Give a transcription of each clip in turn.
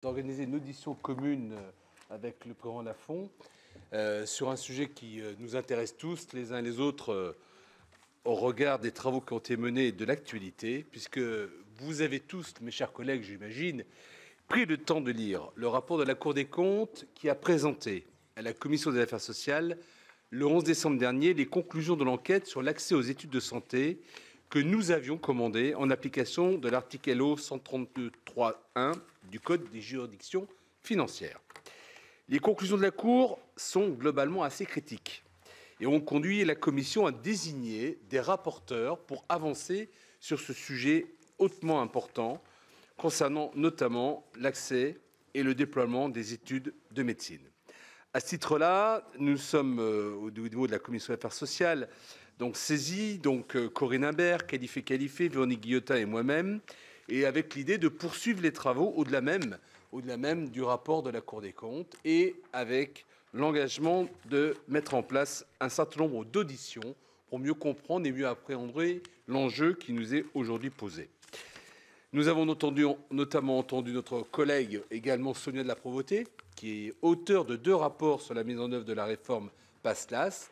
D'organiser une audition commune avec le président Lafont sur un sujet qui nous intéresse tous, les uns et les autres, au regard des travaux qui ont été menés et de l'actualité, puisque vous avez tous, mes chers collègues, j'imagine, pris le temps de lire le rapport de la Cour des comptes qui a présenté à la Commission des affaires sociales le 11 décembre dernier les conclusions de l'enquête sur l'accès aux études de santé que nous avions commandées en application de l'article LO 132.3.1 du Code des juridictions financières. Les conclusions de la Cour sont globalement assez critiques et ont conduit la Commission à désigner des rapporteurs pour avancer sur ce sujet hautement important concernant notamment l'accès et le déploiement des études de médecine. À ce titre-là, nous sommes au niveau de la Commission des affaires sociales saisis, Corinne Imbert, Khalifé Khalifé, Véronique Guillotin et moi-même, et avec l'idée de poursuivre les travaux au-delà même du rapport de la Cour des comptes et avec l'engagement de mettre en place un certain nombre d'auditions pour mieux comprendre et mieux appréhender l'enjeu qui nous est aujourd'hui posé. Nous avons notamment entendu notre collègue, également Sonia de la Provoté, qui est auteur de 2 rapports sur la mise en œuvre de la réforme PASLAS.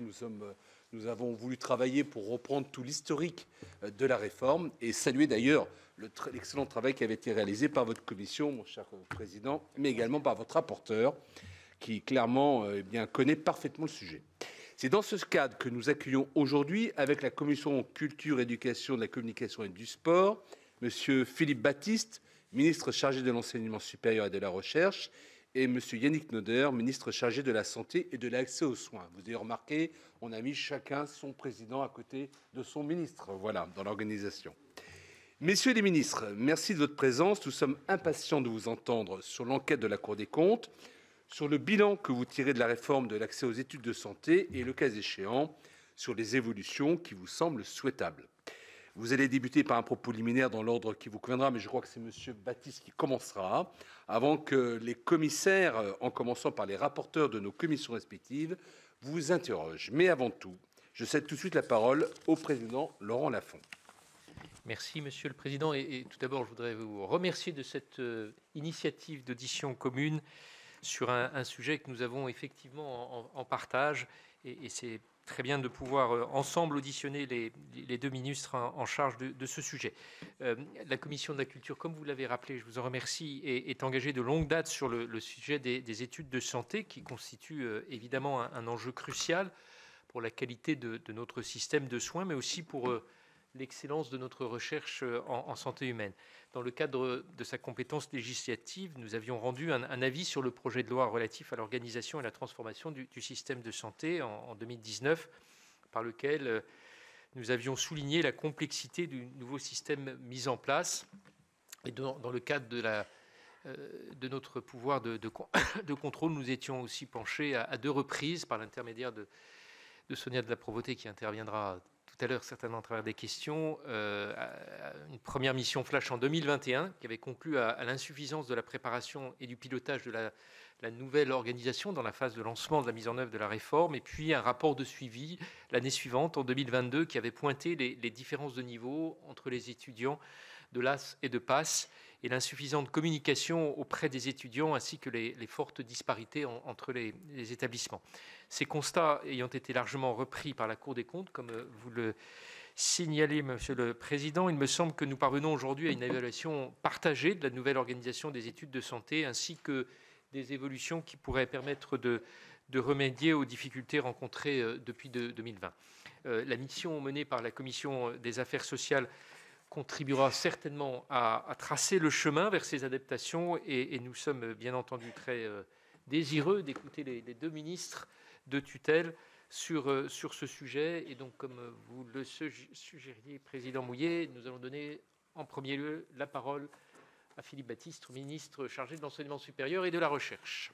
Nous avons voulu travailler pour reprendre tout l'historique de la réforme et saluer d'ailleurs l'excellent travail qui avait été réalisé par votre commission, mon cher président, mais également par votre rapporteur, qui clairement connaît parfaitement le sujet. C'est dans ce cadre que nous accueillons aujourd'hui, avec la commission culture, éducation, de la communication et du sport, Monsieur Philippe Baptiste, ministre chargé de l'enseignement supérieur et de la recherche, et Monsieur Yannick Noder, ministre chargé de la santé et de l'accès aux soins. Vous avez remarqué, on a mis chacun son président à côté de son ministre, voilà, dans l'organisation. Messieurs les ministres, merci de votre présence. Nous sommes impatients de vous entendre sur l'enquête de la Cour des comptes, sur le bilan que vous tirez de la réforme de l'accès aux études de santé et, le cas échéant, sur les évolutions qui vous semblent souhaitables. Vous allez débuter par un propos liminaire dans l'ordre qui vous conviendra, mais je crois que c'est M. Baptiste qui commencera, avant que les commissaires, en commençant par les rapporteurs de nos commissions respectives, vous interrogent. Mais avant tout, je cède tout de suite la parole au président Laurent Lafont. Merci, Monsieur le Président. Et tout d'abord, je voudrais vous remercier de cette initiative d'audition commune sur un sujet que nous avons effectivement en partage. Et c'est très bien de pouvoir ensemble auditionner les 2 ministres en charge de ce sujet. La Commission de la Culture, comme vous l'avez rappelé, je vous en remercie, est engagée de longue date sur le sujet des études de santé, qui constitue évidemment un enjeu crucial pour la qualité de notre système de soins, mais aussi pour l'excellence de notre recherche en santé humaine. Dans le cadre de sa compétence législative, nous avions rendu un avis sur le projet de loi relatif à l'organisation et la transformation du système de santé en 2019, par lequel nous avions souligné la complexité du nouveau système mis en place. Et dans le cadre de notre pouvoir de contrôle, nous étions aussi penchés à 2 reprises, par l'intermédiaire de Sonia de la Provoté, qui interviendra tout à l'heure certainement à travers des questions, une première mission flash en 2021 qui avait conclu à l'insuffisance de la préparation et du pilotage de la nouvelle organisation dans la phase de lancement de la mise en œuvre de la réforme, et puis un rapport de suivi l'année suivante, en 2022, qui avait pointé les différences de niveau entre les étudiants de l'AS et de PASS et l'insuffisante communication auprès des étudiants ainsi que les fortes disparités entre les établissements. Ces constats ayant été largement repris par la Cour des comptes, comme vous le signalez, Monsieur le Président, il me semble que nous parvenons aujourd'hui à une évaluation partagée de la nouvelle organisation des études de santé ainsi que des évolutions qui pourraient permettre de remédier aux difficultés rencontrées depuis 2020. La mission menée par la Commission des affaires sociales contribuera certainement à tracer le chemin vers ces adaptations et nous sommes bien entendu très désireux d'écouter les 2 ministres de tutelle sur ce sujet. Et donc, comme vous le suggériez, Président Mouillet, nous allons donner en premier lieu la parole à Philippe Baptiste, ministre chargé de l'enseignement supérieur et de la recherche.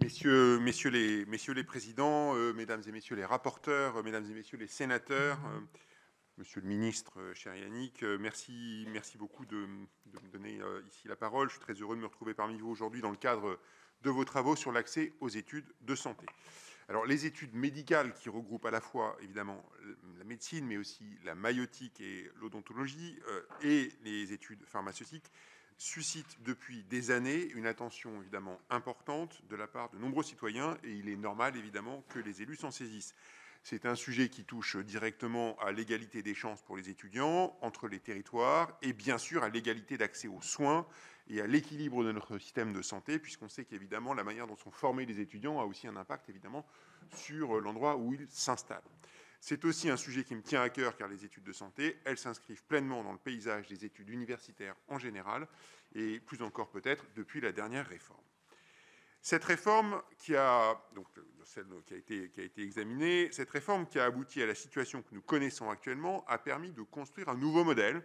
Messieurs les présidents, mesdames et messieurs les rapporteurs, mesdames et messieurs les sénateurs, monsieur le ministre, cher Yannick, merci beaucoup de me donner ici la parole. Je suis très heureux de me retrouver parmi vous aujourd'hui dans le cadre de vos travaux sur l'accès aux études de santé. Alors, les études médicales qui regroupent à la fois, évidemment, la médecine, mais aussi la maïotique et l'odontologie, et les études pharmaceutiques, suscite depuis des années une attention évidemment importante de la part de nombreux citoyens et il est normal évidemment que les élus s'en saisissent. C'est un sujet qui touche directement à l'égalité des chances pour les étudiants entre les territoires et bien sûr à l'égalité d'accès aux soins et à l'équilibre de notre système de santé, puisqu'on sait qu'évidemment la manière dont sont formés les étudiants a aussi un impact évidemment sur l'endroit où ils s'installent. C'est aussi un sujet qui me tient à cœur car les études de santé, elles s'inscrivent pleinement dans le paysage des études universitaires en général et plus encore peut-être depuis la dernière réforme. Cette réforme celle qui a été examinée, cette réforme qui a abouti à la situation que nous connaissons actuellement a permis de construire un nouveau modèle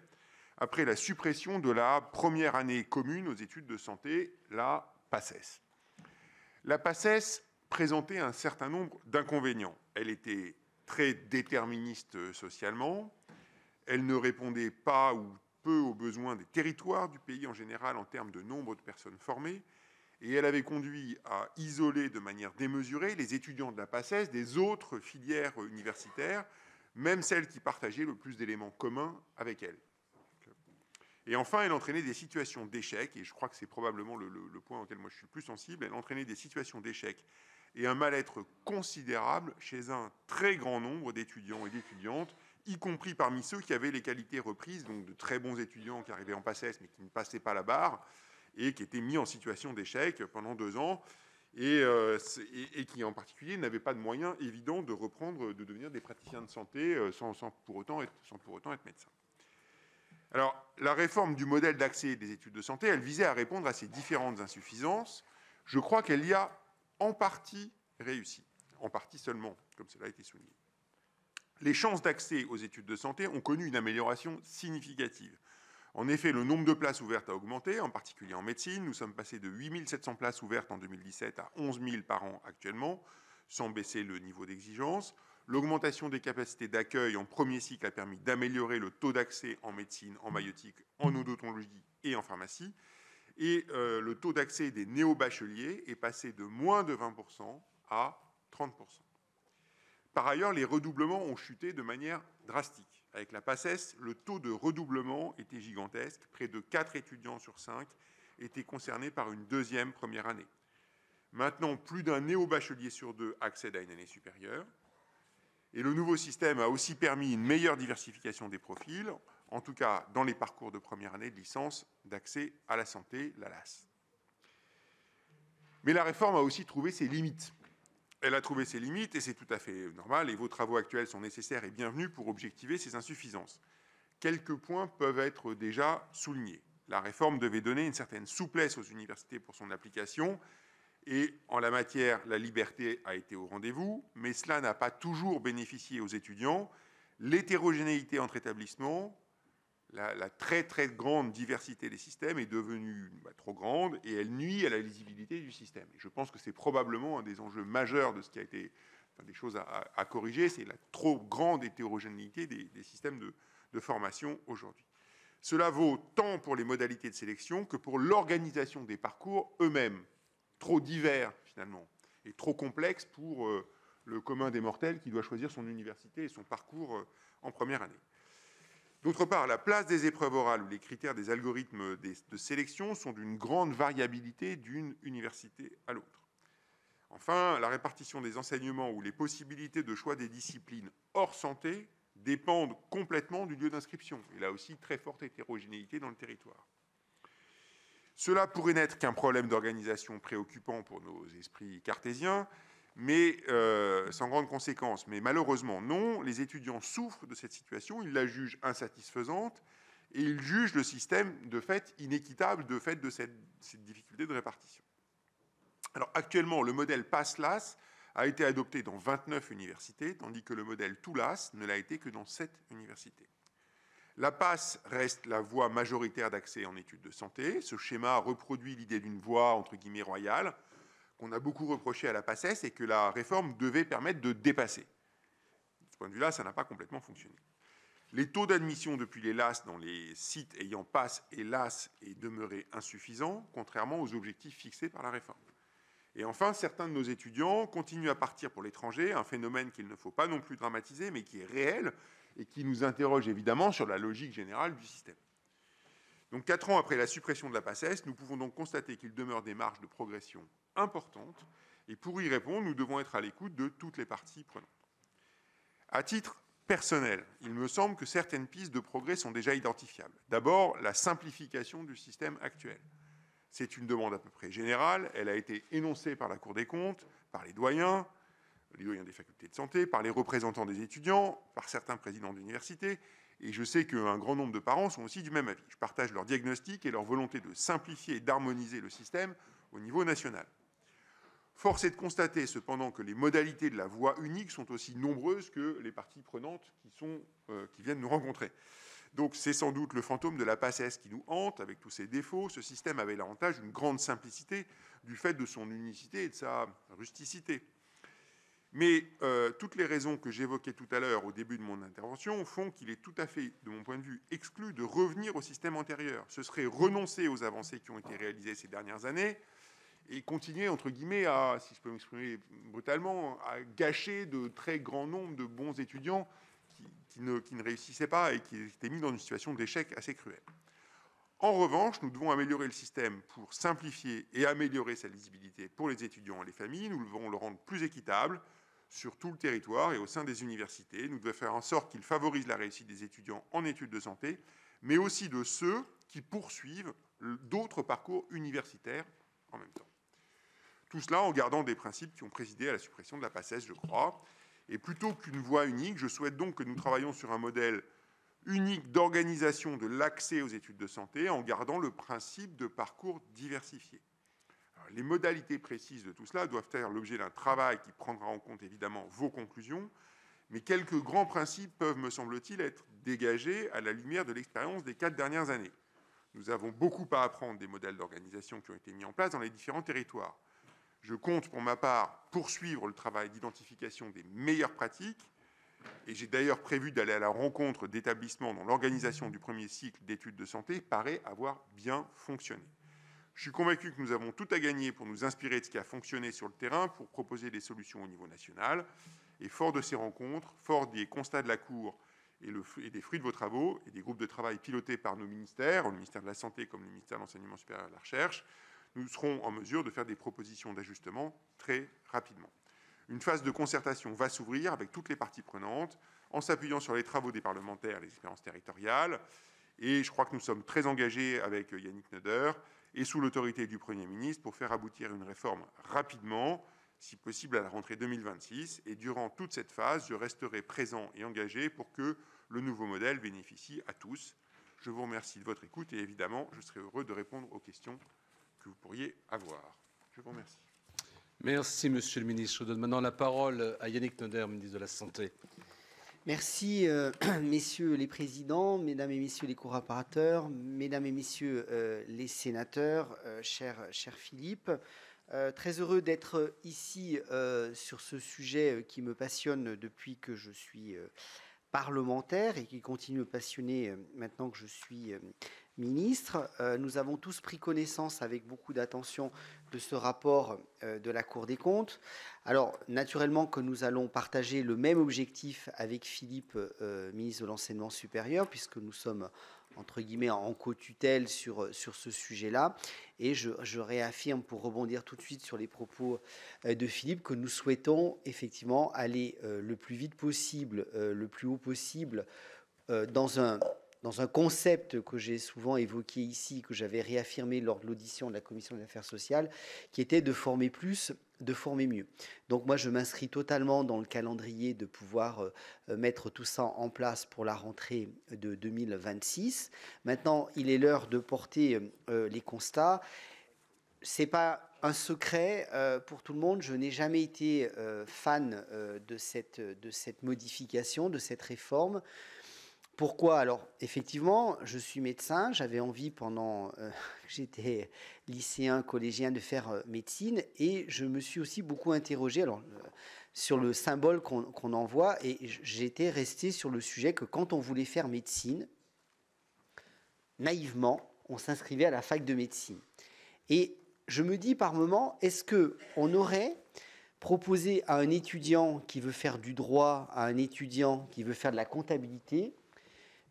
après la suppression de la première année commune aux études de santé, la PACES. La PACES présentait un certain nombre d'inconvénients. Elle était très déterministe socialement. Elle ne répondait pas ou peu aux besoins des territoires du pays en général en termes de nombre de personnes formées. Et elle avait conduit à isoler de manière démesurée les étudiants de la PACES des autres filières universitaires, même celles qui partageaient le plus d'éléments communs avec elle. Et enfin, elle entraînait des situations d'échec, et je crois que c'est probablement le point auquel moi je suis le plus sensible, elle entraînait des situations d'échec et un mal-être considérable chez un très grand nombre d'étudiants et d'étudiantes, y compris parmi ceux qui avaient les qualités reprises, donc de très bons étudiants qui arrivaient en PACES mais qui ne passaient pas la barre et qui étaient mis en situation d'échec pendant 2 ans et qui en particulier n'avaient pas de moyens évidents de reprendre, de devenir des praticiens de santé sans pour autant être médecins. Alors, la réforme du modèle d'accès des études de santé, elle visait à répondre à ces différentes insuffisances. Je crois qu'elle y a en partie réussi, en partie seulement, comme cela a été souligné. Les chances d'accès aux études de santé ont connu une amélioration significative. En effet, le nombre de places ouvertes a augmenté, en particulier en médecine. Nous sommes passés de 8 700 places ouvertes en 2017 à 11 000 par an actuellement, sans baisser le niveau d'exigence. L'augmentation des capacités d'accueil en premier cycle a permis d'améliorer le taux d'accès en médecine, en maïeutique, en odontologie et en pharmacie. Et le taux d'accès des néo-bacheliers est passé de moins de 20% à 30%. Par ailleurs, les redoublements ont chuté de manière drastique. Avec la PACES, le taux de redoublement était gigantesque. Près de 4 étudiants sur 5 étaient concernés par une deuxième première année. Maintenant, plus d'un néo-bachelier sur 2 accède à une année supérieure. Et le nouveau système a aussi permis une meilleure diversification des profils, en tout cas dans les parcours de première année de licence d'accès à la santé, la LAS. Mais la réforme a aussi trouvé ses limites. Elle a trouvé ses limites et c'est tout à fait normal et vos travaux actuels sont nécessaires et bienvenus pour objectiver ces insuffisances. Quelques points peuvent être déjà soulignés. La réforme devait donner une certaine souplesse aux universités pour son application et en la matière, la liberté a été au rendez-vous, mais cela n'a pas toujours bénéficié aux étudiants. L'hétérogénéité entre établissements, la très très grande diversité des systèmes est devenue trop grande et elle nuit à la lisibilité du système. Et je pense que c'est probablement un des enjeux majeurs de ce qui a été, des choses à corriger, c'est la trop grande hétérogénéité des systèmes de formation aujourd'hui. Cela vaut tant pour les modalités de sélection que pour l'organisation des parcours eux-mêmes, trop divers finalement et trop complexes pour le commun des mortels qui doit choisir son université et son parcours en première année. D'autre part, la place des épreuves orales ou les critères des algorithmes de sélection sont d'une grande variabilité d'une université à l'autre. Enfin, la répartition des enseignements ou les possibilités de choix des disciplines hors santé dépendent complètement du lieu d'inscription. Et là aussi, très forte hétérogénéité dans le territoire. Cela pourrait n'être qu'un problème d'organisation préoccupant pour nos esprits cartésiens, mais sans grande conséquence. Mais malheureusement, non, les étudiants souffrent de cette situation, ils la jugent insatisfaisante et ils jugent le système de fait inéquitable de fait de cette difficulté de répartition. Alors actuellement, le modèle PASS-LAS a été adopté dans 29 universités, tandis que le modèle TOULAS ne l'a été que dans 7 universités. La PASS reste la voie majoritaire d'accès en études de santé. Ce schéma reproduit l'idée d'une voie entre guillemets royale, qu'on a beaucoup reproché à la PACES et que la réforme devait permettre de dépasser. De ce point de vue-là, ça n'a pas complètement fonctionné. Les taux d'admission depuis les LAS dans les sites ayant PASS et LAS est demeuré insuffisant, contrairement aux objectifs fixés par la réforme. Et enfin, certains de nos étudiants continuent à partir pour l'étranger, un phénomène qu'il ne faut pas non plus dramatiser, mais qui est réel et qui nous interroge évidemment sur la logique générale du système. Donc 4 ans après la suppression de la PACES, nous pouvons donc constater qu'il demeure des marges de progression importantes. Et pour y répondre, nous devons être à l'écoute de toutes les parties prenantes. À titre personnel, il me semble que certaines pistes de progrès sont déjà identifiables. D'abord, la simplification du système actuel. C'est une demande à peu près générale. Elle a été énoncée par la Cour des comptes, par les doyens des facultés de santé, par les représentants des étudiants, par certains présidents d'université. Et je sais qu'un grand nombre de parents sont aussi du même avis. Je partage leur diagnostic et leur volonté de simplifier et d'harmoniser le système au niveau national. Force est de constater cependant que les modalités de la voie unique sont aussi nombreuses que les parties prenantes qui viennent nous rencontrer. Donc c'est sans doute le fantôme de la PACES qui nous hante avec tous ses défauts. Ce système avait l'avantage d'une grande simplicité du fait de son unicité et de sa rusticité. Mais toutes les raisons que j'évoquais tout à l'heure au début de mon intervention font qu'il est tout à fait, de mon point de vue, exclu de revenir au système antérieur. Ce serait renoncer aux avancées qui ont été réalisées ces dernières années et continuer, entre guillemets, à, si je peux m'exprimer brutalement, à gâcher de très grands nombres de bons étudiants qui ne réussissaient pas et qui étaient mis dans une situation d'échec assez cruelle. En revanche, nous devons améliorer le système pour simplifier et améliorer sa lisibilité pour les étudiants et les familles. Nous devons le rendre plus équitable sur tout le territoire et au sein des universités. Nous devons faire en sorte qu'il favorise la réussite des étudiants en études de santé, mais aussi de ceux qui poursuivent d'autres parcours universitaires en même temps. Tout cela en gardant des principes qui ont présidé à la suppression de la PACES, je crois. Et plutôt qu'une voie unique, je souhaite donc que nous travaillions sur un modèle unique d'organisation de l'accès aux études de santé en gardant le principe de parcours diversifiés. Alors, les modalités précises de tout cela doivent faire l'objet d'un travail qui prendra en compte évidemment vos conclusions, mais quelques grands principes peuvent, me semble-t-il, être dégagés à la lumière de l'expérience des 4 dernières années. Nous avons beaucoup à apprendre des modèles d'organisation qui ont été mis en place dans les différents territoires. Je compte, pour ma part, poursuivre le travail d'identification des meilleures pratiques. Et j'ai d'ailleurs prévu d'aller à la rencontre d'établissements dont l'organisation du premier cycle d'études de santé paraît avoir bien fonctionné. Je suis convaincu que nous avons tout à gagner pour nous inspirer de ce qui a fonctionné sur le terrain pour proposer des solutions au niveau national. Et fort de ces rencontres, fort des constats de la Cour et des fruits de vos travaux et des groupes de travail pilotés par nos ministères, le ministère de la Santé comme le ministère de l'Enseignement supérieur et de la Recherche, nous serons en mesure de faire des propositions d'ajustement très rapidement. Une phase de concertation va s'ouvrir avec toutes les parties prenantes, en s'appuyant sur les travaux des parlementaires et les expériences territoriales. Et je crois que nous sommes très engagés avec Yannick Neuder et sous l'autorité du Premier ministre pour faire aboutir une réforme rapidement, si possible à la rentrée 2026. Et durant toute cette phase, je resterai présent et engagé pour que le nouveau modèle bénéficie à tous. Je vous remercie de votre écoute et évidemment, je serai heureux de répondre aux questions que vous pourriez avoir. Je vous remercie. Merci, Monsieur le Ministre. Je donne maintenant la parole à Yannick Neuder, ministre de la Santé. Merci, messieurs les présidents, mesdames et messieurs les co-rapporteurs, mesdames et messieurs les sénateurs, cher Philippe. Très heureux d'être ici sur ce sujet qui me passionne depuis que je suis parlementaire et qui continue de me passionner maintenant que je suis ministre. Nous avons tous pris connaissance avec beaucoup d'attention de ce rapport de la Cour des comptes. Alors, naturellement que nous allons partager le même objectif avec Philippe, ministre de l'Enseignement supérieur, puisque nous sommes, entre guillemets, en co-tutelle sur ce sujet-là. Et je réaffirme, pour rebondir tout de suite sur les propos de Philippe, que nous souhaitons effectivement aller le plus vite possible, le plus haut possible, dans un concept que j'ai souvent évoqué ici, que j'avais réaffirmé lors de l'audition de la Commission des affaires sociales, qui était de former plus, de former mieux. Donc moi, je m'inscris totalement dans le calendrier de pouvoir mettre tout ça en place pour la rentrée de 2026. Maintenant, il est l'heure de porter les constats. C'est pas un secret pour tout le monde. Je n'ai jamais été fan de cette modification, de cette réforme. Pourquoi? Alors, effectivement, je suis médecin. J'avais envie, pendant que j'étais lycéen, collégien, de faire médecine. Et je me suis aussi beaucoup interrogé sur le symbole qu'on envoie. Et j'étais resté sur le sujet que quand on voulait faire médecine, naïvement, on s'inscrivait à la fac de médecine. Et je me dis par moment, est-ce qu'on aurait proposé à un étudiant qui veut faire du droit, à un étudiant qui veut faire de la comptabilité,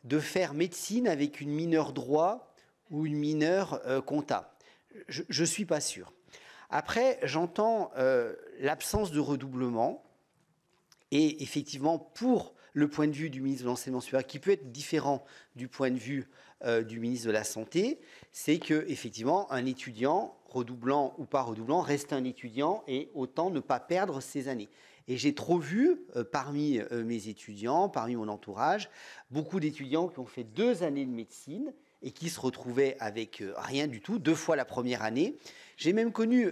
de faire médecine avec une mineure droit ou une mineure compta. Je ne suis pas sûr. Après, j'entends l'absence de redoublement. Et effectivement, pour le point de vue du ministre de l'Enseignement supérieur, qui peut être différent du point de vue du ministre de la Santé, c'est qu'effectivement, un étudiant, redoublant ou pas redoublant, reste un étudiant et autant ne pas perdre ses années. Et j'ai trop vu, parmi mes étudiants, parmi mon entourage, beaucoup d'étudiants qui ont fait 2 années de médecine et qui se retrouvaient avec rien du tout, 2 fois la première année. J'ai même connu...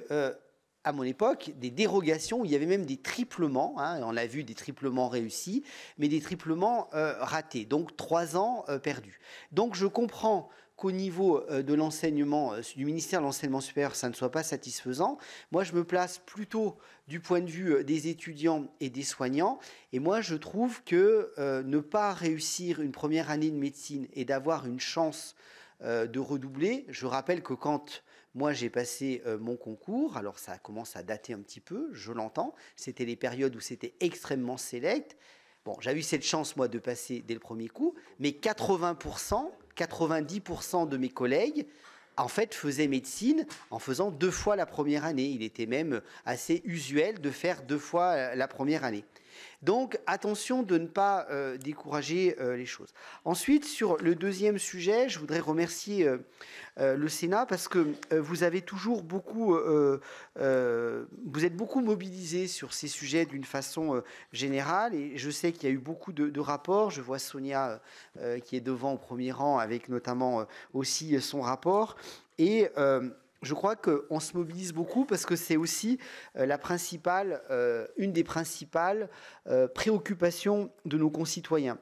à mon époque, des dérogations où il y avait même des triplements, hein, on a vu des triplements réussis, mais des triplements ratés, donc 3 ans perdus. Donc je comprends qu'au niveau de l'enseignement, du ministère de l'Enseignement supérieur, ça ne soit pas satisfaisant. Moi, je me place plutôt du point de vue des étudiants et des soignants, et moi, je trouve que ne pas réussir une première année de médecine et d'avoir une chance de redoubler, je rappelle que quand... Moi, j'ai passé mon concours, alors ça commence à dater un petit peu, je l'entends, c'était les périodes où c'était extrêmement sélect. Bon, j'ai eu cette chance, moi, de passer dès le premier coup, mais 80%, 90% de mes collègues, en fait, faisaient médecine en faisant 2 fois la première année. Il était même assez usuel de faire 2 fois la première année. Donc, attention de ne pas décourager les choses. Ensuite, sur le deuxième sujet, je voudrais remercier le Sénat parce que vous avez toujours beaucoup, vous êtes beaucoup mobilisés sur ces sujets d'une façon générale. Et je sais qu'il y a eu beaucoup de rapports. Je vois Sonia qui est devant au premier rang avec notamment aussi son rapport. Et je crois qu'on se mobilise beaucoup parce que c'est aussi une des principales préoccupations de nos concitoyens.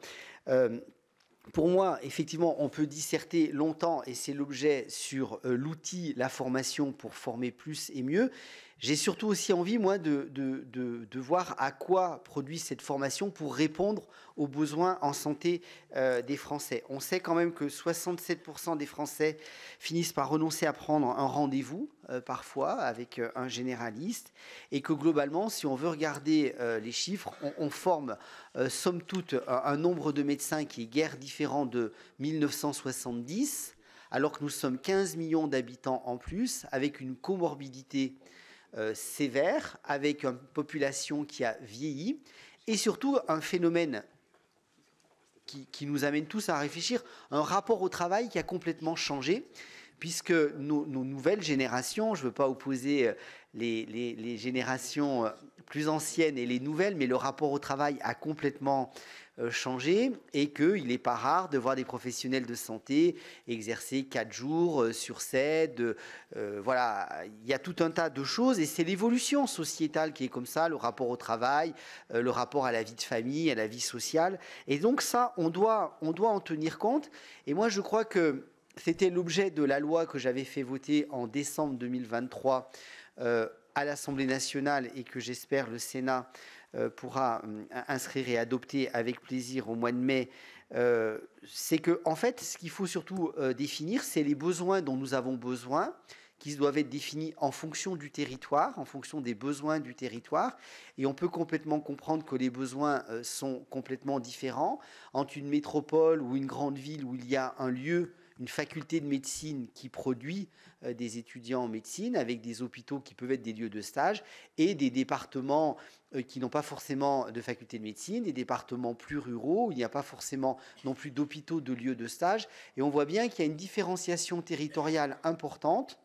Pour moi, effectivement, on peut disserter longtemps, et c'est l'objet, sur l'outil, la formation pour former plus et mieux. J'ai surtout aussi envie, moi, de voir à quoi produit cette formation pour répondre aux besoins en santé des Français. On sait quand même que 67% des Français finissent par renoncer à prendre un rendez-vous, parfois, avec un généraliste, et que globalement, si on veut regarder les chiffres, on forme, somme toute, un nombre de médecins qui est guère différent de 1970, alors que nous sommes 15 millions d'habitants en plus, avec une comorbidité sévère, avec une population qui a vieilli, et surtout un phénomène qui nous amène tous à réfléchir, un rapport au travail qui a complètement changé, puisque nos nouvelles générations, je ne veux pas opposer les générations plus anciennes et les nouvelles, mais le rapport au travail a complètement changé et qu'il n'est pas rare de voir des professionnels de santé exercer 4 jours sur 7. Voilà, il y a tout un tas de choses et c'est l'évolution sociétale qui est comme ça, le rapport au travail, le rapport à la vie de famille, à la vie sociale. Et donc ça, on doit en tenir compte. Et moi, je crois que c'était l'objet de la loi que j'avais fait voter en décembre 2023 à l'Assemblée nationale et que j'espère le Sénat pourra inscrire et adopter avec plaisir au mois de mai. C'est que, en fait, ce qu'il faut surtout définir, c'est les besoins dont nous avons besoin, qui doivent être définis en fonction du territoire, en fonction des besoins du territoire. Et on peut complètement comprendre que les besoins sont complètement différents entre une métropole ou une grande ville où il y a un lieu, une faculté de médecine qui produit des étudiants en médecine avec des hôpitaux qui peuvent être des lieux de stage et des départements qui n'ont pas forcément de faculté de médecine, des départements plus ruraux où il n'y a pas forcément non plus d'hôpitaux, de lieux de stage. Et on voit bien qu'il y a une différenciation territoriale importante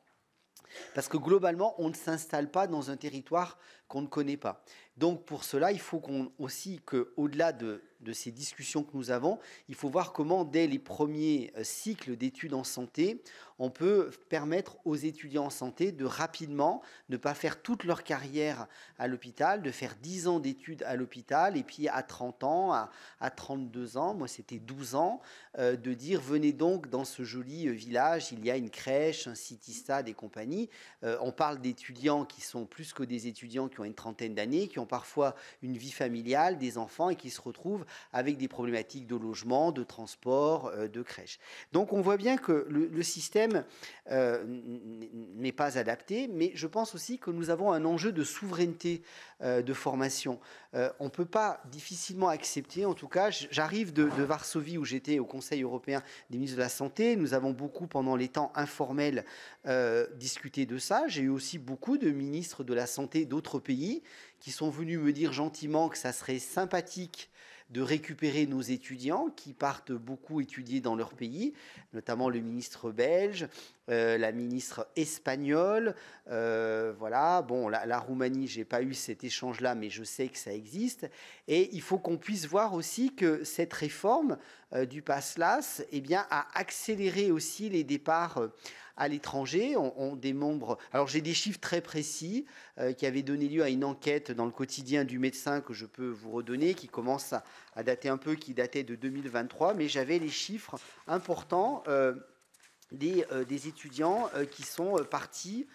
parce que globalement, on ne s'installe pas dans un territoire qu'on ne connaît pas. Donc pour cela, il faut aussi qu'au-delà de ces discussions que nous avons, il faut voir comment, dès les premiers cycles d'études en santé, on peut permettre aux étudiants en santé de rapidement ne pas faire toute leur carrière à l'hôpital, de faire 10 ans d'études à l'hôpital, et puis à 30 ans, à 32 ans, moi c'était 12 ans, de dire venez donc dans ce joli village, il y a une crèche, un city-stade et compagnie. On parle d'étudiants qui sont plus que des étudiants qui ont une trentaine d'années, qui ont ont parfois une vie familiale, des enfants et qui se retrouvent avec des problématiques de logement, de transport, de crèche. Donc on voit bien que le système n'est pas adapté, mais je pense aussi que nous avons un enjeu de souveraineté de formation. On ne peut pas difficilement accepter, en tout cas, j'arrive de Varsovie où j'étais au Conseil européen des ministres de la Santé, nous avons beaucoup pendant les temps informels discuté de ça. J'ai eu aussi beaucoup de ministres de la Santé d'autres pays qui sont venus me dire gentiment que ça serait sympathique de récupérer nos étudiants qui partent beaucoup étudier dans leur pays, notamment le ministre belge, la ministre espagnole, voilà. Bon, la Roumanie, j'ai pas eu cet échange-là, mais je sais que ça existe. Et il faut qu'on puisse voir aussi que cette réforme du Pass-LAS, eh bien, a accéléré aussi les départs à l'étranger. On dénombre. Alors j'ai des chiffres très précis qui avaient donné lieu à une enquête dans le quotidien du médecin que je peux vous redonner, qui commence à dater un peu, qui datait de 2023, mais j'avais les chiffres importants des étudiants qui sont partis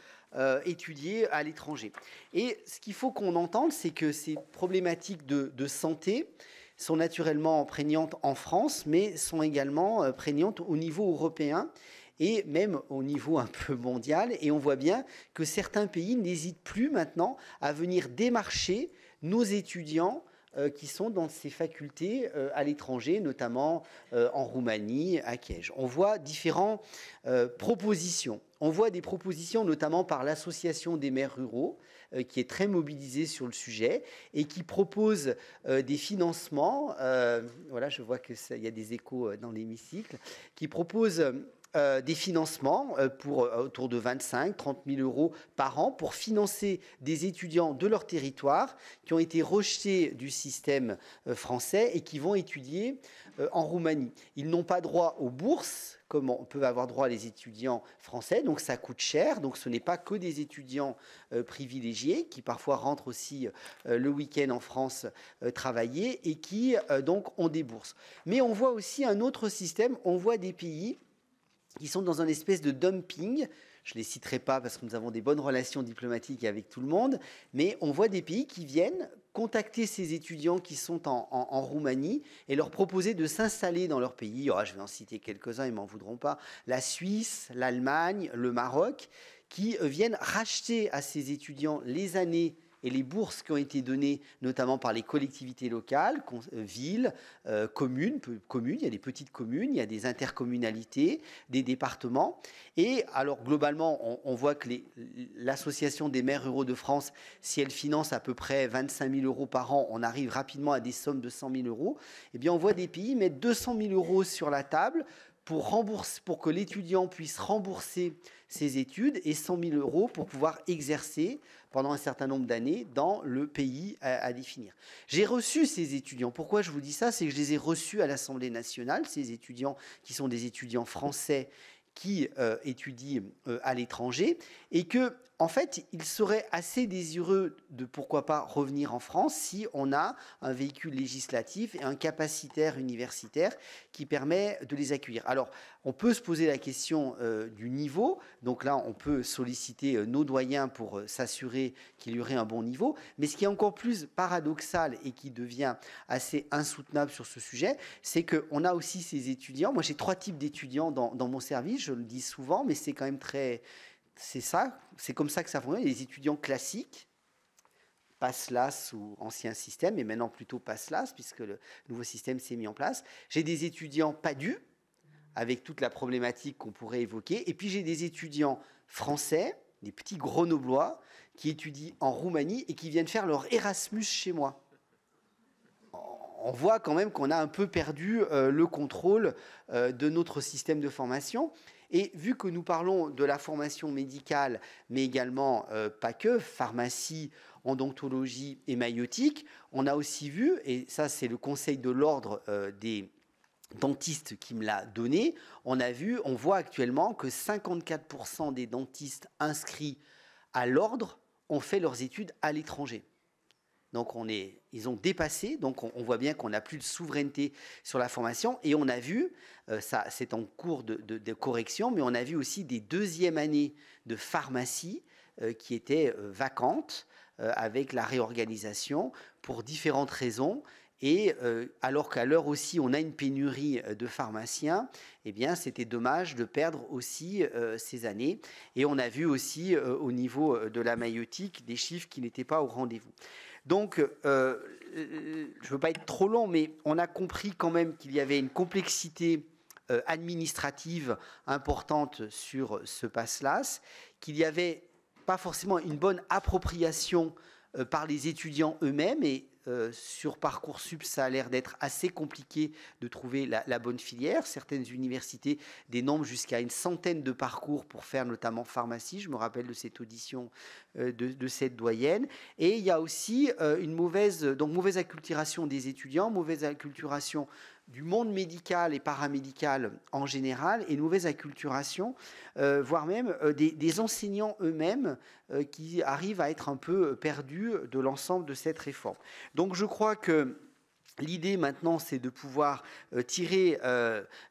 étudier à l'étranger. Et ce qu'il faut qu'on entende, c'est que ces problématiques de santé sont naturellement prégnantes en France, mais sont également prégnantes au niveau européen et même au niveau un peu mondial. Et on voit bien que certains pays n'hésitent plus maintenant à venir démarcher nos étudiants qui sont dans ces facultés à l'étranger, notamment en Roumanie, à Liège. On voit différentes propositions. On voit des propositions notamment par l'Association des maires ruraux, qui est très mobilisée sur le sujet et qui propose des financements. Voilà, je vois qu'il y a des échos dans l'hémicycle, qui propose des financements pour autour de 25-30 000 euros par an pour financer des étudiants de leur territoire qui ont été rejetés du système français et qui vont étudier en Roumanie. Ils n'ont pas droit aux bourses comme on peut avoir droit les étudiants français, donc ça coûte cher, donc ce n'est pas que des étudiants privilégiés qui parfois rentrent aussi le week-end en France travailler et qui donc ont des bourses. Mais on voit aussi un autre système, on voit des pays qui sont dans une espèce de dumping. Je ne les citerai pas parce que nous avons des bonnes relations diplomatiques avec tout le monde, mais on voit des pays qui viennent contacter ces étudiants qui sont en Roumanie et leur proposer de s'installer dans leur pays. Oh, je vais en citer quelques-uns, ils ne m'en voudront pas. La Suisse, l'Allemagne, le Maroc, qui viennent racheter à ces étudiants les années et les bourses qui ont été données notamment par les collectivités locales, villes, communes, il y a des petites communes, il y a des intercommunalités, des départements. Et alors globalement, on voit que l'Association des maires ruraux de France, si elle finance à peu près 25 000 euros par an, on arrive rapidement à des sommes de 100 000 euros. Eh bien, on voit des pays mettre 200 000 euros sur la table pour que l'étudiant puisse rembourser ses études et 100 000 euros pour pouvoir exercer pendant un certain nombre d'années dans le pays à définir. J'ai reçu ces étudiants. Pourquoi je vous dis ça? C'est que je les ai reçus à l'Assemblée nationale, ces étudiants qui sont des étudiants français qui étudient à l'étranger et que, en fait, ils seraient assez désireux de, pourquoi pas, revenir en France si on a un véhicule législatif et un capacitaire universitaire qui permet de les accueillir. Alors, on peut se poser la question du niveau. Donc là, on peut solliciter nos doyens pour s'assurer qu'il y aurait un bon niveau. Mais ce qui est encore plus paradoxal et qui devient assez insoutenable sur ce sujet, c'est qu'on a aussi ces étudiants. Moi, j'ai 3 types d'étudiants dans mon service, je le dis souvent, mais c'est quand même très... C'est comme ça que ça fonctionne. Les étudiants classiques, Pass-LAS ou ancien système, et maintenant plutôt Pass-LAS, puisque le nouveau système s'est mis en place. J'ai des étudiants PADU, avec toute la problématique qu'on pourrait évoquer. Et puis j'ai des étudiants français, des petits grenoblois, qui étudient en Roumanie et qui viennent faire leur Erasmus chez moi. On voit quand même qu'on a un peu perdu le contrôle de notre système de formation. Et vu que nous parlons de la formation médicale, mais également pas que, pharmacie, odontologie et maïeutique, on a aussi vu, et ça c'est le Conseil de l'ordre des dentistes qui me l'a donné, on voit actuellement que 54% des dentistes inscrits à l'ordre ont fait leurs études à l'étranger. Donc ils ont dépassé, donc on voit bien qu'on n'a plus de souveraineté sur la formation. Et on a vu, ça c'est en cours de correction, mais on a vu aussi des deuxièmes années de pharmacie qui étaient vacantes. avec la réorganisation pour différentes raisons. Et alors qu'à l'heure aussi, on a une pénurie de pharmaciens, eh bien, c'était dommage de perdre aussi ces années. Et on a vu aussi au niveau de la maïeutique des chiffres qui n'étaient pas au rendez-vous. Donc, je ne veux pas être trop long, mais on a compris quand même qu'il y avait une complexité administrative importante sur ce PASSLAS, qu'il n'y avait pas forcément une bonne appropriation par les étudiants eux-mêmes, et sur Parcoursup, ça a l'air d'être assez compliqué de trouver la bonne filière. Certaines universités dénombrent jusqu'à une centaine de parcours pour faire notamment pharmacie. Je me rappelle de cette audition de cette doyenne. Et il y a aussi une mauvaise acculturation des étudiants, mauvaise acculturation du monde médical et paramédical en général, et une mauvaise acculturation, voire même des enseignants eux-mêmes qui arrivent à être un peu perdus de l'ensemble de cette réforme. Donc je crois que l'idée maintenant, c'est de pouvoir tirer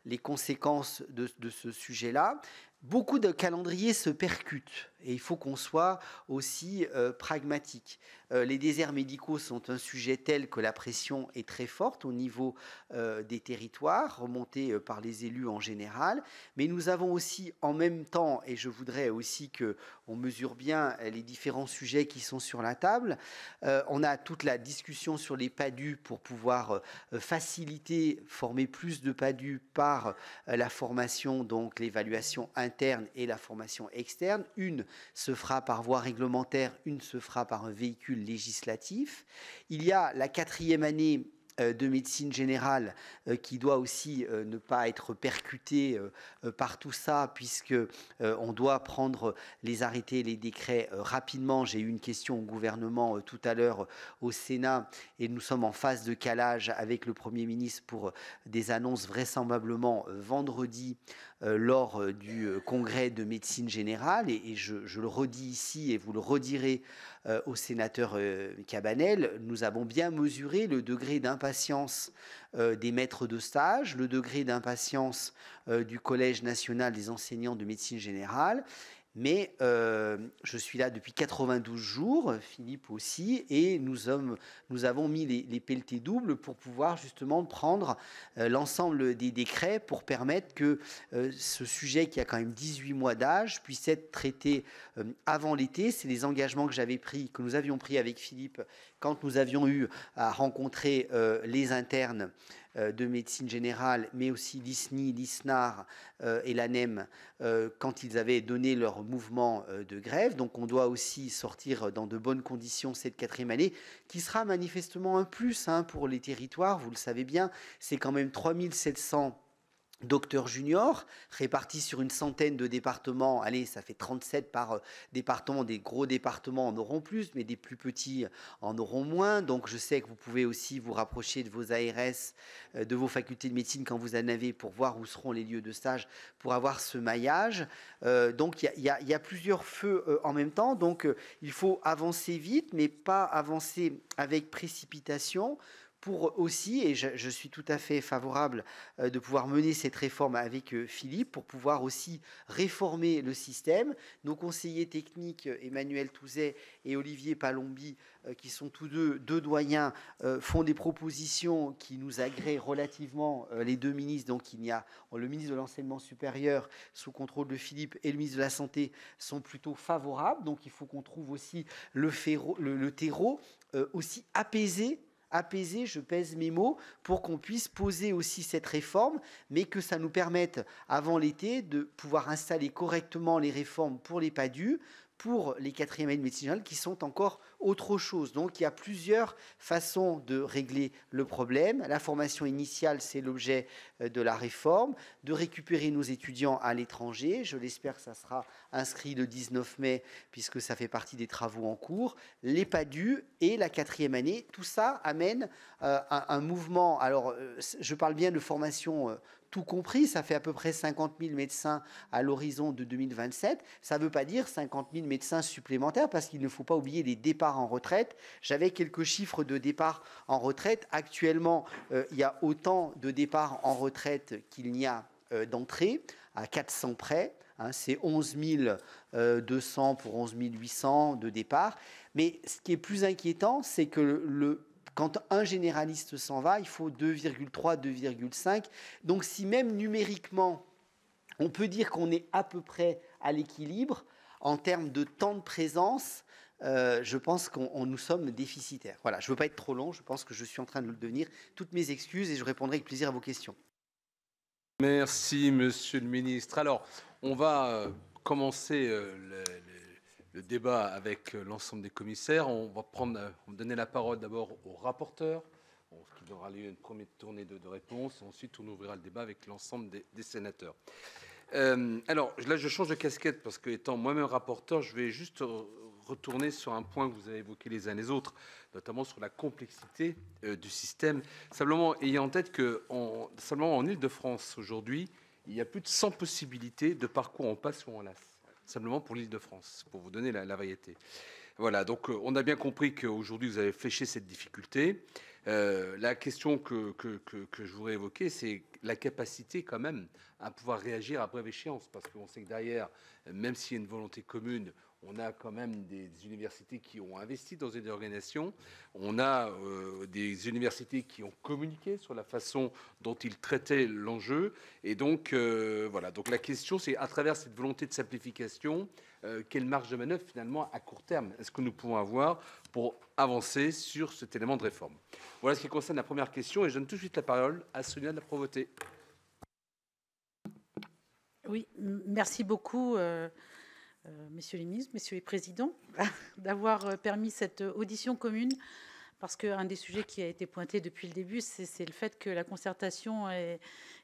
les conséquences de ce sujet-là. Beaucoup de calendriers se percutent et il faut qu'on soit aussi pragmatique. Les déserts médicaux sont un sujet tel que la pression est très forte au niveau des territoires, remontée par les élus en général. Mais nous avons aussi en même temps, et je voudrais aussi qu'on mesure bien les différents sujets qui sont sur la table, on a toute la discussion sur les PADU pour pouvoir faciliter, former plus de PADU par la formation, donc l'évaluation interne et la formation externe. Une se fera par voie réglementaire, une se fera par un véhicule législatif. Il y a la 4e année de médecine générale qui doit aussi ne pas être percutée par tout ça, puisque on doit prendre les arrêtés et les décrets rapidement. J'ai eu une question au gouvernement tout à l'heure au Sénat et nous sommes en phase de calage avec le Premier ministre pour des annonces vraisemblablement vendredi lors du congrès de médecine générale, et je le redis ici et vous le redirez au sénateur Cabanel, nous avons bien mesuré le degré d'impatience des maîtres de stage, le degré d'impatience du Collège national des enseignants de médecine générale. Mais je suis là depuis 92 jours, Philippe aussi, et nous avons mis les pelletés doubles pour pouvoir justement prendre l'ensemble des décrets pour permettre que ce sujet qui a quand même 18 mois d'âge puisse être traité avant l'été. C'est les engagements que nous avions pris avec Philippe quand nous avions eu à rencontrer les internes de médecine générale, mais aussi l'ISNI, l'ISNAR et l'ANEM quand ils avaient donné leur mouvement de grève. Donc on doit aussi sortir dans de bonnes conditions cette 4e année, qui sera manifestement un plus pour les territoires. Vous le savez bien, c'est quand même 3700 docteurs juniors, répartis sur une centaine de départements. Allez, ça fait 37 par département. Des gros départements en auront plus, mais des plus petits en auront moins. Donc je sais que vous pouvez aussi vous rapprocher de vos ARS, de vos facultés de médecine quand vous en avez, pour voir où seront les lieux de stage, pour avoir ce maillage. Donc il y a plusieurs feux en même temps. Donc il faut avancer vite, mais pas avancer avec précipitation, pour aussi, et je suis tout à fait favorable de pouvoir mener cette réforme avec Philippe, pour pouvoir aussi réformer le système. Nos conseillers techniques, Emmanuel Touzet et Olivier Palombi, qui sont tous deux doyens, font des propositions qui nous agréent relativement, les deux ministres. Donc il y a le ministre de l'Enseignement supérieur sous contrôle de Philippe et le ministre de la Santé sont plutôt favorables. Donc il faut qu'on trouve aussi le terreau aussi apaisé, je pèse mes mots, pour qu'on puisse poser aussi cette réforme, mais que ça nous permette, avant l'été, de pouvoir installer correctement les réformes pour les PADU, pour les 4e années de médecine générale, qui sont encore autre chose. Donc il y a plusieurs façons de régler le problème. La formation initiale, c'est l'objet de la réforme, de récupérer nos étudiants à l'étranger. Je l'espère que ça sera inscrit le 19 mai, puisque ça fait partie des travaux en cours. Les PADU et la 4e année, tout ça amène un mouvement. Alors, je parle bien de formation tout compris, ça fait à peu près 50 000 médecins à l'horizon de 2027. Ça ne veut pas dire 50 000 médecins supplémentaires, parce qu'il ne faut pas oublier les départs en retraite. J'avais quelques chiffres de départs en retraite. Actuellement, il y a autant de départs en retraite qu'il n'y a d'entrées, à 400 près. Hein, c'est 11 200 pour 11 800 de départ. Mais ce qui est plus inquiétant, c'est que quand un généraliste s'en va, il faut 2,3, 2,5. Donc si même numériquement, on peut dire qu'on est à peu près à l'équilibre, en termes de temps de présence, je pense qu'on nous sommes déficitaires. Voilà, je ne veux pas être trop long, je pense que je suis en train de le devenir. Toutes mes excuses et je répondrai avec plaisir à vos questions. Merci, Monsieur le Ministre. Alors, on va commencer le débat avec l'ensemble des commissaires. On va donner la parole d'abord au rapporteur, qui donnera lieu à une première tournée de réponses. Ensuite, on ouvrira le débat avec l'ensemble des sénateurs. Alors, là, je change de casquette parce que, étant moi-même rapporteur, je vais juste retourner sur un point que vous avez évoqué les uns les autres, notamment sur la complexité du système. Simplement, ayant en tête que seulement en Île-de-France, aujourd'hui, il y a plus de 100 possibilités de parcours en passe ou en LAS, simplement pour l'Île-de-France, pour vous donner la variété. Voilà, donc on a bien compris qu'aujourd'hui, vous avez fléché cette difficulté. La question que je voudrais évoquer, c'est la capacité quand même à pouvoir réagir à brève échéance, parce qu'on sait que derrière, même s'il y a une volonté commune, on a quand même des universités qui ont investi dans une organisation, on a des universités qui ont communiqué sur la façon dont ils traitaient l'enjeu, et donc voilà. Donc la question, c'est à travers cette volonté de simplification, quelle marge de manœuvre finalement à court terme est-ce que nous pouvons avoir pour avancer sur cet élément de réforme? Voilà ce qui concerne la première question, et je donne tout de suite la parole à Sonia de la Provoté. Oui, merci beaucoup, messieurs les ministres, messieurs les présidents, d'avoir permis cette audition commune, parce qu'un des sujets qui a été pointé depuis le début, c'est le fait que la concertation est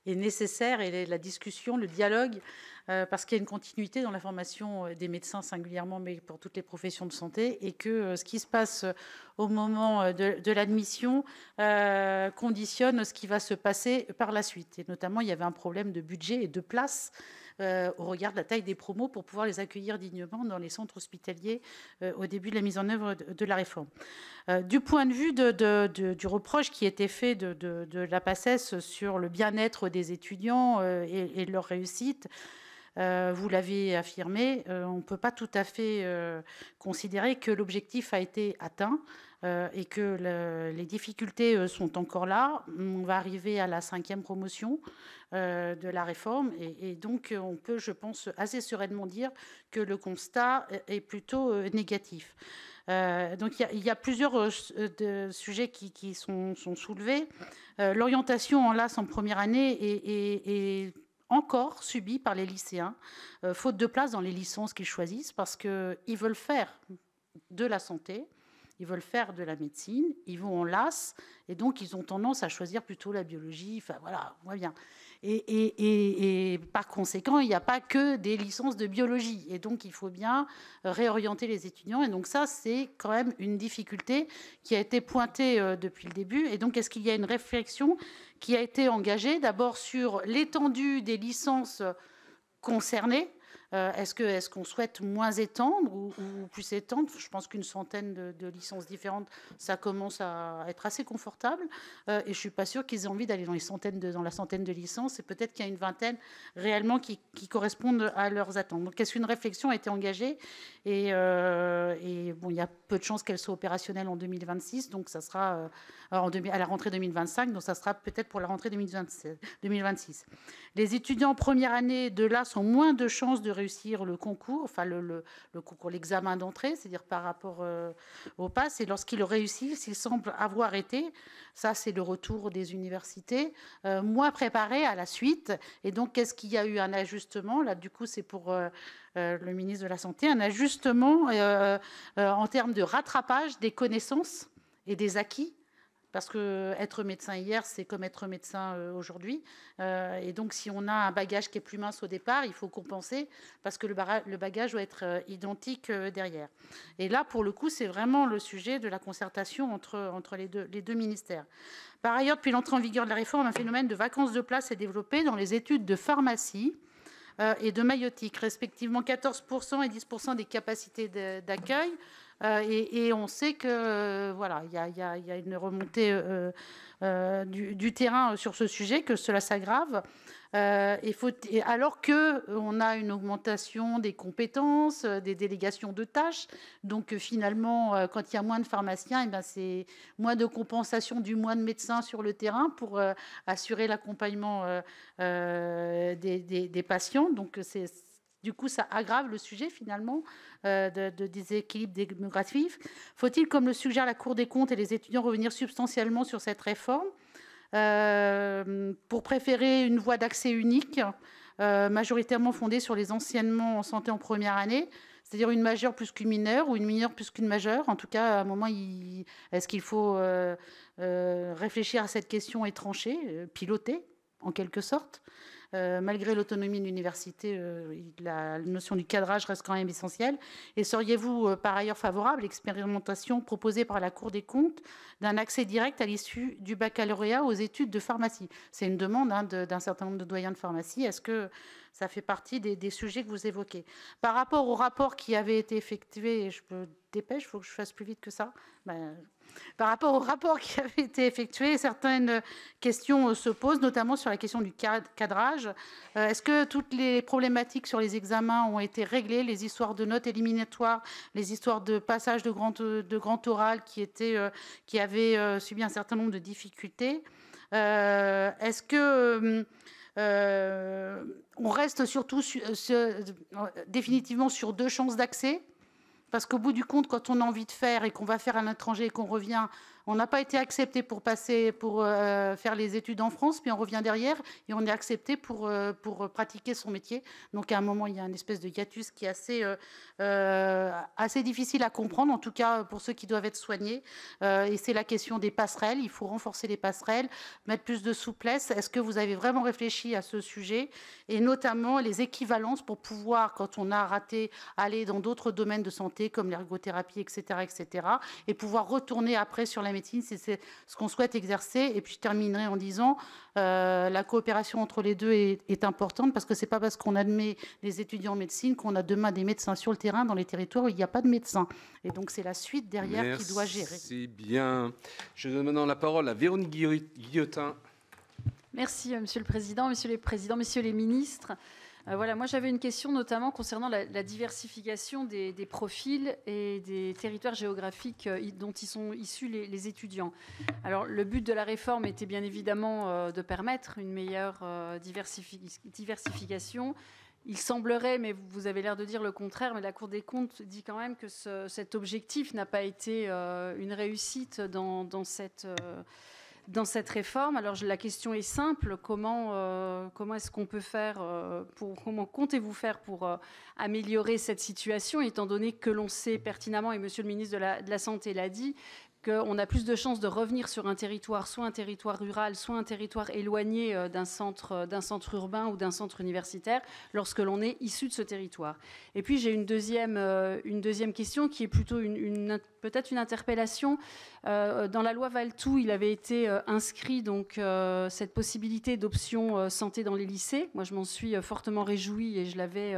nécessaire, et la discussion, le dialogue, parce qu'il y a une continuité dans la formation des médecins singulièrement, mais pour toutes les professions de santé, et que ce qui se passe au moment de l'admission conditionne ce qui va se passer par la suite. Et notamment, il y avait un problème de budget et de place au regard de la taille des promos pour pouvoir les accueillir dignement dans les centres hospitaliers au début de la mise en œuvre de la réforme. Du point de vue du reproche qui était fait de la PACES sur le bien-être des étudiants et leur réussite, vous l'avez affirmé, on ne peut pas tout à fait considérer que l'objectif a été atteint et que les difficultés sont encore là. On va arriver à la 5e promotion de la réforme, et donc on peut, je pense, assez sereinement dire que le constat est plutôt négatif. Donc il y a plusieurs sujets qui sont soulevés. L'orientation en LAS en première année est encore subie par les lycéens, faute de place dans les licences qu'ils choisissent, parce qu'ils veulent faire de la santé, ils veulent faire de la médecine, ils vont en LAS, et donc ils ont tendance à choisir plutôt la biologie. Enfin voilà, on voit bien. Et par conséquent, il n'y a pas que des licences de biologie. Et donc, il faut bien réorienter les étudiants. Et donc, ça, c'est quand même une difficulté qui a été pointée depuis le début. Et donc, est-ce qu'il y a une réflexion qui a été engagée d'abord sur l'étendue des licences concernées? Est-ce qu'on souhaite moins étendre ou plus étendre? Je pense qu'une centaine de licences différentes, ça commence à être assez confortable. Et je ne suis pas sûre qu'ils aient envie d'aller dans la centaine de licences. Et peut-être qu'il y a une vingtaine réellement qui correspondent à leurs attentes. Donc, est-ce qu'une réflexion a été engagée? Et bon, il y a peu de chances qu'elle soit opérationnelle en 2026. Donc, ça sera à la rentrée 2025. Donc, ça sera peut-être pour la rentrée 2026. Les étudiants en première année de l'AS ont moins de chances de réussir le concours, enfin le concours, l'examen d'entrée, c'est-à-dire par rapport au PASS. Et lorsqu'ils le réussissent, ils semblent avoir été, ça c'est le retour des universités, moins préparés à la suite. Et donc, est-ce qu'il y a eu un ajustement? Là, du coup, c'est pour le ministre de la Santé, un ajustement en termes de rattrapage des connaissances et des acquis. Parce qu'être médecin hier, c'est comme être médecin aujourd'hui. Et donc, si on a un bagage qui est plus mince au départ, il faut compenser parce que le bagage doit être identique derrière. Et là, pour le coup, c'est vraiment le sujet de la concertation entre les deux ministères. Par ailleurs, depuis l'entrée en vigueur de la réforme, un phénomène de vacances de place est développé dans les études de pharmacie et de maïeutique, respectivement 14% et 10% des capacités d'accueil. Et on sait que voilà, il y a une remontée du terrain sur ce sujet, que cela s'aggrave. Alors qu'on a une augmentation des compétences, des délégations de tâches. Donc finalement, quand il y a moins de pharmaciens, eh bien, c'est moins de compensation du moins de médecins sur le terrain pour assurer l'accompagnement des patients. Donc du coup, ça aggrave le sujet finalement de déséquilibre démographique. Faut-il, comme le suggère la Cour des comptes et les étudiants, revenir substantiellement sur cette réforme pour préférer une voie d'accès unique, majoritairement fondée sur les enseignements en santé en première année, c'est-à-dire une majeure plus qu'une mineure ou une mineure plus qu'une majeure. En tout cas, à un moment, est-ce qu'il faut réfléchir à cette question et trancher, piloter, en quelque sorte. Malgré l'autonomie de l'université, la notion du cadrage reste quand même essentielle. Et seriez-vous par ailleurs favorable à l'expérimentation proposée par la Cour des comptes d'un accès direct à l'issue du baccalauréat aux études de pharmacie? C'est une demande d'un certain nombre de doyens de pharmacie. Est-ce que ça fait partie des sujets que vous évoquez? Par rapport au rapport qui avait été effectué, je me dépêche, il faut que je fasse plus vite que ça. Par rapport au rapport qui avait été effectué, certaines questions se posent, notamment sur la question du cadrage. Est-ce que toutes les problématiques sur les examens ont été réglées, les histoires de notes éliminatoires, les histoires de passage de grand oral qui avaient subi un certain nombre de difficultés? Est-ce que on reste surtout définitivement sur 2 chances d'accès? Parce qu'au bout du compte, quand on a envie de faire et qu'on va faire à l'étranger et qu'on revient, on n'a pas été accepté pour faire les études en France, puis on revient derrière et on est accepté pour pratiquer son métier. Donc à un moment, il y a une espèce de hiatus qui est assez difficile à comprendre, en tout cas pour ceux qui doivent être soignés. Et c'est la question des passerelles. Il faut renforcer les passerelles, mettre plus de souplesse. Est-ce que vous avez vraiment réfléchi à ce sujet? Et notamment les équivalences pour pouvoir, quand on a raté, aller dans d'autres domaines de santé comme l'ergothérapie, etc., et pouvoir retourner après sur la médecine, c'est ce qu'on souhaite exercer. Et puis je terminerai en disant la coopération entre les deux est importante, parce que c'est pas parce qu'on admet les étudiants en médecine qu'on a demain des médecins sur le terrain dans les territoires où il n'y a pas de médecins. Et donc c'est la suite derrière qui doit gérer. C'est bien. Je donne maintenant la parole à Véronique Guillotin. Merci, Monsieur le Président, Monsieur les Présidents, Messieurs les Ministres. Voilà, moi j'avais une question notamment concernant la diversification des profils et des territoires géographiques dont ils sont issus les étudiants. Alors le but de la réforme était bien évidemment de permettre une meilleure diversification. Il semblerait, mais vous avez l'air de dire le contraire, mais la Cour des comptes dit quand même que cet objectif n'a pas été une réussite dans cette réforme. Alors la question est simple, comment est-ce qu'on peut faire, comment comptez-vous faire pour améliorer cette situation, étant donné que l'on sait pertinemment, et Monsieur le ministre de la Santé l'a dit, qu'on a plus de chances de revenir sur un territoire, soit un territoire rural, soit un territoire éloigné d'un centre urbain ou d'un centre universitaire, lorsque l'on est issu de ce territoire. Et puis j'ai une deuxième question qui est plutôt peut-être une interpellation. Dans la loi Valtou, il avait été inscrit donc cette possibilité d'option santé dans les lycées. Moi, je m'en suis fortement réjouie et je l'avais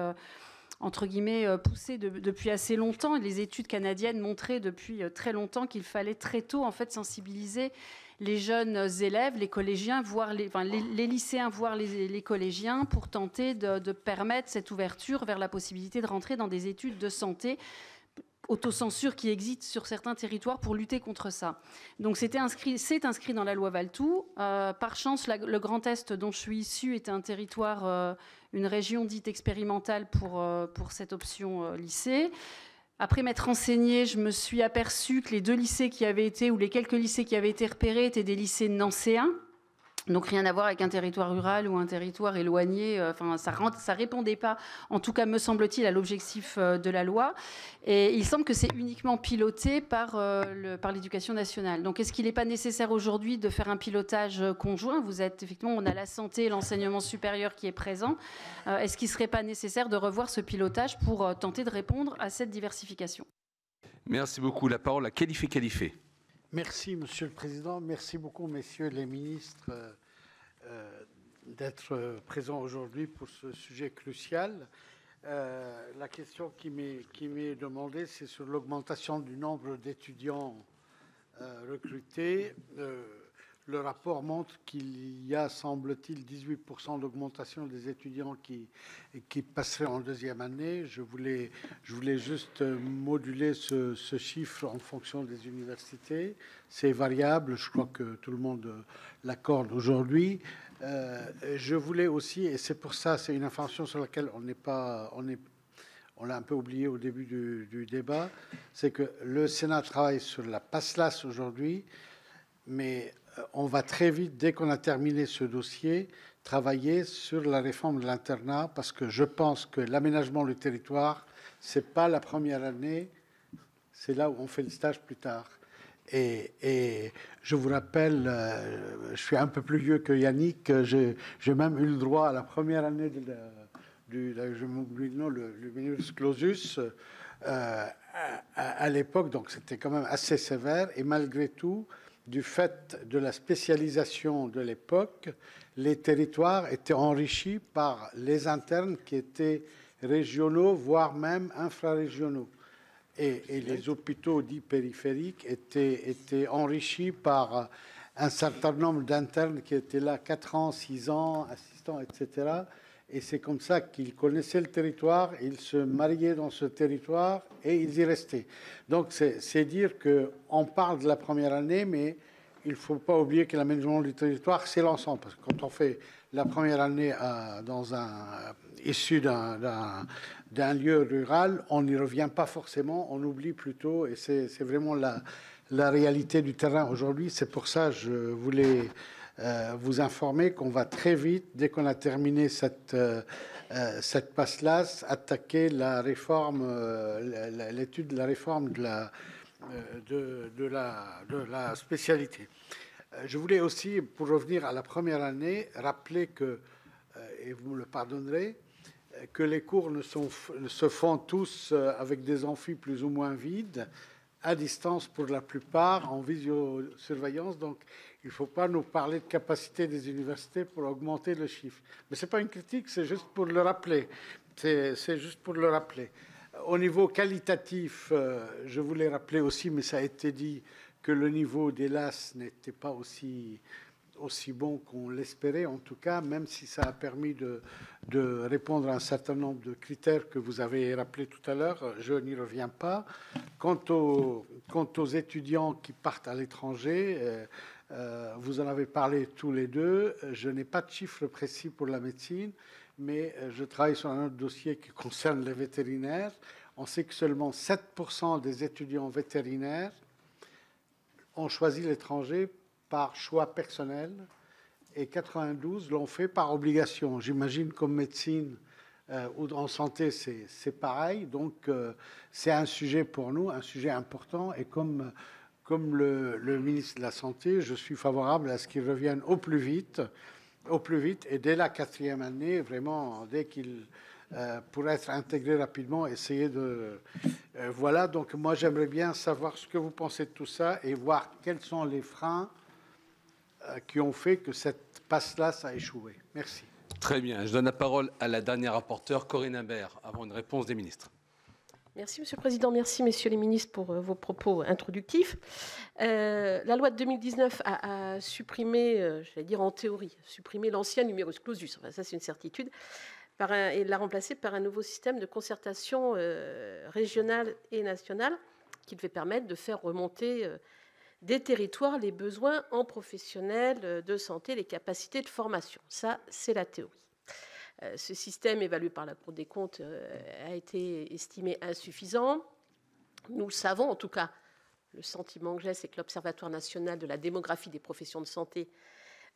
entre guillemets, poussé depuis assez longtemps. Les études canadiennes montraient depuis très longtemps qu'il fallait très tôt en fait sensibiliser les jeunes élèves, les collégiens, voire les lycéens, voire les collégiens, pour tenter de permettre cette ouverture vers la possibilité de rentrer dans des études de santé. Autocensure qui existe sur certains territoires pour lutter contre ça. Donc c'est inscrit dans la loi Valtou. Par chance, le Grand Est dont je suis issue est un territoire, une région dite expérimentale pour cette option lycée. Après m'être renseignée, je me suis aperçue que les 2 lycées qui avaient été, ou les quelques lycées qui avaient été repérés, étaient des lycées nancéens. Donc rien à voir avec un territoire rural ou un territoire éloigné. Enfin, ça répondait pas, en tout cas me semble-t-il, à l'objectif de la loi. Et il semble que c'est uniquement piloté par l'éducation nationale. Donc est-ce qu'il n'est pas nécessaire aujourd'hui de faire un pilotage conjoint? Effectivement, on a la santé et l'enseignement supérieur qui est présent. Est-ce qu'il ne serait pas nécessaire de revoir ce pilotage pour tenter de répondre à cette diversification? Merci beaucoup. La parole à Khalifé. Merci, Monsieur le Président. Merci beaucoup, messieurs les ministres, d'être présents aujourd'hui pour ce sujet crucial. La question qui m'est demandée, c'est sur l'augmentation du nombre d'étudiants recrutés. Le rapport montre qu'il y a, semble-t-il, 18% d'augmentation des étudiants qui passeraient en deuxième année. Je voulais juste moduler ce chiffre en fonction des universités. C'est variable, je crois que tout le monde l'accorde aujourd'hui. Je voulais aussi, et c'est pour ça, c'est une information sur laquelle on l'a un peu oublié au début du débat, c'est que le Sénat travaille sur la PASLAS aujourd'hui, mais on va très vite, dès qu'on a terminé ce dossier, travailler sur la réforme de l'internat, parce que je pense que l'aménagement du territoire, ce n'est pas la première année, c'est là où on fait le stage plus tard. Et je vous rappelle, je suis un peu plus vieux que Yannick, j'ai même eu le droit à la première année je m'oublie le nom, le minus clausus, à l'époque, donc c'était quand même assez sévère, et malgré tout, du fait de la spécialisation de l'époque, les territoires étaient enrichis par les internes qui étaient régionaux, voire même infrarégionaux. Et les hôpitaux dits périphériques étaient enrichis par un certain nombre d'internes qui étaient là 4 ans, 6 ans, assistants, etc. Et c'est comme ça qu'ils connaissaient le territoire, ils se mariaient dans ce territoire et ils y restaient. Donc c'est dire qu'on parle de la première année, mais il ne faut pas oublier que l'aménagement du territoire, c'est l'ensemble. Parce que quand on fait la première année issu d'un lieu rural, on n'y revient pas forcément, on oublie plutôt, et c'est vraiment la réalité du terrain aujourd'hui. C'est pour ça que je voulais vous informer qu'on va très vite, dès qu'on a terminé cette passe-là, attaquer la réforme, l'étude de la réforme de la spécialité. Je voulais aussi, pour revenir à la première année, rappeler que, et vous me le pardonnerez, que les cours ne se font tous avec des amphis plus ou moins vides, à distance pour la plupart, en visiosurveillance. Donc, il ne faut pas nous parler de capacité des universités pour augmenter le chiffre. Mais ce n'est pas une critique, c'est juste pour le rappeler. C'est juste pour le rappeler. Au niveau qualitatif, je voulais rappeler aussi, mais ça a été dit, que le niveau des LAS n'était pas aussi bon qu'on l'espérait, en tout cas, même si ça a permis de répondre à un certain nombre de critères que vous avez rappelés tout à l'heure. Je n'y reviens pas. Quant aux étudiants qui partent à l'étranger, vous en avez parlé tous les deux. Je n'ai pas de chiffres précis pour la médecine, mais je travaille sur un autre dossier qui concerne les vétérinaires. On sait que seulement 7% des étudiants vétérinaires ont choisi l'étranger par choix personnel et 92 l'ont fait par obligation. J'imagine qu'en médecine ou en santé, c'est pareil. Donc, c'est un sujet pour nous, un sujet important. Et comme le ministre de la Santé, je suis favorable à ce qu'ils reviennent au plus vite, et dès la 4e année, vraiment, dès qu'ils pour être intégrés rapidement, essayer de... voilà, donc moi j'aimerais bien savoir ce que vous pensez de tout ça et voir quels sont les freins qui ont fait que cette passe-là, ça a échoué. Merci. Très bien. Je donne la parole à la dernière rapporteure, Corinne Imbert, avant une réponse des ministres. Merci, Monsieur le Président. Merci, Messieurs les ministres, pour vos propos introductifs. La loi de 2019 a supprimé, j'allais dire en théorie, supprimé l'ancien numerus clausus. Enfin, ça, c'est une certitude. Et l'a remplacé par un nouveau système de concertation régionale et nationale qui devait permettre de faire remonter des territoires les besoins en professionnels de santé, les capacités de formation. Ça, c'est la théorie. Ce système, évalué par la Cour des comptes, a été estimé insuffisant. Nous le savons, en tout cas, le sentiment que j'ai, c'est que l'Observatoire national de la démographie des professions de santé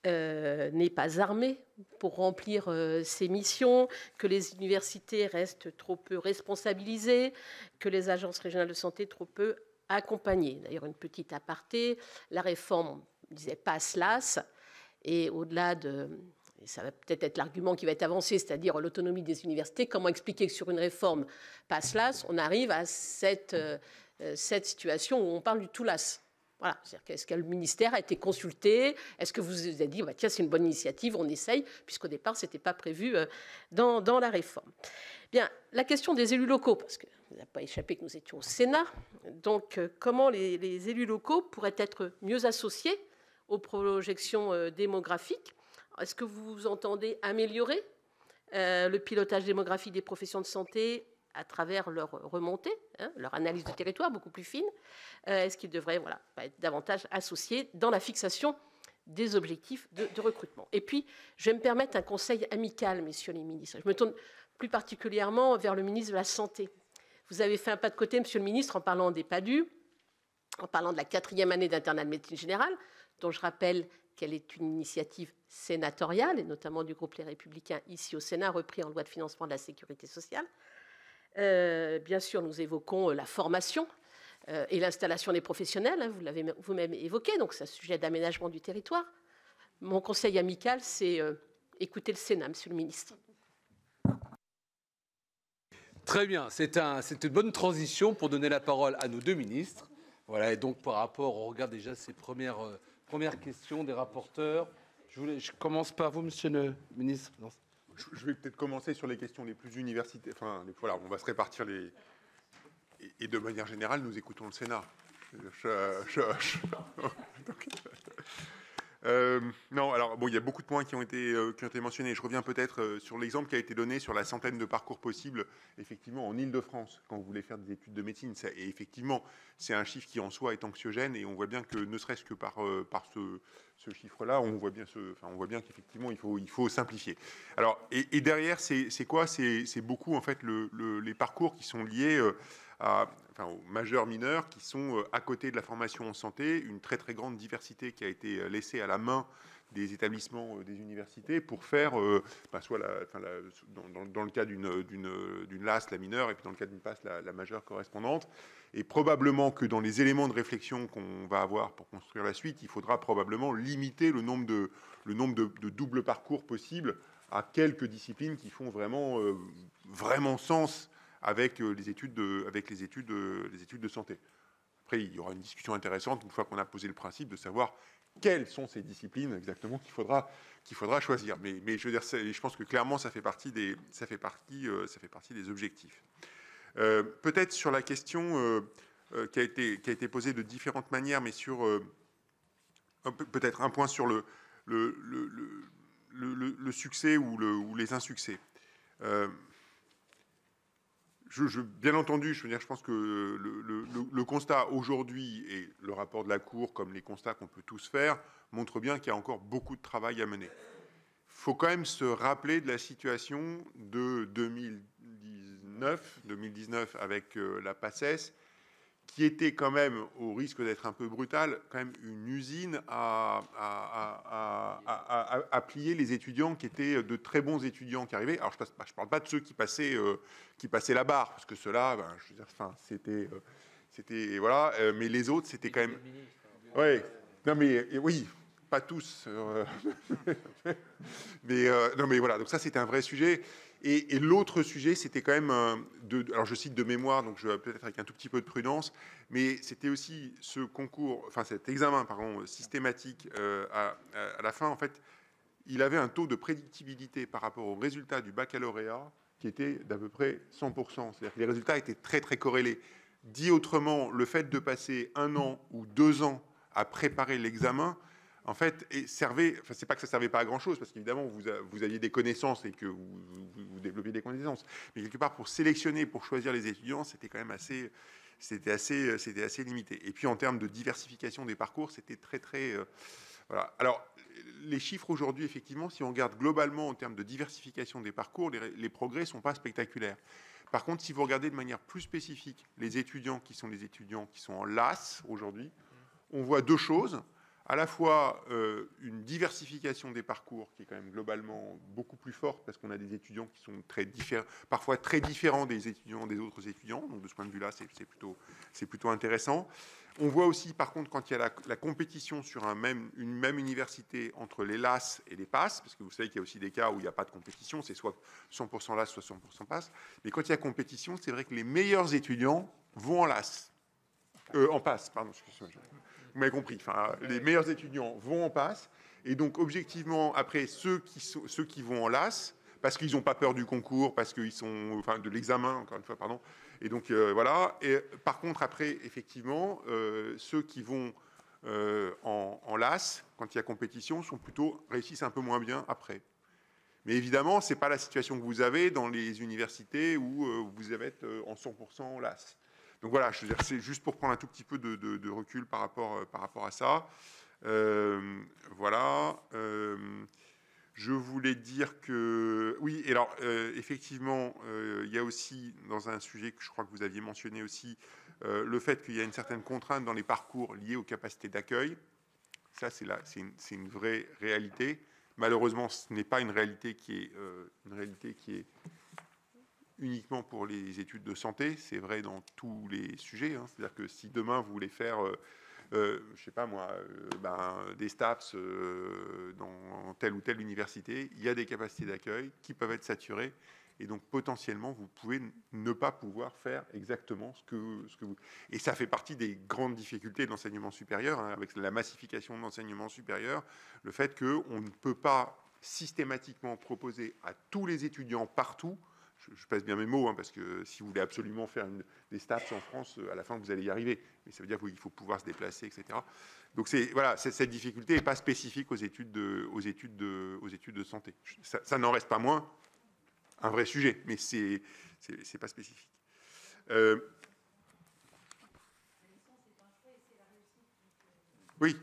n'est pas armé pour remplir ses missions, que les universités restent trop peu responsabilisées, que les agences régionales de santé trop peu accompagnées. D'ailleurs, une petite aparté, la réforme ne disait pas SLAS, et au-delà de... Et ça va peut-être être l'argument qui va être avancé, c'est-à-dire l'autonomie des universités. Comment expliquer que sur une réforme PASLAS, on arrive à cette situation où on parle du TOULAS? Voilà. Est-ce que le ministère a été consulté? Est-ce que vous vous avez dit, tiens, c'est une bonne initiative, on essaye, puisqu'au départ, ce n'était pas prévu dans la réforme. Bien, la question des élus locaux, parce que vous n'a pas échappé que nous étions au Sénat, donc comment les élus locaux pourraient être mieux associés aux projections démographiques? Est-ce que vous entendez améliorer le pilotage démographique des professions de santé à travers leur remontée, leur analyse de territoire beaucoup plus fine? Est-ce qu'ils devraient être davantage associés dans la fixation des objectifs de recrutement? Et puis, je vais me permettre un conseil amical, messieurs les ministres. Je me tourne plus particulièrement vers le ministre de la Santé. Vous avez fait un pas de côté, monsieur le ministre, en parlant des PADU, en parlant de la 4e année d'internat de médecine générale, dont je rappelle qu'elle est une initiative sénatoriale, et notamment du groupe Les Républicains ici au Sénat, repris en loi de financement de la sécurité sociale. Bien sûr, nous évoquons la formation et l'installation des professionnels, vous l'avez vous-même évoqué, donc c'est un sujet d'aménagement du territoire. Mon conseil amical, c'est écouter le Sénat, monsieur le ministre. Très bien, c'est une bonne transition pour donner la parole à nos deux ministres. Voilà, et donc par rapport, on regarde déjà ces premières questions des rapporteurs. Je commence par vous, monsieur le ministre. Non. Je vais peut-être commencer sur les questions les plus universitaires. Enfin, voilà, on va se répartir les... Et de manière générale, nous écoutons le Sénat. Non, alors bon, il y a beaucoup de points qui ont été mentionnés. Je reviens peut-être sur l'exemple qui a été donné sur la centaine de parcours possibles, effectivement, en Île-de-France, quand vous voulez faire des études de médecine. Et effectivement, c'est un chiffre qui en soi est anxiogène, et on voit bien que, ne serait-ce que par ce chiffre-là, on voit bien qu'effectivement, il faut simplifier. Alors, et derrière, c'est quoi? C'est beaucoup en fait les parcours qui sont liés aux majeurs mineurs, qui sont à côté de la formation en santé, une très très grande diversité qui a été laissée à la main des établissements des universités pour faire soit dans le cas d'une LAS, la mineure, et puis dans le cas d'une PAS, la majeure correspondante. Et probablement que dans les éléments de réflexion qu'on va avoir pour construire la suite, il faudra probablement limiter le nombre de doubles parcours possibles à quelques disciplines qui font vraiment sens avec les études de santé. Après, il y aura une discussion intéressante une fois qu'on a posé le principe de savoir quelles sont ces disciplines exactement qu'il faudra choisir. Mais je veux dire, je pense que clairement, ça fait partie des objectifs. Peut-être sur la question qui a été posée de différentes manières, mais sur peut-être un point sur le succès ou les insuccès. Bien entendu, je pense que le constat aujourd'hui, et le rapport de la Cour, comme les constats qu'on peut tous faire, montre bien qu'il y a encore beaucoup de travail à mener. Il faut quand même se rappeler de la situation de 2019 avec la PACES, qui était quand même, au risque d'être un peu brutal, quand même une usine à plier les étudiants qui étaient de très bons étudiants qui arrivaient. Alors, je ne parle pas de ceux qui passaient la barre, parce que ceux-là, je veux dire, c'était voilà, mais les autres, c'était quand même... Ouais, non mais oui, pas tous. Non mais voilà, donc ça, c'était un vrai sujet. Et l'autre sujet, c'était quand même alors je cite de mémoire, donc je peut-être avec un tout petit peu de prudence, mais c'était aussi cet examen, systématique à la fin. En fait, il avait un taux de prédictibilité par rapport aux résultats du baccalauréat qui était d'à peu près 100%. C'est-à-dire que les résultats étaient très très corrélés. Dit autrement, le fait de passer 1 an ou 2 ans à préparer l'examen, en fait, c'est pas que ça servait pas à grand chose, parce qu'évidemment vous aviez des connaissances et que vous développiez des connaissances, mais quelque part pour sélectionner, pour choisir les étudiants, c'était quand même assez limité. Et puis en termes de diversification des parcours, c'était très voilà. Alors les chiffres aujourd'hui, effectivement, si on regarde globalement en termes de diversification des parcours, les progrès sont pas spectaculaires. Par contre, si vous regardez de manière plus spécifique les étudiants qui sont en LAS aujourd'hui, on voit 2 choses. À la fois une diversification des parcours qui est quand même globalement beaucoup plus forte, parce qu'on a des étudiants qui sont parfois très différents des autres étudiants. Donc de ce point de vue-là, c'est plutôt intéressant. On voit aussi, par contre, quand il y a la compétition sur une même université entre les LAS et les PAS, parce que vous savez qu'il y a aussi des cas où il n'y a pas de compétition, c'est soit 100% LAS, soit 100% PAS. Mais quand il y a compétition, c'est vrai que les meilleurs étudiants vont en LAS. En PAS, pardon, excusez-moi. Vous m'avez compris. Les meilleurs étudiants vont en PAS, et donc objectivement, après ceux qui vont en LAS, parce qu'ils n'ont pas peur du concours, parce qu'ils sont, enfin, de l'examen, encore une fois, pardon. Et donc, voilà. Et par contre, après, effectivement, ceux qui vont en LAS, quand il y a compétition, réussissent un peu moins bien après. Mais évidemment, ce n'est pas la situation que vous avez dans les universités où vous avez en 100% en LAS. Donc voilà, c'est juste pour prendre un tout petit peu de recul par rapport à ça. Voilà. Je voulais dire que... Oui, et alors, effectivement, il y a aussi, dans un sujet que je crois que vous aviez mentionné aussi, le fait qu'il y a une certaine contrainte dans les parcours liés aux capacités d'accueil. Ça, c'est une vraie réalité. Malheureusement, ce n'est pas une réalité qui est uniquement pour les études de santé. C'est vrai dans tous les sujets. Hein. C'est-à-dire que si demain, vous voulez faire... je ne sais pas moi, des STAPS dans telle ou telle université, il y a des capacités d'accueil qui peuvent être saturées. Et donc, potentiellement, vous pouvez ne pas pouvoir faire exactement ce que vous... Et ça fait partie des grandes difficultés de l'enseignement supérieur, hein, avec la massification de l'enseignement supérieur, le fait qu'on ne peut pas systématiquement proposer à tous les étudiants partout, je pèse bien mes mots, hein, parce que si vous voulez absolument faire des STAPS en France, à la fin, vous allez y arriver. Mais ça veut dire qu'il faut pouvoir se déplacer, etc. Donc, voilà, cette difficulté n'est pas spécifique aux études de santé. Ça n'en reste pas moins un vrai sujet, mais c'est pas spécifique. Oui.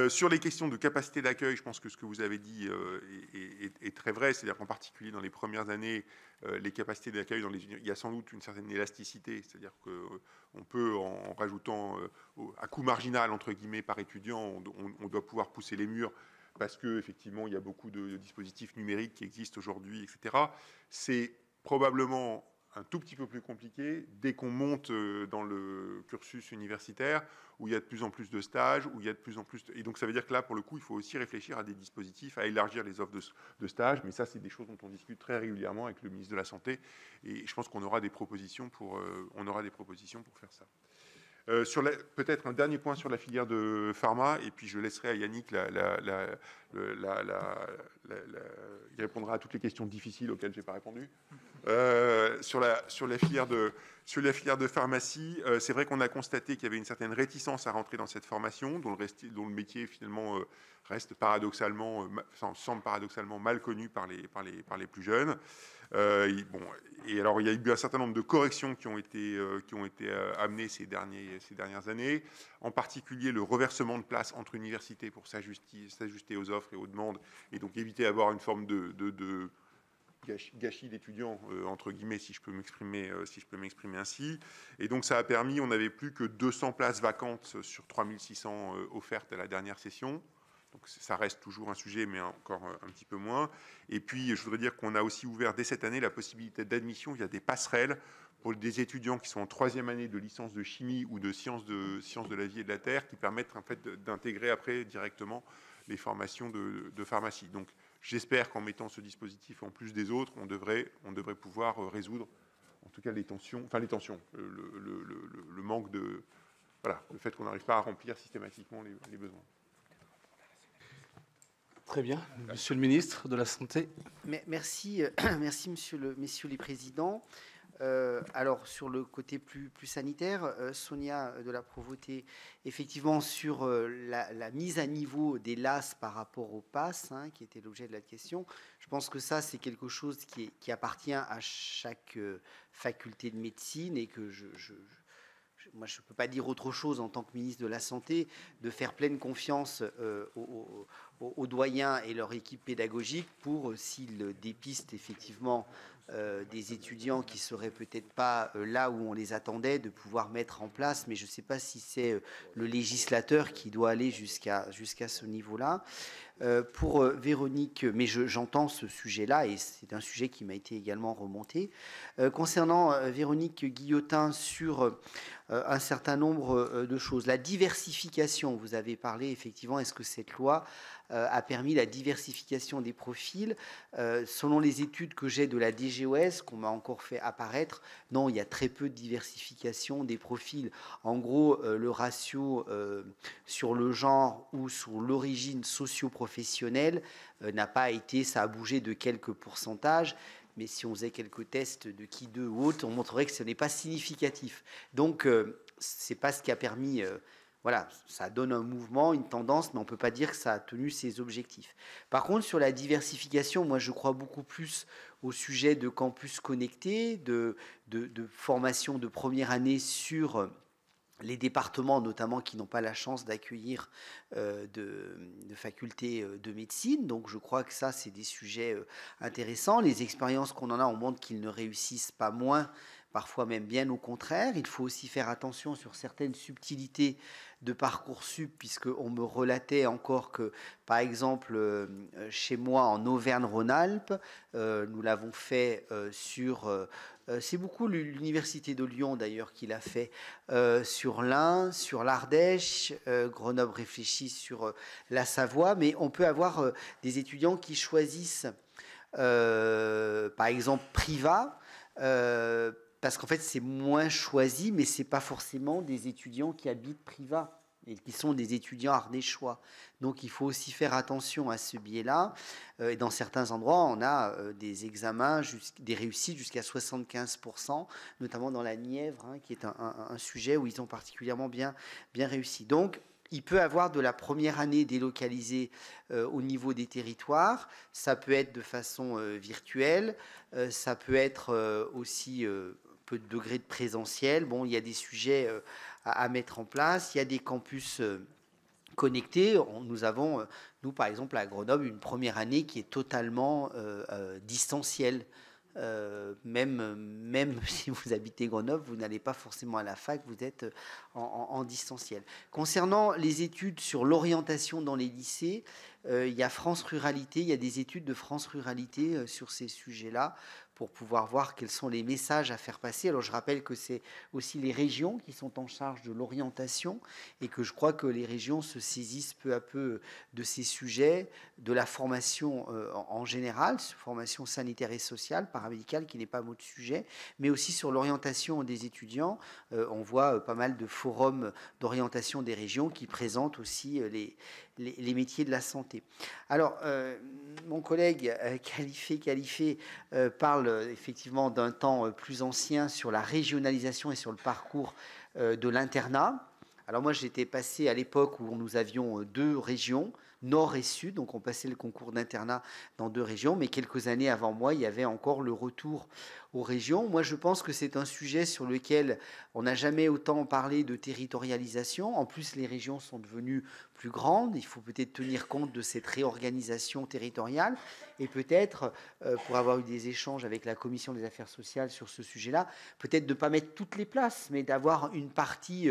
Sur les questions de capacité d'accueil, je pense que ce que vous avez dit est très vrai. C'est-à-dire qu'en particulier dans les premières années, les capacités d'accueil il y a sans doute une certaine élasticité. C'est-à-dire qu'on peut, en rajoutant à coût marginal, entre guillemets, par étudiant, on doit pouvoir pousser les murs parce qu'effectivement, il y a beaucoup de dispositifs numériques qui existent aujourd'hui, etc. C'est probablement un tout petit peu plus compliqué dès qu'on monte dans le cursus universitaire, où il y a de plus en plus de stages, où il y a de plus en plus... Et donc, ça veut dire que là, pour le coup, il faut aussi réfléchir à des dispositifs, à élargir les offres de stages. Mais ça, c'est des choses dont on discute très régulièrement avec le ministre de la Santé. Et je pense qu'on aura des propositions pour faire ça. Peut-être un dernier point sur la filière de pharma, et puis je laisserai à Yannick il répondra à toutes les questions difficiles auxquelles je n'ai pas répondu. Sur la filière de pharmacie, c'est vrai qu'on a constaté qu'il y avait une certaine réticence à rentrer dans cette formation, dont le métier finalement semble paradoxalement mal connu par les plus jeunes. Et alors il y a eu un certain nombre de corrections qui ont été amenées ces dernières années, en particulier le reversement de places entre universités pour s'ajuster aux offres et aux demandes, et donc éviter d'avoir une forme de gâchis d'étudiants, entre guillemets, si je peux m'exprimer ainsi. Et donc ça a permis, on n'avait plus que 200 places vacantes sur 3600 offertes à la dernière session. Donc ça reste toujours un sujet, mais encore un petit peu moins. Et puis, je voudrais dire qu'on a aussi ouvert dès cette année la possibilité d'admission via des passerelles pour des étudiants qui sont en 3e année de licence de chimie ou de sciences de la vie et de la terre, qui permettent en fait d'intégrer après directement les formations de pharmacie. Donc j'espère qu'en mettant ce dispositif en plus des autres, on devrait pouvoir résoudre en tout cas le manque de... Voilà, le fait qu'on n'arrive pas à remplir systématiquement les besoins. Très bien. Monsieur le ministre de la Santé. Merci, messieurs les présidents. Alors, sur le côté plus sanitaire, Sonia de la Provoté, effectivement, sur la mise à niveau des LAS par rapport au PASS, qui était l'objet de la question, je pense que ça, c'est quelque chose qui appartient à chaque faculté de médecine et que moi, je ne peux pas dire autre chose en tant que ministre de la Santé, de faire pleine confiance aux doyens et leur équipe pédagogique pour, s'ils dépistent effectivement des étudiants qui ne seraient peut-être pas là où on les attendait, de pouvoir mettre en place. Mais je ne sais pas si c'est le législateur qui doit aller jusqu'à ce niveau-là. Pour Véronique, mais j'entends ce sujet-là et c'est un sujet qui m'a été également remonté. Concernant Véronique Guillotin sur un certain nombre de choses, la diversification, vous avez parlé effectivement, est-ce que cette loi a permis la diversification des profils. Selon les études que j'ai de la DGOS, qu'on m'a encore fait apparaître, non, il y a très peu de diversification des profils. En gros, le ratio sur le genre ou sur l'origine socio-professionnelle n'a pas été, ça a bougé de quelques pourcentages, mais si on faisait quelques tests de qui d'eux ou autres, on montrerait que ce n'est pas significatif. Donc, ce n'est pas ce qui a permis... voilà, ça donne un mouvement, une tendance, mais on ne peut pas dire que ça a tenu ses objectifs. Par contre, sur la diversification, moi, je crois beaucoup plus au sujet de campus connectés, de formation de première année sur les départements, notamment, qui n'ont pas la chance d'accueillir de facultés de médecine. Donc, je crois que ça, c'est des sujets intéressants. Les expériences qu'on en a, on montre qu'ils ne réussissent pas moins, parfois même bien au contraire. Il faut aussi faire attention sur certaines subtilités de Parcoursup, puisqu'on me relatait encore que, par exemple, chez moi, en Auvergne-Rhône-Alpes, nous l'avons fait sur... c'est beaucoup l'Université de Lyon, d'ailleurs, qui l'a fait sur l'Ain, sur l'Ardèche. Grenoble réfléchit sur la Savoie. Mais on peut avoir des étudiants qui choisissent, par exemple, Privat, parce qu'en fait, c'est moins choisi, mais ce n'est pas forcément des étudiants qui habitent Privat, et qui sont des étudiants ardéchois. Donc, il faut aussi faire attention à ce biais-là. Et dans certains endroits, on a des examens, des réussites jusqu'à 75%, notamment dans la Nièvre, hein, qui est un sujet où ils ont particulièrement bien réussi. Donc, il peut avoir de la première année délocalisée au niveau des territoires. Ça peut être de façon virtuelle. Ça peut être aussi peu de degrés de présentiel. Bon, il y a des sujets à mettre en place. Il y a des campus connectés. Nous avons, nous, par exemple, à Grenoble, une première année qui est totalement distancielle. Même si vous habitez Grenoble, vous n'allez pas forcément à la fac, vous êtes en distanciel. Concernant les études sur l'orientation dans les lycées, il y a France Ruralité, il y a des études de France Ruralité sur ces sujets-là, pour pouvoir voir quels sont les messages à faire passer. Alors je rappelle que c'est aussi les régions qui sont en charge de l'orientation et que je crois que les régions se saisissent peu à peu de ces sujets, de la formation en général, formation sanitaire et sociale, paramédicale qui n'est pas mot de sujet, mais aussi sur l'orientation des étudiants. On voit pas mal de forums d'orientation des régions qui présentent aussi les métiers de la santé. Alors, mon collègue Khalifé parle effectivement d'un temps plus ancien sur la régionalisation et sur le parcours de l'internat. Alors moi, j'étais passé à l'époque où nous avions 2 régions, nord et sud, donc on passait le concours d'internat dans 2 régions, mais quelques années avant moi, il y avait encore le retour aux régions. Moi, je pense que c'est un sujet sur lequel on n'a jamais autant parlé de territorialisation. En plus, les régions sont devenues plus grandes. Il faut peut-être tenir compte de cette réorganisation territoriale et peut-être, pour avoir eu des échanges avec la Commission des affaires sociales sur ce sujet-là, peut-être de ne pas mettre toutes les places, mais d'avoir une partie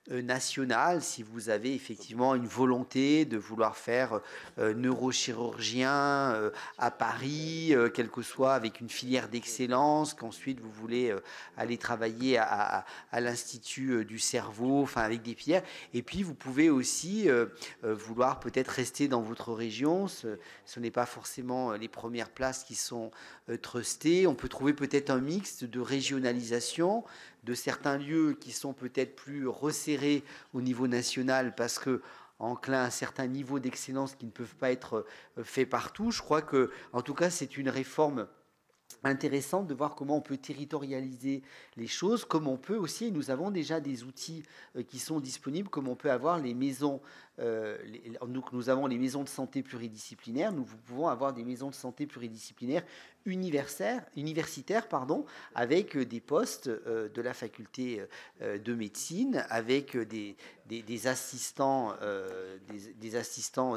nationale, si vous avez effectivement une volonté de vouloir faire neurochirurgien à Paris, quel que soit, avec une filière d'excellence, qu'ensuite vous voulez aller travailler à l'Institut du cerveau, enfin avec des filières. Et puis vous pouvez aussi vouloir peut-être rester dans votre région. Ce n'est pas forcément les premières places qui sont trustées. On peut trouver peut-être un mix de régionalisation, de certains lieux qui sont peut-être plus resserrés au niveau national parce que enclin à un certain niveau d'excellence qui ne peuvent pas être faits partout. Je crois que, en tout cas, c'est une réforme intéressante de voir comment on peut territorialiser les choses, comme on peut aussi, et nous avons déjà des outils qui sont disponibles, comme on peut avoir les maisons, nous avons les maisons de santé pluridisciplinaires, nous pouvons avoir des maisons de santé pluridisciplinaires universitaires, avec des postes de la faculté de médecine, avec des assistants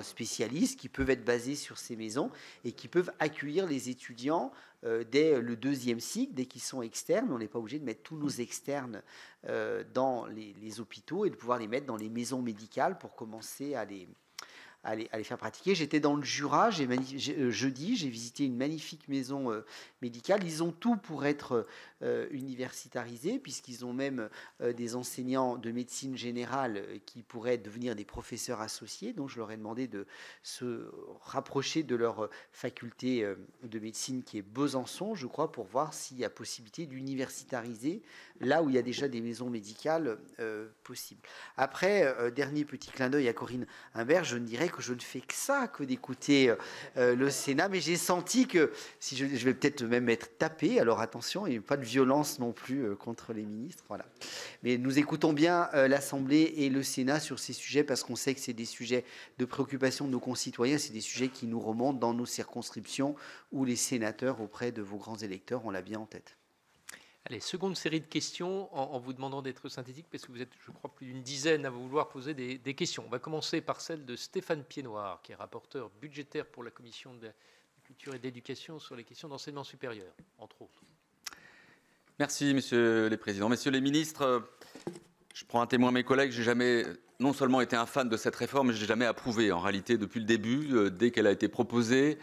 spécialistes qui peuvent être basés sur ces maisons et qui peuvent accueillir les étudiants dès le 2e cycle, dès qu'ils sont externes. On n'est pas obligé de mettre tous nos externes dans les hôpitaux et de pouvoir les mettre dans les maisons médicales pour commencer à les faire pratiquer. J'étais dans le Jura jeudi, j'ai visité une magnifique maison médicale. Ils ont tout pour être universitarisés, puisqu'ils ont même des enseignants de médecine générale qui pourraient devenir des professeurs associés. Donc je leur ai demandé de se rapprocher de leur faculté de médecine qui est Besançon, je crois, pour voir s'il y a possibilité d'universitariser là où il y a déjà des maisons médicales possibles. Après, dernier petit clin d'œil à Corinne Imbert, je ne dirais que je ne fais que ça, que d'écouter le Sénat, mais j'ai senti que, si je vais peut-être même être tapé, alors attention, il n'y a pas de violence non plus contre les ministres, voilà. Mais nous écoutons bien l'Assemblée et le Sénat sur ces sujets, parce qu'on sait que c'est des sujets de préoccupation de nos concitoyens, c'est des sujets qui nous remontent dans nos circonscriptions, où les sénateurs, auprès de vos grands électeurs, on l'a bien en tête. Allez, seconde série de questions, en vous demandant d'être synthétique, parce que vous êtes, je crois, plus d'une dizaine à vouloir poser des questions. On va commencer par celle de Stéphane Piednoir, qui est rapporteur budgétaire pour la Commission de la Culture et de l'Éducation sur les questions d'enseignement supérieur, entre autres. Merci, Messieurs les Présidents. Messieurs les Ministres, je prends un témoin à mes collègues, j'ai jamais non seulement été un fan de cette réforme, mais je n'ai jamais approuvé, en réalité, depuis le début, dès qu'elle a été proposée.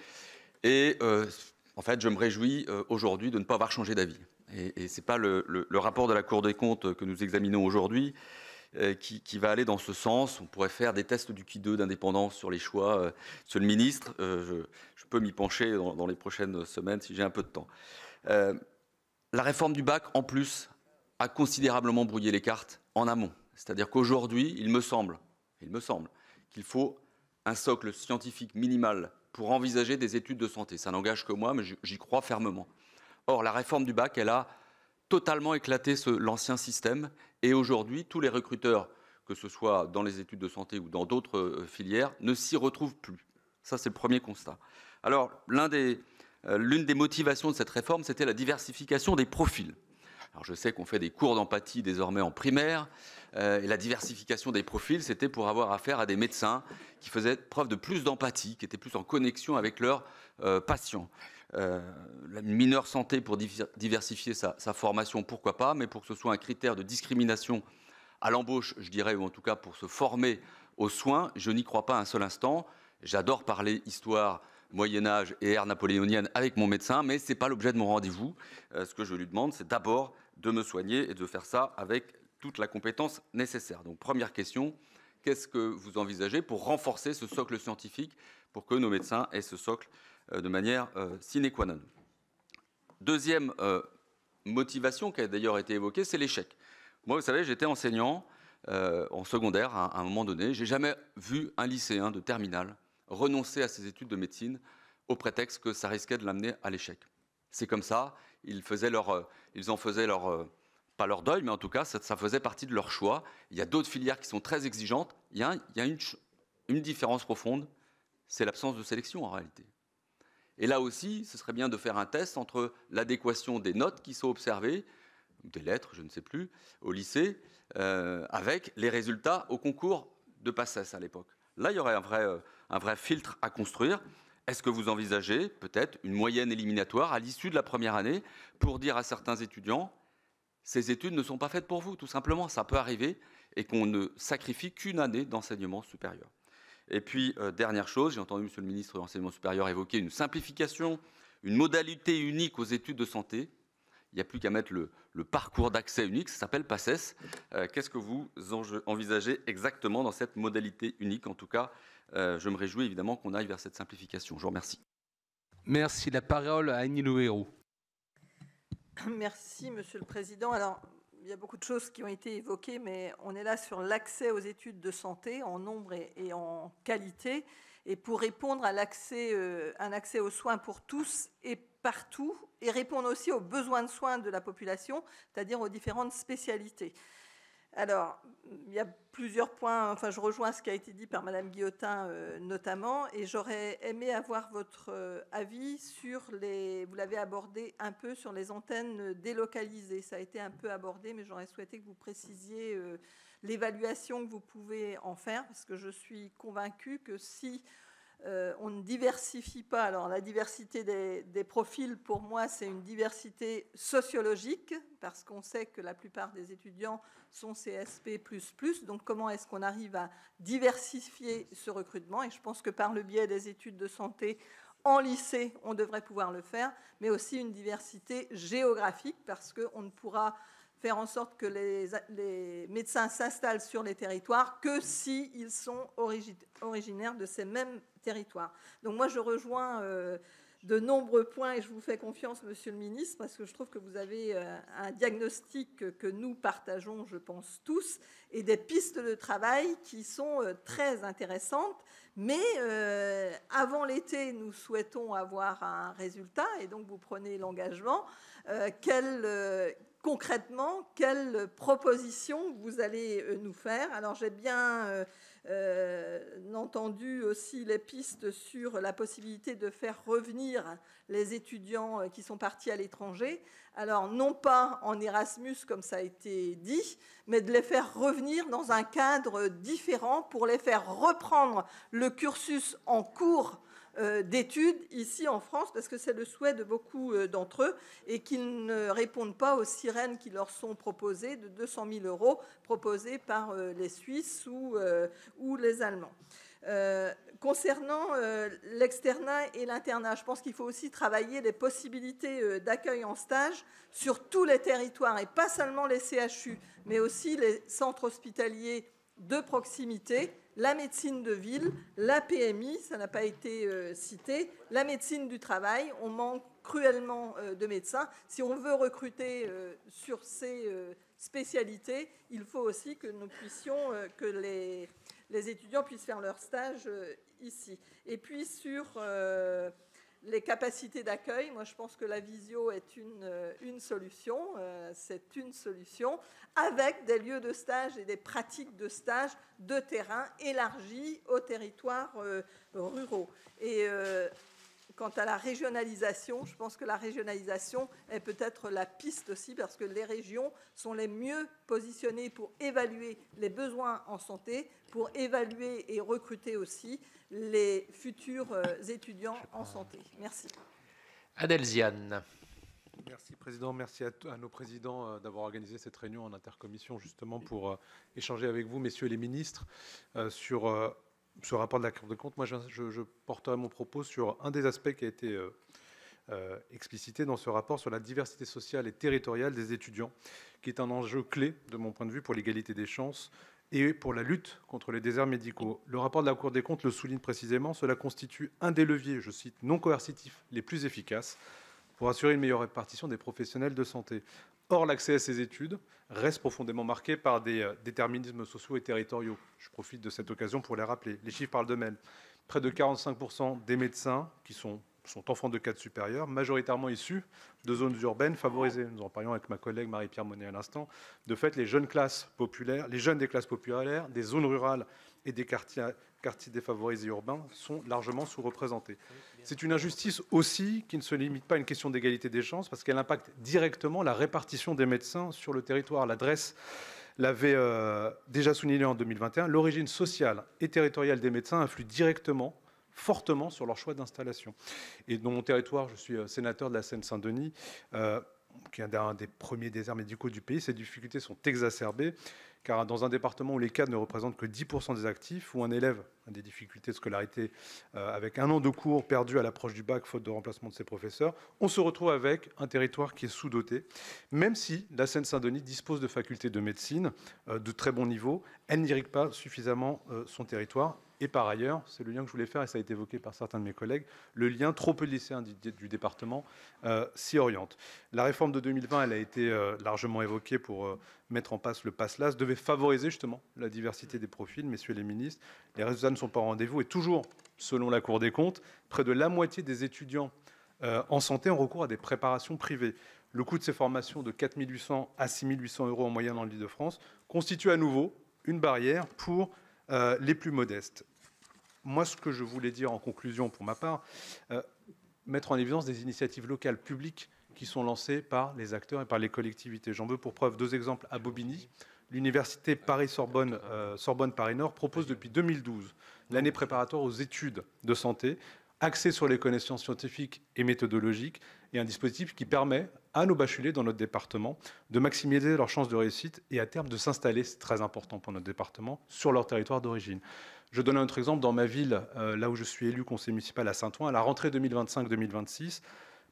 Et en fait, je me réjouis aujourd'hui de ne pas avoir changé d'avis. Et ce n'est pas le rapport de la Cour des comptes que nous examinons aujourd'hui qui va aller dans ce sens. On pourrait faire des tests du Q2 d'indépendance sur les choix. Monsieur le ministre, je peux m'y pencher dans les prochaines semaines si j'ai un peu de temps. La réforme du bac, en plus, a considérablement brouillé les cartes en amont. C'est-à-dire qu'aujourd'hui, il me semble qu'il faut un socle scientifique minimal pour envisager des études de santé. Ça n'engage que moi, mais j'y crois fermement. Or, la réforme du bac, elle a totalement éclaté l'ancien système. Et aujourd'hui, tous les recruteurs, que ce soit dans les études de santé ou dans d'autres filières, ne s'y retrouvent plus. Ça, c'est le premier constat. Alors, l'une des motivations de cette réforme, c'était la diversification des profils. Alors, je sais qu'on fait des cours d'empathie désormais en primaire. Et la diversification des profils, c'était pour avoir affaire à des médecins qui faisaient preuve de plus d'empathie, qui étaient plus en connexion avec leurs patients. La mineure santé pour diversifier sa formation, pourquoi pas, mais pour que ce soit un critère de discrimination à l'embauche, je dirais, ou en tout cas pour se former aux soins, je n'y crois pas un seul instant. J'adore parler histoire, Moyen-Âge et ère napoléonienne avec mon médecin, mais ce n'est pas l'objet de mon rendez-vous. Ce que je lui demande, c'est d'abord de me soigner et de faire ça avec toute la compétence nécessaire. Donc, première question, qu'est-ce que vous envisagez pour renforcer ce socle scientifique, pour que nos médecins aient ce socle de manière sine qua non? Deuxième motivation qui a d'ailleurs été évoquée, c'est l'échec. Moi, vous savez, j'étais enseignant en secondaire à un moment donné. Je n'ai jamais vu un lycéen de terminale renoncer à ses études de médecine au prétexte que ça risquait de l'amener à l'échec. C'est comme ça, ils en faisaient pas leur deuil, mais en tout cas, ça faisait partie de leur choix. Il y a d'autres filières qui sont très exigeantes. Il y a une différence profonde, c'est l'absence de sélection en réalité. Et là aussi, ce serait bien de faire un test entre l'adéquation des notes qui sont observées, des lettres, je ne sais plus, au lycée, avec les résultats au concours de PACES à l'époque. Là, il y aurait un vrai filtre à construire. Est-ce que vous envisagez peut-être une moyenne éliminatoire à l'issue de la première année pour dire à certains étudiants, ces études ne sont pas faites pour vous, tout simplement, ça peut arriver, et qu'on ne sacrifie qu'une année d'enseignement supérieur. Et puis, dernière chose, j'ai entendu Monsieur le ministre de l'Enseignement supérieur évoquer une simplification, une modalité unique aux études de santé. Il n'y a plus qu'à mettre le parcours d'accès unique, ça s'appelle PACES. Qu'est-ce que vous envisagez exactement dans cette modalité unique? En tout cas, je me réjouis évidemment qu'on aille vers cette simplification. Je vous remercie. Merci. La parole à Annie Le Hérault. Merci, Monsieur le Président. Alors, il y a beaucoup de choses qui ont été évoquées, mais on est là sur l'accès aux études de santé en nombre et en qualité. Et pour répondre à un accès aux soins pour tous et partout, et répondre aussi aux besoins de soins de la population, c'est-à-dire aux différentes spécialités. Alors, il y a plusieurs points, enfin je rejoins ce qui a été dit par Madame Guillotin notamment, et j'aurais aimé avoir votre avis sur vous l'avez abordé un peu, sur les antennes délocalisées. Ça a été un peu abordé, mais j'aurais souhaité que vous précisiez l'évaluation que vous pouvez en faire, parce que je suis convaincue que si on ne diversifie pas. Alors la diversité des profils, pour moi, c'est une diversité sociologique, parce qu'on sait que la plupart des étudiants sont CSP++. Donc comment est-ce qu'on arrive à diversifier ce recrutement? Et je pense que par le biais des études de santé en lycée, on devrait pouvoir le faire, mais aussi une diversité géographique, parce qu'on ne pourra faire en sorte que les médecins s'installent sur les territoires que s'ils sont originaires de ces mêmes territoires. Donc moi, je rejoins de nombreux points et je vous fais confiance, Monsieur le Ministre, parce que je trouve que vous avez un diagnostic que nous partageons, je pense, tous, et des pistes de travail qui sont très intéressantes. Mais avant l'été, nous souhaitons avoir un résultat, et donc vous prenez l'engagement. Concrètement, quelles propositions vous allez nous faire? Alors j'ai bien entendu aussi les pistes sur la possibilité de faire revenir les étudiants qui sont partis à l'étranger. Alors non pas en Erasmus comme ça a été dit, mais de les faire revenir dans un cadre différent pour les faire reprendre le cursus en cours d'études ici en France, parce que c'est le souhait de beaucoup d'entre eux, et qu'ils ne répondent pas aux sirènes qui leur sont proposées de 200 000 € proposées par les Suisses ou les Allemands. Concernant l'externat et l'internat, je pense qu'il faut aussi travailler les possibilités d'accueil en stage sur tous les territoires, et pas seulement les CHU, mais aussi les centres hospitaliers de proximité, la médecine de ville, la PMI, ça n'a pas été cité, la médecine du travail. On manque cruellement de médecins. Si on veut recruter sur ces spécialités, il faut aussi que nous puissions, que les étudiants puissent faire leur stage ici. Et puis sur les capacités d'accueil, moi je pense que la visio est une solution, c'est une solution, avec des lieux de stage et des pratiques de stage de terrain élargies aux territoires ruraux. Et quant à la régionalisation, je pense que la régionalisation est peut-être la piste aussi, parce que les régions sont les mieux positionnées pour évaluer les besoins en santé, pour évaluer et recruter aussi les futurs étudiants en santé. Merci. Adelziane. Merci Président, merci à nos présidents d'avoir organisé cette réunion en intercommission justement pour échanger avec vous, messieurs les ministres, sur ce rapport de la Cour des comptes. Moi, je porterai mon propos sur un des aspects qui a été explicité dans ce rapport sur la diversité sociale et territoriale des étudiants, qui est un enjeu clé, de mon point de vue, pour l'égalité des chances et pour la lutte contre les déserts médicaux. Le rapport de la Cour des comptes le souligne précisément, cela constitue un des leviers, je cite, non coercitifs les plus efficaces pour assurer une meilleure répartition des professionnels de santé. Or, l'accès à ces études reste profondément marqué par des déterminismes sociaux et territoriaux. Je profite de cette occasion pour les rappeler. Les chiffres parlent d'eux-mêmes. Près de 45% des médecins qui sont enfants de cadre supérieur, majoritairement issus de zones urbaines favorisées. Nous en parlions avec ma collègue Marie-Pierre Monet à l'instant. De fait, les jeunes des classes populaires, des zones rurales et des quartiers défavorisés urbains sont largement sous-représentés. C'est une injustice aussi qui ne se limite pas à une question d'égalité des chances, parce qu'elle impacte directement la répartition des médecins sur le territoire. L'adresse l'avait déjà souligné en 2021. L'origine sociale et territoriale des médecins influe directement, fortement sur leur choix d'installation. Et dans mon territoire, je suis sénateur de la Seine-Saint-Denis, qui est un des premiers déserts médicaux du pays. Ces difficultés sont exacerbées, car dans un département où les cadres ne représentent que 10% des actifs, où un élève a des difficultés de scolarité avec un an de cours perdu à l'approche du bac, faute de remplacement de ses professeurs, on se retrouve avec un territoire qui est sous-doté. Même si la Seine-Saint-Denis dispose de facultés de médecine de très bon niveau, elle n'irrigue pas suffisamment son territoire. Et par ailleurs, c'est le lien que je voulais faire, et ça a été évoqué par certains de mes collègues, le lien, trop peu de lycéens du département s'y orientent. La réforme de 2020, elle a été largement évoquée pour mettre en place le PASLAS, devait favoriser justement la diversité des profils, messieurs les ministres. Les résultats ne sont pas au rendez-vous, et toujours, selon la Cour des comptes, près de la moitié des étudiants en santé ont recours à des préparations privées. Le coût de ces formations, de 4 800 à 6 800 € en moyenne dans l'Île-de-France, constitue à nouveau une barrière pour les plus modestes. Moi, ce que je voulais dire en conclusion pour ma part, mettre en évidence des initiatives locales publiques qui sont lancées par les acteurs et par les collectivités. J'en veux pour preuve 2 exemples à Bobigny. l'université Paris-Sorbonne, Sorbonne Paris-Nord propose depuis 2012 l'année préparatoire aux études de santé, axée sur les connaissances scientifiques et méthodologiques, et un dispositif qui permet à nos bacheliers dans notre département de maximiser leurs chances de réussite et à terme de s'installer, c'est très important pour notre département, sur leur territoire d'origine. Je donne un autre exemple dans ma ville, là où je suis élu conseiller municipal à Saint-Ouen, à la rentrée 2025-2026,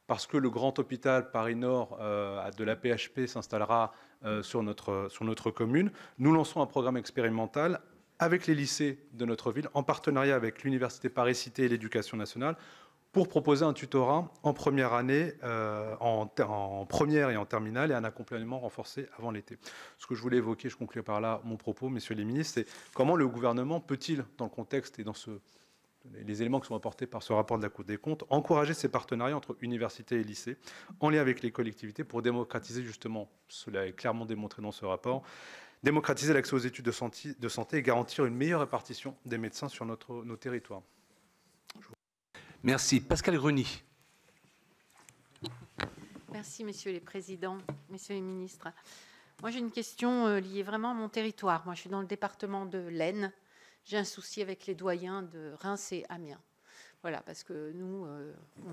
parce que le grand hôpital Paris-Nord de la PHP s'installera sur notre commune. Nous lançons un programme expérimental avec les lycées de notre ville, en partenariat avec l'Université Paris-Cité et l'Éducation nationale, pour proposer un tutorat en première année, en première et en terminale, et un accompagnement renforcé avant l'été. Ce que je voulais évoquer, je conclue par là mon propos, messieurs les ministres, c'est comment le gouvernement peut-il, dans le contexte et dans les éléments qui sont apportés par ce rapport de la Cour des comptes, encourager ces partenariats entre universités et lycées, en lien avec les collectivités, pour démocratiser justement, cela est clairement démontré dans ce rapport, démocratiser l'accès aux études de santé et garantir une meilleure répartition des médecins sur nos territoires. Merci. Pascal Gruny. Merci, messieurs les présidents, messieurs les ministres. Moi, j'ai une question liée vraiment à mon territoire. Moi, je suis dans le département de l'Aisne. J'ai un souci avec les doyens de Reims et Amiens. Voilà, parce que nous,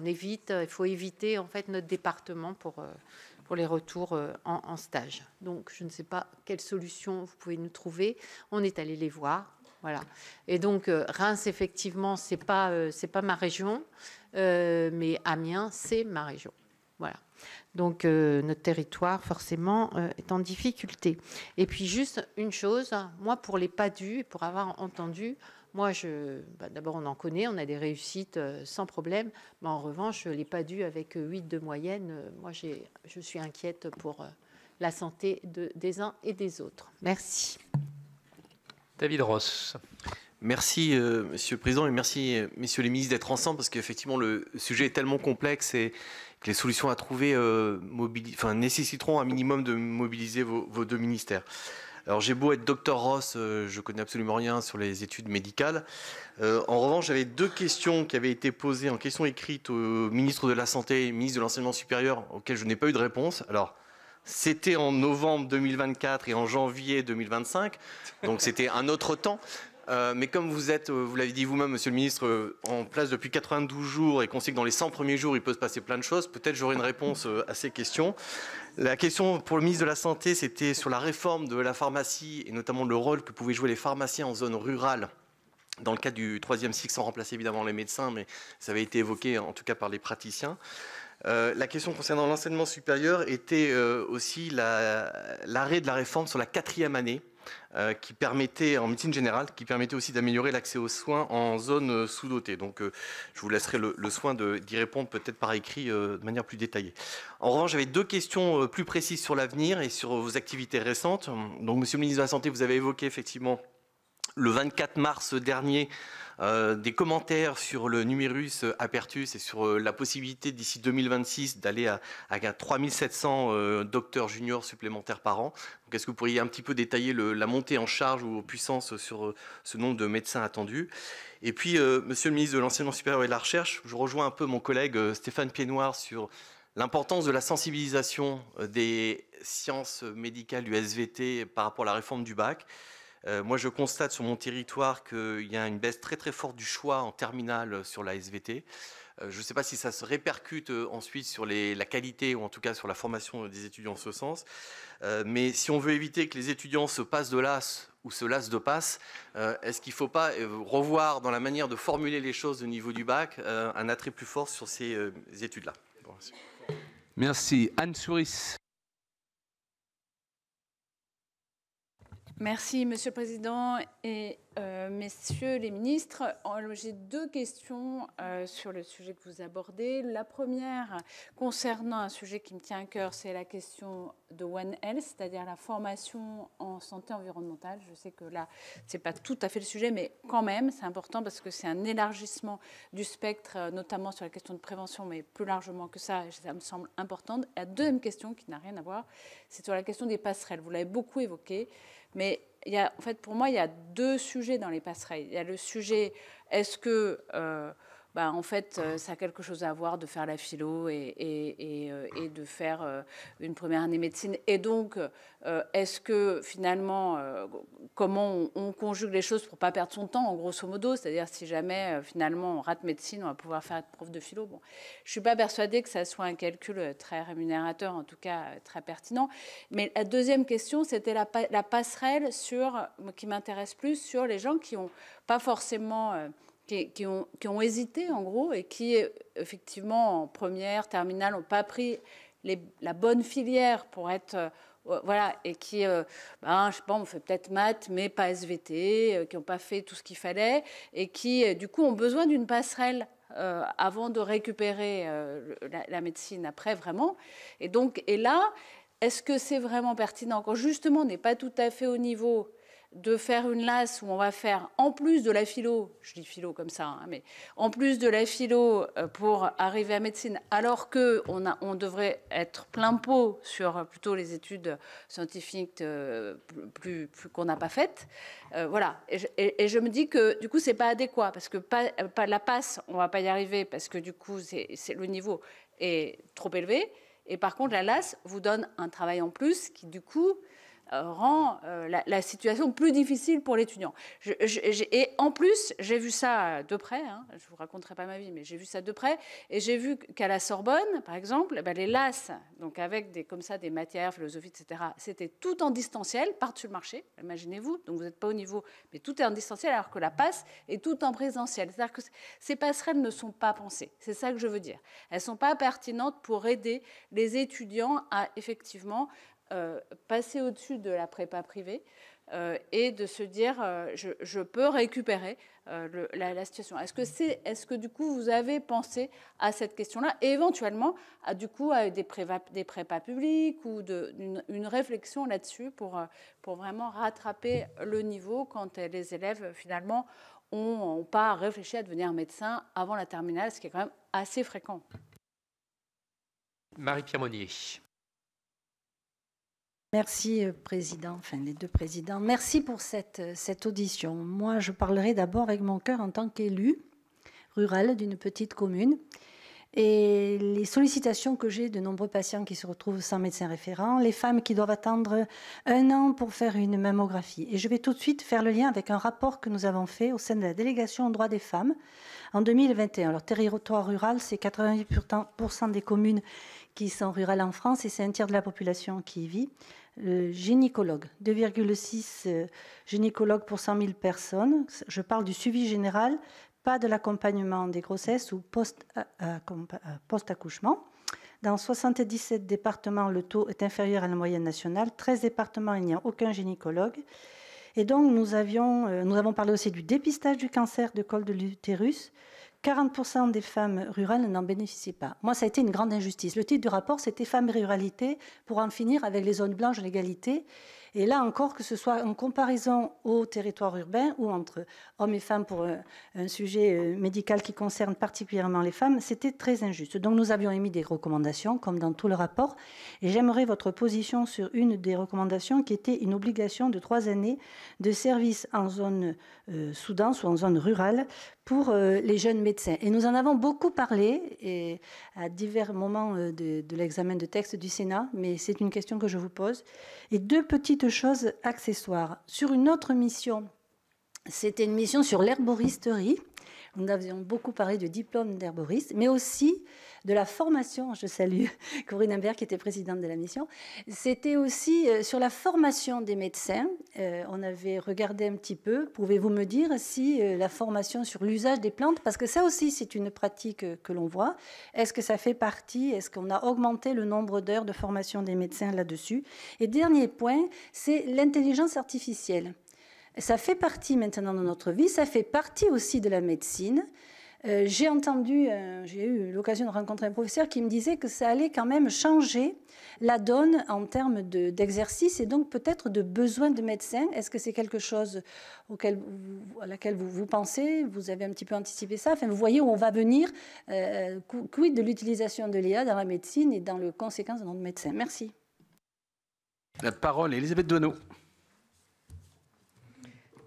il faut éviter en fait notre département pour les retours en stage. Donc, je ne sais pas quelle solution vous pouvez nous trouver. On est allé les voir. Voilà. Et donc, Reims, effectivement, c'est pas ma région, mais Amiens, c'est ma région. Voilà. Donc, notre territoire, forcément, est en difficulté. Et puis, juste une chose, moi, pour les PADU, et pour avoir entendu, moi, d'abord, on en connaît, on a des réussites sans problème, mais en revanche, les PADU avec 8 de moyenne, moi, je suis inquiète pour la santé des uns et des autres. Merci. David Ross. Merci, Monsieur le Président, et merci, messieurs les ministres, d'être ensemble, parce qu'effectivement, le sujet est tellement complexe et que les solutions à trouver nécessiteront un minimum de mobiliser vos deux ministères. Alors, j'ai beau être docteur Ross, je connais absolument rien sur les études médicales. En revanche, j'avais deux questions qui avaient été posées en question écrite au ministre de la Santé et au ministre de l'Enseignement supérieur, auxquelles je n'ai pas eu de réponse. Alors, c'était en novembre 2024 et en janvier 2025, donc c'était un autre temps. Mais comme vous l'avez dit vous-même, monsieur le ministre, en place depuis 92 jours et qu'on sait que dans les 100 premiers jours, il peut se passer plein de choses, peut-être j'aurai une réponse à ces questions. La question pour le ministre de la Santé, c'était sur la réforme de la pharmacie et notamment le rôle que pouvaient jouer les pharmaciens en zone rurale dans le cadre du 3e cycle, sans remplacer évidemment les médecins, mais ça avait été évoqué en tout cas par les praticiens. La question concernant l'enseignement supérieur était aussi l'arrêt de la réforme sur la 4e année, qui permettait, en médecine générale, qui permettait aussi d'améliorer l'accès aux soins en zone sous-dotée. Donc, je vous laisserai le soin d'y répondre peut-être par écrit de manière plus détaillée. En revanche, j'avais deux questions plus précises sur l'avenir et sur vos activités récentes. Donc, monsieur le ministre de la Santé, vous avez évoqué effectivement le 24 mars dernier des commentaires sur le numerus apertus et sur la possibilité d'ici 2026 d'aller à 3700 docteurs juniors supplémentaires par an. Est-ce que vous pourriez un petit peu détailler la montée en charge ou puissance sur ce nombre de médecins attendus? Et puis, monsieur le ministre de l'Enseignement supérieur et de la Recherche, je rejoins un peu mon collègue Stéphane Piednoir sur l'importance de la sensibilisation des sciences médicales du SVT par rapport à la réforme du bac. Moi, je constate sur mon territoire qu'il y a une baisse très très forte du choix en terminale sur la SVT. Je ne sais pas si ça se répercute ensuite sur la qualité ou en tout cas sur la formation des étudiants en ce sens. Mais si on veut éviter que les étudiants se passent de l'AS ou se lassent de passe, est-ce qu'il ne faut pas revoir dans la manière de formuler les choses au niveau du bac un attrait plus fort sur ces études-là? Bon, merci. Anne Souris. Merci, Monsieur le Président et messieurs les ministres. J'ai deux questions sur le sujet que vous abordez. La première, concernant un sujet qui me tient à cœur, c'est la question de One Health, c'est-à-dire la formation en santé environnementale. Je sais que là, ce n'est pas tout à fait le sujet, mais quand même, c'est important parce que c'est un élargissement du spectre, notamment sur la question de prévention, mais plus largement que ça me semble important. La deuxième question, qui n'a rien à voir, c'est sur la question des passerelles. Vous l'avez beaucoup évoqué. Mais pour moi, il y a deux sujets dans les passerelles. Il y a le sujet, est-ce que en fait, ça a quelque chose à voir de faire la philo et de faire une première année médecine. Et donc, est-ce que finalement, comment on conjugue les choses pour ne pas perdre son temps, en grosso modo, c'est-à-dire si jamais finalement on rate médecine, on va pouvoir faire être prof de philo. Bon, je ne suis pas persuadée que ça soit un calcul très rémunérateur, en tout cas très pertinent. Mais la deuxième question, c'était la passerelle qui m'intéresse plus sur les gens qui n'ont pas forcément... Qui ont hésité, en gros, et qui, effectivement, en première, terminale, n'ont pas pris la bonne filière pour être... voilà, et qui, je sais pas, on fait peut-être maths, mais pas SVT, qui n'ont pas fait tout ce qu'il fallait, et qui, du coup, ont besoin d'une passerelle avant de récupérer la médecine après, vraiment. Et là, est-ce que c'est vraiment pertinent, quand justement on n'est pas tout à fait au niveau de faire une LAS où on va faire, en plus de la philo, je dis philo comme ça, hein, mais en plus de la philo pour arriver à médecine, alors qu'on devrait être plein pot sur plutôt les études scientifiques plus qu'on n'a pas faites. Voilà. Et je me dis que du coup, c'est pas adéquat, parce que la passe, on va pas y arriver, parce que du coup, le niveau est trop élevé. Et par contre, la LAS vous donne un travail en plus qui, du coup, rend la situation plus difficile pour l'étudiant. Et en plus, j'ai vu ça de près, hein, je ne vous raconterai pas ma vie, mais j'ai vu ça de près, et j'ai vu qu'à la Sorbonne, par exemple, les LAS, donc avec des matières, philosophie, etc., c'était tout en distanciel, par-dessus le marché, imaginez-vous, donc vous n'êtes pas au niveau, mais tout est en distanciel, alors que la passe est tout en présentiel. C'est-à-dire que ces passerelles ne sont pas pensées, c'est ça que je veux dire. Elles ne sont pas pertinentes pour aider les étudiants à, effectivement, passer au-dessus de la prépa privée et de se dire je peux récupérer la situation. Est-ce que du coup vous avez pensé à cette question-là et éventuellement à des prépas publics ou une réflexion là-dessus pour vraiment rattraper le niveau quand les élèves finalement n'ont pas réfléchi à devenir médecin avant la terminale, ce qui est quand même assez fréquent. Marie-Pierre Monnier. Merci, Président, enfin les deux présidents. Merci pour cette audition. Moi, je parlerai d'abord avec mon cœur en tant qu'élue rurale d'une petite commune. Et les sollicitations que j'ai de nombreux patients qui se retrouvent sans médecin référent, les femmes qui doivent attendre 1 an pour faire une mammographie. Et je vais tout de suite faire le lien avec un rapport que nous avons fait au sein de la délégation aux droits des femmes en 2021. Alors, territoire rural, c'est 88% des communes qui sont rurales en France et c'est un tiers de la population qui y vit. Gynécologue, 2,6 gynécologues pour 100 000 personnes. Je parle du suivi général, pas de l'accompagnement des grossesses ou post-accouchement. Dans 77 départements, le taux est inférieur à la moyenne nationale. 13 départements, il n'y a aucun gynécologue. Et donc, nous avons parlé aussi du dépistage du cancer de col de l'utérus. 40% des femmes rurales n'en bénéficient pas. Moi, ça a été une grande injustice. Le titre du rapport, c'était « Femmes et ruralité » pour en finir avec les zones blanches de l'égalité. Et là encore, que ce soit en comparaison au territoire urbain ou entre hommes et femmes pour un sujet médical qui concerne particulièrement les femmes, c'était très injuste. Donc nous avions émis des recommandations, comme dans tout le rapport. Et j'aimerais votre position sur une des recommandations qui était une obligation de 3 années de service en zone sous-dense ou en zone rurale pour les jeunes médecins. Et nous en avons beaucoup parlé et à divers moments de l'examen de texte du Sénat, mais c'est une question que je vous pose. Et 2 petites choses accessoires. Sur une autre mission, c'était une mission sur l'herboristerie. Nous avions beaucoup parlé du diplôme d'herboriste, mais aussi de la formation. Je salue Corinne Imbert, qui était présidente de la mission. C'était aussi sur la formation des médecins. On avait regardé un petit peu. Pouvez-vous me dire si la formation sur l'usage des plantes, parce que ça aussi, c'est une pratique que l'on voit. Est-ce que ça fait partie? Est-ce qu'on a augmenté le nombre d'heures de formation des médecins là-dessus? Et dernier point, c'est l'intelligence artificielle. Ça fait partie maintenant de notre vie, ça fait partie aussi de la médecine. J'ai eu l'occasion de rencontrer un professeur qui me disait que ça allait quand même changer la donne en termes d'exercice et donc peut-être de besoin de médecins. Est-ce que c'est quelque chose à laquelle vous pensez? Vous avez un petit peu anticipé ça? Enfin, vous voyez où on va venir? Quid de l'utilisation de l'IA dans la médecine et dans les conséquences de notre médecin? Merci. La parole est Elisabeth Doineau.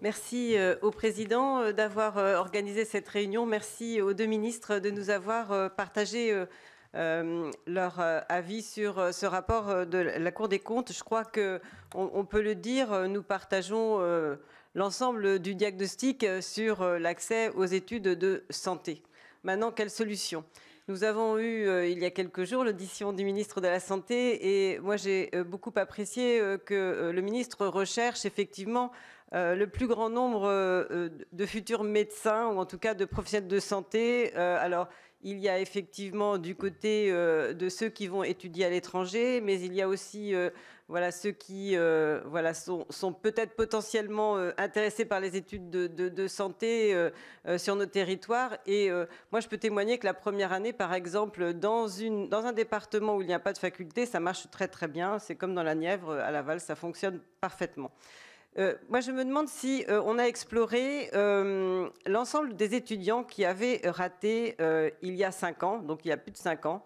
Merci au Président d'avoir organisé cette réunion. Merci aux deux ministres de nous avoir partagé leur avis sur ce rapport de la Cour des comptes. Je crois qu'on peut le dire, nous partageons l'ensemble du diagnostic sur l'accès aux études de santé. Maintenant, quelle solution ? Nous avons eu, il y a quelques jours, l'audition du ministre de la Santé et moi, j'ai beaucoup apprécié que le ministre recherche effectivement le plus grand nombre de futurs médecins ou en tout cas de professionnels de santé. Alors, il y a effectivement du côté de ceux qui vont étudier à l'étranger, mais il y a aussi voilà, ceux qui voilà, sont peut-être potentiellement intéressés par les études de santé sur nos territoires. Et moi, je peux témoigner que la première année, par exemple, dans un département où il n'y a pas de faculté, ça marche très très bien. C'est comme dans la Nièvre, à Laval, ça fonctionne parfaitement. Moi, je me demande si on a exploré l'ensemble des étudiants qui avaient raté il y a 5 ans, donc il y a plus de 5 ans,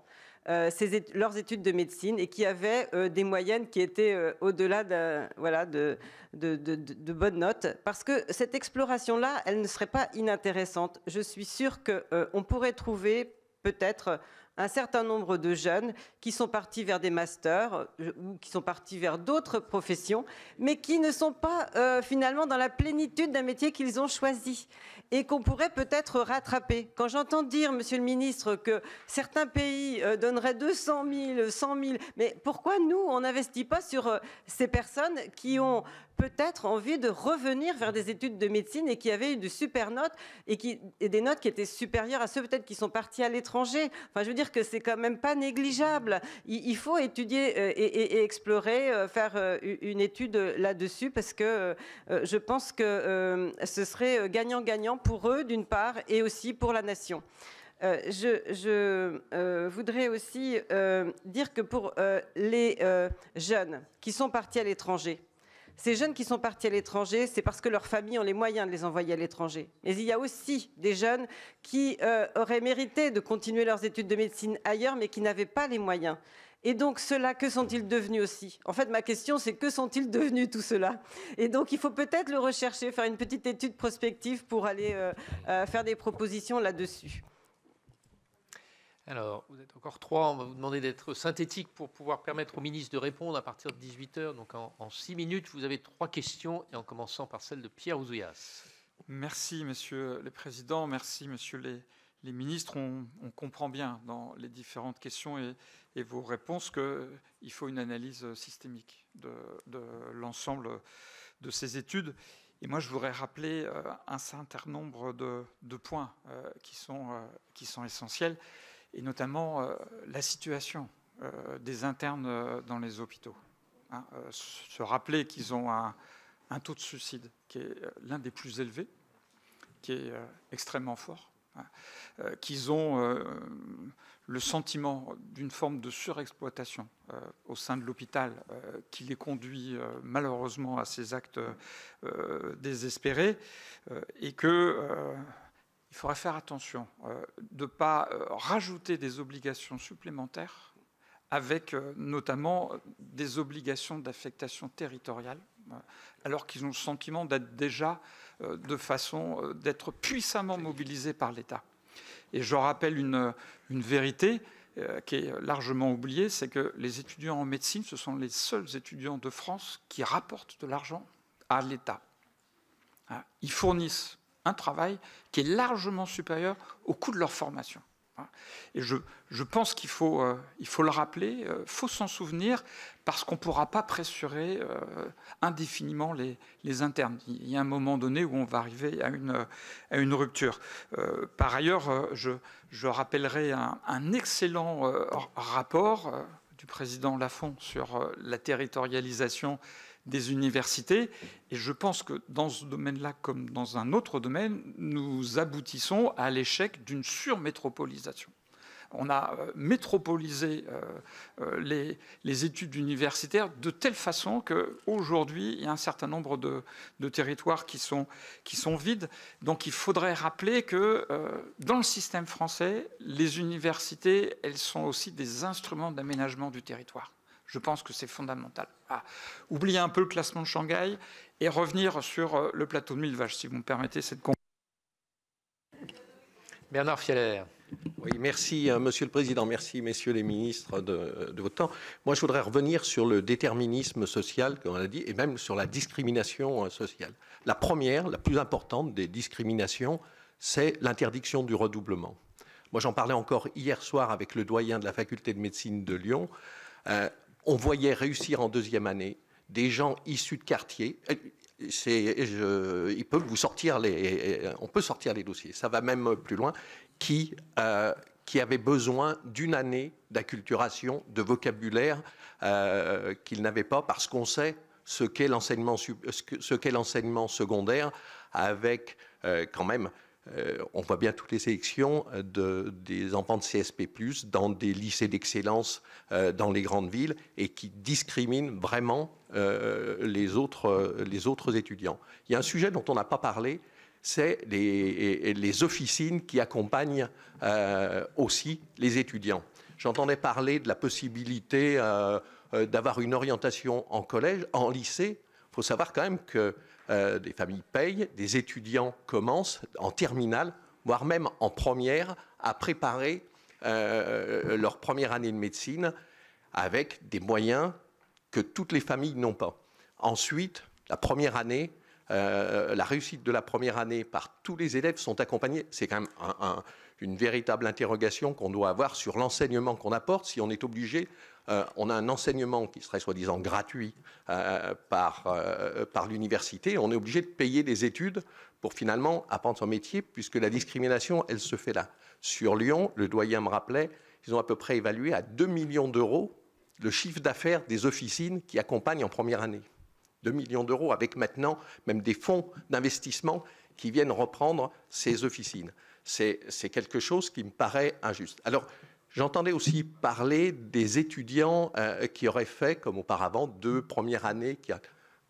leurs études de médecine et qui avaient des moyennes qui étaient au-delà de bonnes notes. Parce que cette exploration-là, elle ne serait pas inintéressante. Je suis sûre qu'on pourrait trouver peut-être un certain nombre de jeunes qui sont partis vers des masters ou qui sont partis vers d'autres professions, mais qui ne sont pas finalement dans la plénitude d'un métier qu'ils ont choisi et qu'on pourrait peut-être rattraper. Quand j'entends dire, Monsieur le Ministre, que certains pays donneraient 200 000, 100 000, mais pourquoi nous, on n'investit pas sur ces personnes qui ont peut-être envie de revenir vers des études de médecine et qui avaient eu de super notes et des notes qui étaient supérieures à ceux peut-être qui sont partis à l'étranger. Enfin, je veux dire que c'est quand même pas négligeable. Il faut étudier et explorer, faire une étude là-dessus parce que je pense que ce serait gagnant-gagnant pour eux d'une part et aussi pour la nation. Je voudrais aussi dire que pour les jeunes qui sont partis à l'étranger, ces jeunes qui sont partis à l'étranger, c'est parce que leurs familles ont les moyens de les envoyer à l'étranger. Mais il y a aussi des jeunes qui auraient mérité de continuer leurs études de médecine ailleurs, mais qui n'avaient pas les moyens. Et donc, ceux-là, que sont-ils devenus aussi ? En fait, ma question, c'est que sont-ils devenus tout cela ? Et donc, il faut peut-être le rechercher, faire une petite étude prospective pour aller faire des propositions là-dessus. Alors, vous êtes encore 3. On va vous demander d'être synthétique pour pouvoir permettre au ministre de répondre à partir de 18h. Donc, en 6 minutes, vous avez 3 questions, et en commençant par celle de Pierre Ouzoulias. Merci, Monsieur le Président. Merci, Monsieur les ministres. On comprend bien dans les différentes questions et vos réponses qu'il faut une analyse systémique de l'ensemble de ces études. Et moi, je voudrais rappeler un certain nombre de points qui sont essentiels, et notamment la situation des internes dans les hôpitaux. Se rappeler qu'ils ont un taux de suicide qui est l'un des plus élevés, qui est extrêmement fort, qu'ils ont le sentiment d'une forme de surexploitation au sein de l'hôpital qui les conduit malheureusement à ces actes désespérés, et que il faudrait faire attention de ne pas rajouter des obligations supplémentaires avec notamment des obligations d'affectation territoriale, alors qu'ils ont le sentiment d'être déjà d'être puissamment mobilisés par l'État. Et je rappelle une vérité qui est largement oubliée, c'est que les étudiants en médecine, ce sont les seuls étudiants de France qui rapportent de l'argent à l'État. Ils fournissent un travail qui est largement supérieur au coût de leur formation. Et je pense qu'il faut le rappeler, il faut s'en souvenir, parce qu'on ne pourra pas pressurer indéfiniment les internes. Il y a un moment donné où on va arriver à une rupture. Par ailleurs, je rappellerai un excellent rapport du président Lafont sur la territorialisation des universités, et je pense que dans ce domaine-là, comme dans un autre domaine, nous aboutissons à l'échec d'une surmétropolisation. On a métropolisé les études universitaires de telle façon qu'aujourd'hui, il y a un certain nombre de territoires qui sont vides. Donc il faudrait rappeler que dans le système français, les universités, elles sont aussi des instruments d'aménagement du territoire. Je pense que c'est fondamental. Oubliez un peu le classement de Shanghai et revenir sur le plateau de Millevaches, si vous me permettez cette conclusion. Bernard Fialaire. Oui, merci Monsieur le Président, merci Messieurs les ministres de votre temps. Moi, je voudrais revenir sur le déterminisme social, comme on l'a dit, et même sur la discrimination sociale. La première, la plus importante des discriminations, c'est l'interdiction du redoublement. Moi, j'en parlais encore hier soir avec le doyen de la faculté de médecine de Lyon. On voyait réussir en deuxième année des gens issus de quartiers. Ils peuvent vous sortir on peut sortir les dossiers. Ça va même plus loin. Qui avaient besoin d'une année d'acculturation, de vocabulaire qu'ils n'avaient pas, parce qu'on sait ce qu'est l'enseignement secondaire, avec quand même, on voit bien toutes les sélections des enfants de CSP+, dans des lycées d'excellence dans les grandes villes, et qui discriminent vraiment les autres étudiants. Il y a un sujet dont on n'a pas parlé, c'est les officines qui accompagnent aussi les étudiants. J'entendais parler de la possibilité d'avoir une orientation en collège, en lycée. Il faut savoir quand même que des familles payent, des étudiants commencent en terminale, voire même en première, à préparer leur première année de médecine avec des moyens que toutes les familles n'ont pas. Ensuite, la première année, la réussite de la première année par tous les élèves sont accompagnés. C'est quand même une véritable interrogation qu'on doit avoir sur l'enseignement qu'on apporte. Si on est obligé, on a un enseignement qui serait soi-disant gratuit par l'université, on est obligé de payer des études pour finalement apprendre son métier, puisque la discrimination, elle se fait là. Sur Lyon, le doyen me rappelait, ils ont à peu près évalué à 2 millions d'euros le chiffre d'affaires des officines qui accompagnent en première année. 2 millions d'euros, avec maintenant même des fonds d'investissement qui viennent reprendre ces officines. C'est quelque chose qui me paraît injuste. Alors, j'entendais aussi parler des étudiants qui auraient fait, comme auparavant, 2 premières années.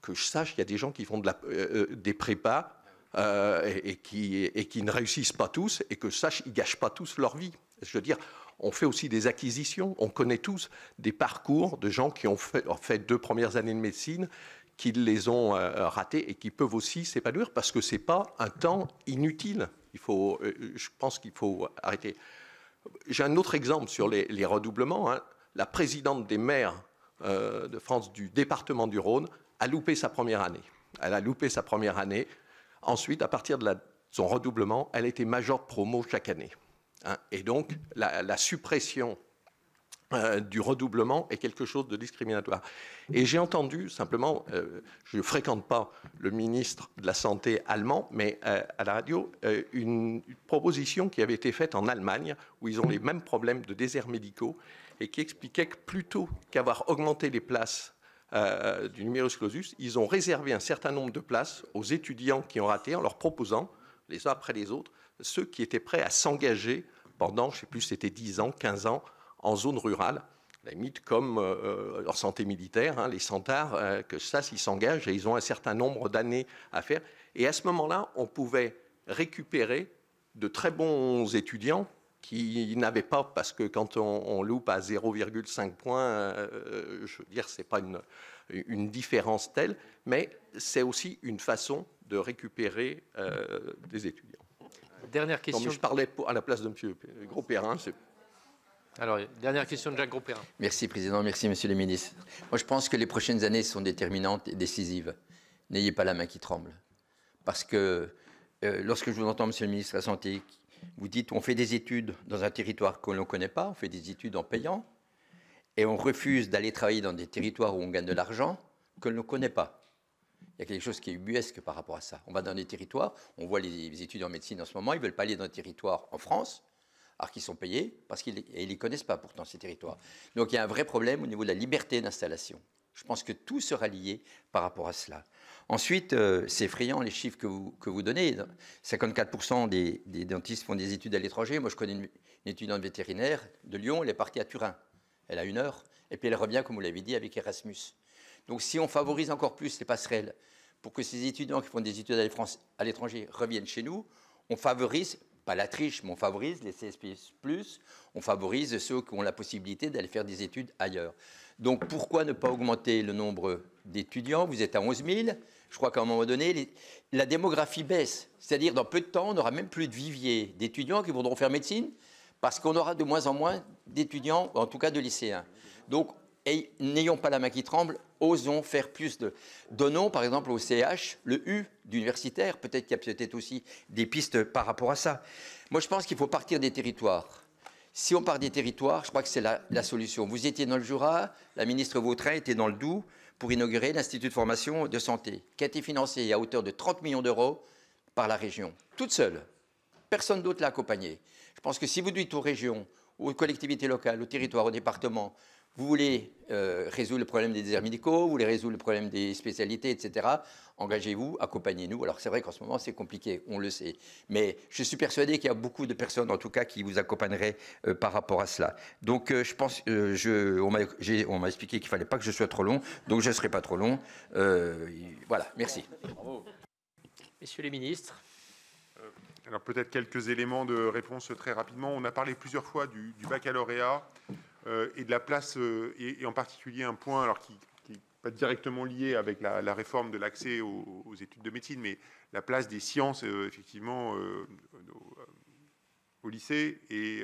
Que je sache, il y a des gens qui font des prépas et qui ne réussissent pas tous, et que je sache, ils ne gâchent pas tous leur vie. Je veux dire, on fait aussi des acquisitions. On connaît tous des parcours de gens qui ont fait 2 premières années de médecine, qui les ont ratés et qui peuvent aussi s'épanouir, parce que ce n'est pas un temps inutile. Je pense qu'il faut arrêter. J'ai un autre exemple sur les redoublements. La présidente des maires de France du département du Rhône a loupé sa première année. Elle a loupé sa première année. Ensuite, à partir de son redoublement, elle était major promo chaque année. Et donc, la suppression du redoublement est quelque chose de discriminatoire. Et j'ai entendu, simplement, je ne fréquente pas le ministre de la Santé allemand, mais à la radio, une proposition qui avait été faite en Allemagne, où ils ont les mêmes problèmes de déserts médicaux, et qui expliquait que plutôt qu'avoir augmenté les places du numerus clausus, ils ont réservé un certain nombre de places aux étudiants qui ont raté, en leur proposant, les uns après les autres, ceux qui étaient prêts à s'engager pendant, je ne sais plus, c'était 10 ans, 15 ans, en zone rurale, à la limite comme leur santé militaire, les centars, que ça, s'ils s'engagent, et ils ont un certain nombre d'années à faire. Et à ce moment-là, on pouvait récupérer de très bons étudiants qui n'avaient pas, parce que quand on loupe à 0,5 points, je veux dire, ce n'est pas une différence telle, mais c'est aussi une façon de récupérer des étudiants. Dernière question. Non, je parlais à la place de M. Gros-Perrin. Alors, dernière question de Jacques Gros-Perrin. Merci, Président. Merci, Monsieur le Ministre. Moi, je pense que les prochaines années sont déterminantes et décisives. N'ayez pas la main qui tremble. Parce que lorsque je vous entends, Monsieur le Ministre de la Santé, vous dites on fait des études dans un territoire que l'on ne connaît pas, on fait des études en payant, et on refuse d'aller travailler dans des territoires où on gagne de l'argent que l'on ne connaît pas. Il y a quelque chose qui est ubuesque par rapport à ça. On va dans des territoires, on voit les étudiants en médecine en ce moment, ils ne veulent pas aller dans des territoires en France, alors qu'ils sont payés, parce qu'ils ne les connaissent pas pourtant, ces territoires. Donc il y a un vrai problème au niveau de la liberté d'installation. Je pense que tout sera lié par rapport à cela. Ensuite, c'est effrayant les chiffres que vous donnez. 54% des dentistes font des études à l'étranger. Moi, je connais une étudiante vétérinaire de Lyon, elle est partie à Turin. Elle a 1 heure, et puis elle revient, comme vous l'avez dit, avec Erasmus. Donc si on favorise encore plus les passerelles pour que ces étudiants qui font des études à l'étranger reviennent chez nous, on favorise, pas la triche, mais on favorise les CSP+, on favorise ceux qui ont la possibilité d'aller faire des études ailleurs. Donc pourquoi ne pas augmenter le nombre d'étudiants? Vous êtes à 11 000. Je crois qu'à un moment donné, la démographie baisse. C'est-à-dire, dans peu de temps, on n'aura même plus de vivier d'étudiants qui voudront faire médecine parce qu'on aura de moins en moins d'étudiants, en tout cas de lycéens. Donc, n'ayons pas la main qui tremble, osons faire plus de... Donnons, par exemple, au CH, le U d'universitaire. Peut-être qu'il y a peut-être aussi des pistes par rapport à ça. Moi, je pense qu'il faut partir des territoires. Si on part des territoires, je crois que c'est la solution. Vous étiez dans le Jura, la ministre Vautrin était dans le Doubs pour inaugurer l'Institut de formation de santé, qui a été financé à hauteur de 30 millions d'euros par la région, toute seule. Personne d'autre l'a accompagné. Je pense que si vous dites aux régions, aux collectivités locales, aux territoires, aux départements, vous voulez résoudre le problème des déserts médicaux, vous voulez résoudre le problème des spécialités, etc., engagez-vous, accompagnez-nous. Alors c'est vrai qu'en ce moment c'est compliqué, on le sait. Mais je suis persuadé qu'il y a beaucoup de personnes, en tout cas, qui vous accompagneraient par rapport à cela. Donc je pense, on m'a expliqué qu'il ne fallait pas que je sois trop long, donc je ne serai pas trop long. Voilà, merci. Bravo. Messieurs les ministres. Alors peut-être quelques éléments de réponse très rapidement. On a parlé plusieurs fois du baccalauréat. Et de la place, et en particulier un point alors qui n'est pas directement lié avec la réforme de l'accès aux études de médecine, mais la place des sciences, effectivement, au lycée, et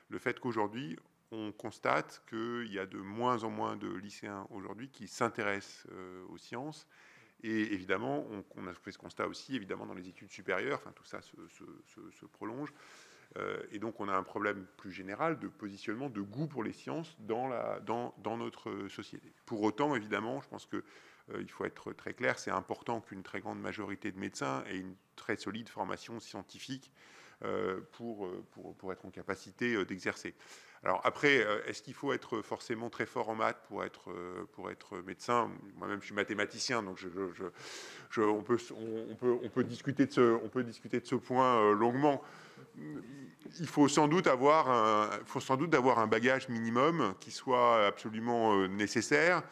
le fait qu'aujourd'hui, on constate qu'il y a de moins en moins de lycéens aujourd'hui qui s'intéressent aux sciences. Et évidemment, on a fait ce constat aussi, évidemment, dans les études supérieures, enfin, tout ça se prolonge. Et donc, on a un problème plus général de positionnement, de goût pour les sciences dans notre société. Pour autant, évidemment, je pense qu'il faut être très clair, c'est important qu'une très grande majorité de médecins ait une très solide formation scientifique pour être en capacité d'exercer. Alors après, est-ce qu'il faut être forcément très fort en maths pour être médecin? Moi-même, je suis mathématicien, donc on peut discuter de ce point longuement. Il faut sans doute avoir un bagage minimum qui soit absolument nécessaire,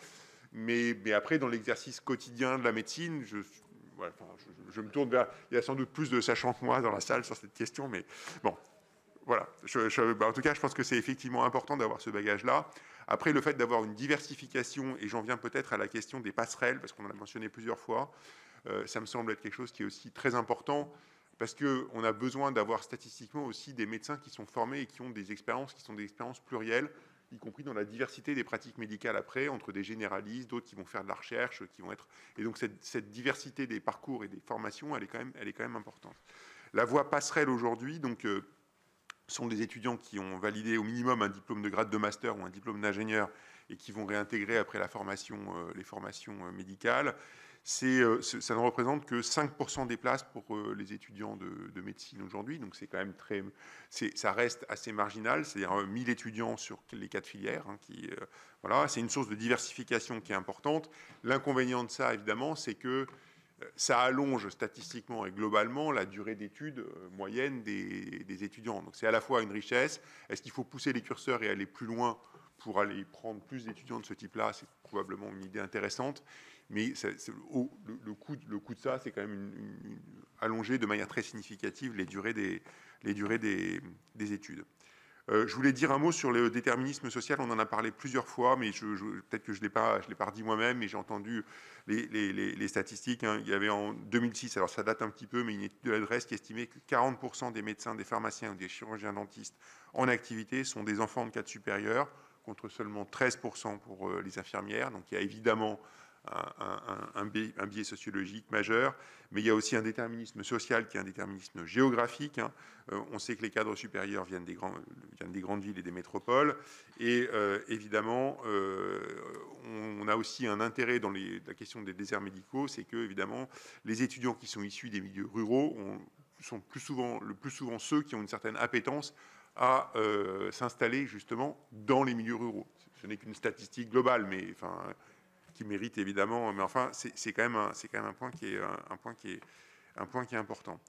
mais après, dans l'exercice quotidien de la médecine, je me tourne vers... Il y a sans doute plus de sachants que moi dans la salle sur cette question, mais bon... Voilà. En tout cas, je pense que c'est effectivement important d'avoir ce bagage-là. Après, le fait d'avoir une diversification, et j'en viens peut-être à la question des passerelles, parce qu'on en a mentionné plusieurs fois, ça me semble être quelque chose qui est aussi très important, parce qu'on a besoin d'avoir statistiquement aussi des médecins qui sont formés et qui ont des expériences qui sont des expériences plurielles, y compris dans la diversité des pratiques médicales après, entre des généralistes, d'autres qui vont faire de la recherche, qui vont être... Et donc cette diversité des parcours et des formations, elle est quand même importante. La voie passerelle aujourd'hui, donc... sont des étudiants qui ont validé au minimum un diplôme de grade de master ou un diplôme d'ingénieur et qui vont réintégrer après les formations médicales. Ça ne représente que 5% des places pour les étudiants de médecine aujourd'hui, donc c'est quand même ça reste assez marginal, c'est-à-dire 1000 étudiants sur les 4 filières. Voilà, c'est une source de diversification qui est importante. L'inconvénient de ça, évidemment, c'est que ça allonge statistiquement et globalement la durée d'études moyenne des étudiants. Donc c'est à la fois une richesse. Est-ce qu'il faut pousser les curseurs et aller plus loin pour aller prendre plus d'étudiants de ce type-là? C'est probablement une idée intéressante. Mais le coût de ça, c'est quand même allonger de manière très significative les durées des études. Je voulais dire un mot sur le déterminisme social. On en a parlé plusieurs fois, mais peut-être que je ne l'ai pas redit moi-même, mais j'ai entendu les statistiques. Il y avait en 2006, alors ça date un petit peu, mais une étude de l'adresse qui estimait que 40% des médecins, des pharmaciens ou des chirurgiens dentistes en activité sont des enfants de cadre supérieur, contre seulement 13% pour les infirmières. Donc il y a évidemment un biais sociologique majeur, mais il y a aussi un déterminisme social qui est un déterminisme géographique. On sait que les cadres supérieurs viennent des grandes villes et des métropoles, et évidemment, on a aussi un intérêt dans la question des déserts médicaux, c'est que évidemment, les étudiants qui sont issus des milieux ruraux sont le plus souvent ceux qui ont une certaine appétence à s'installer justement dans les milieux ruraux. Ce n'est qu'une statistique globale, mais enfin... qui mérite évidemment, mais enfin c'est quand même un point qui est important.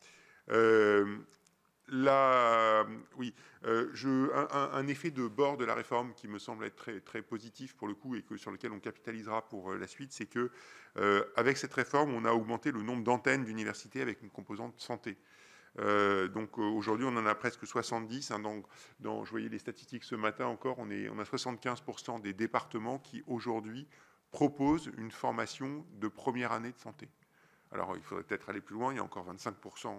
Un effet de bord de la réforme qui me semble être très, très positif pour le coup et sur lequel on capitalisera pour la suite, c'est que avec cette réforme, on a augmenté le nombre d'antennes d'universités avec une composante santé. Donc aujourd'hui, on en a presque 70. Hein, je voyais les statistiques ce matin encore, on a 75% des départements qui aujourd'hui proposent une formation de première année de santé. Alors, il faudrait peut-être aller plus loin, il y a encore 25%.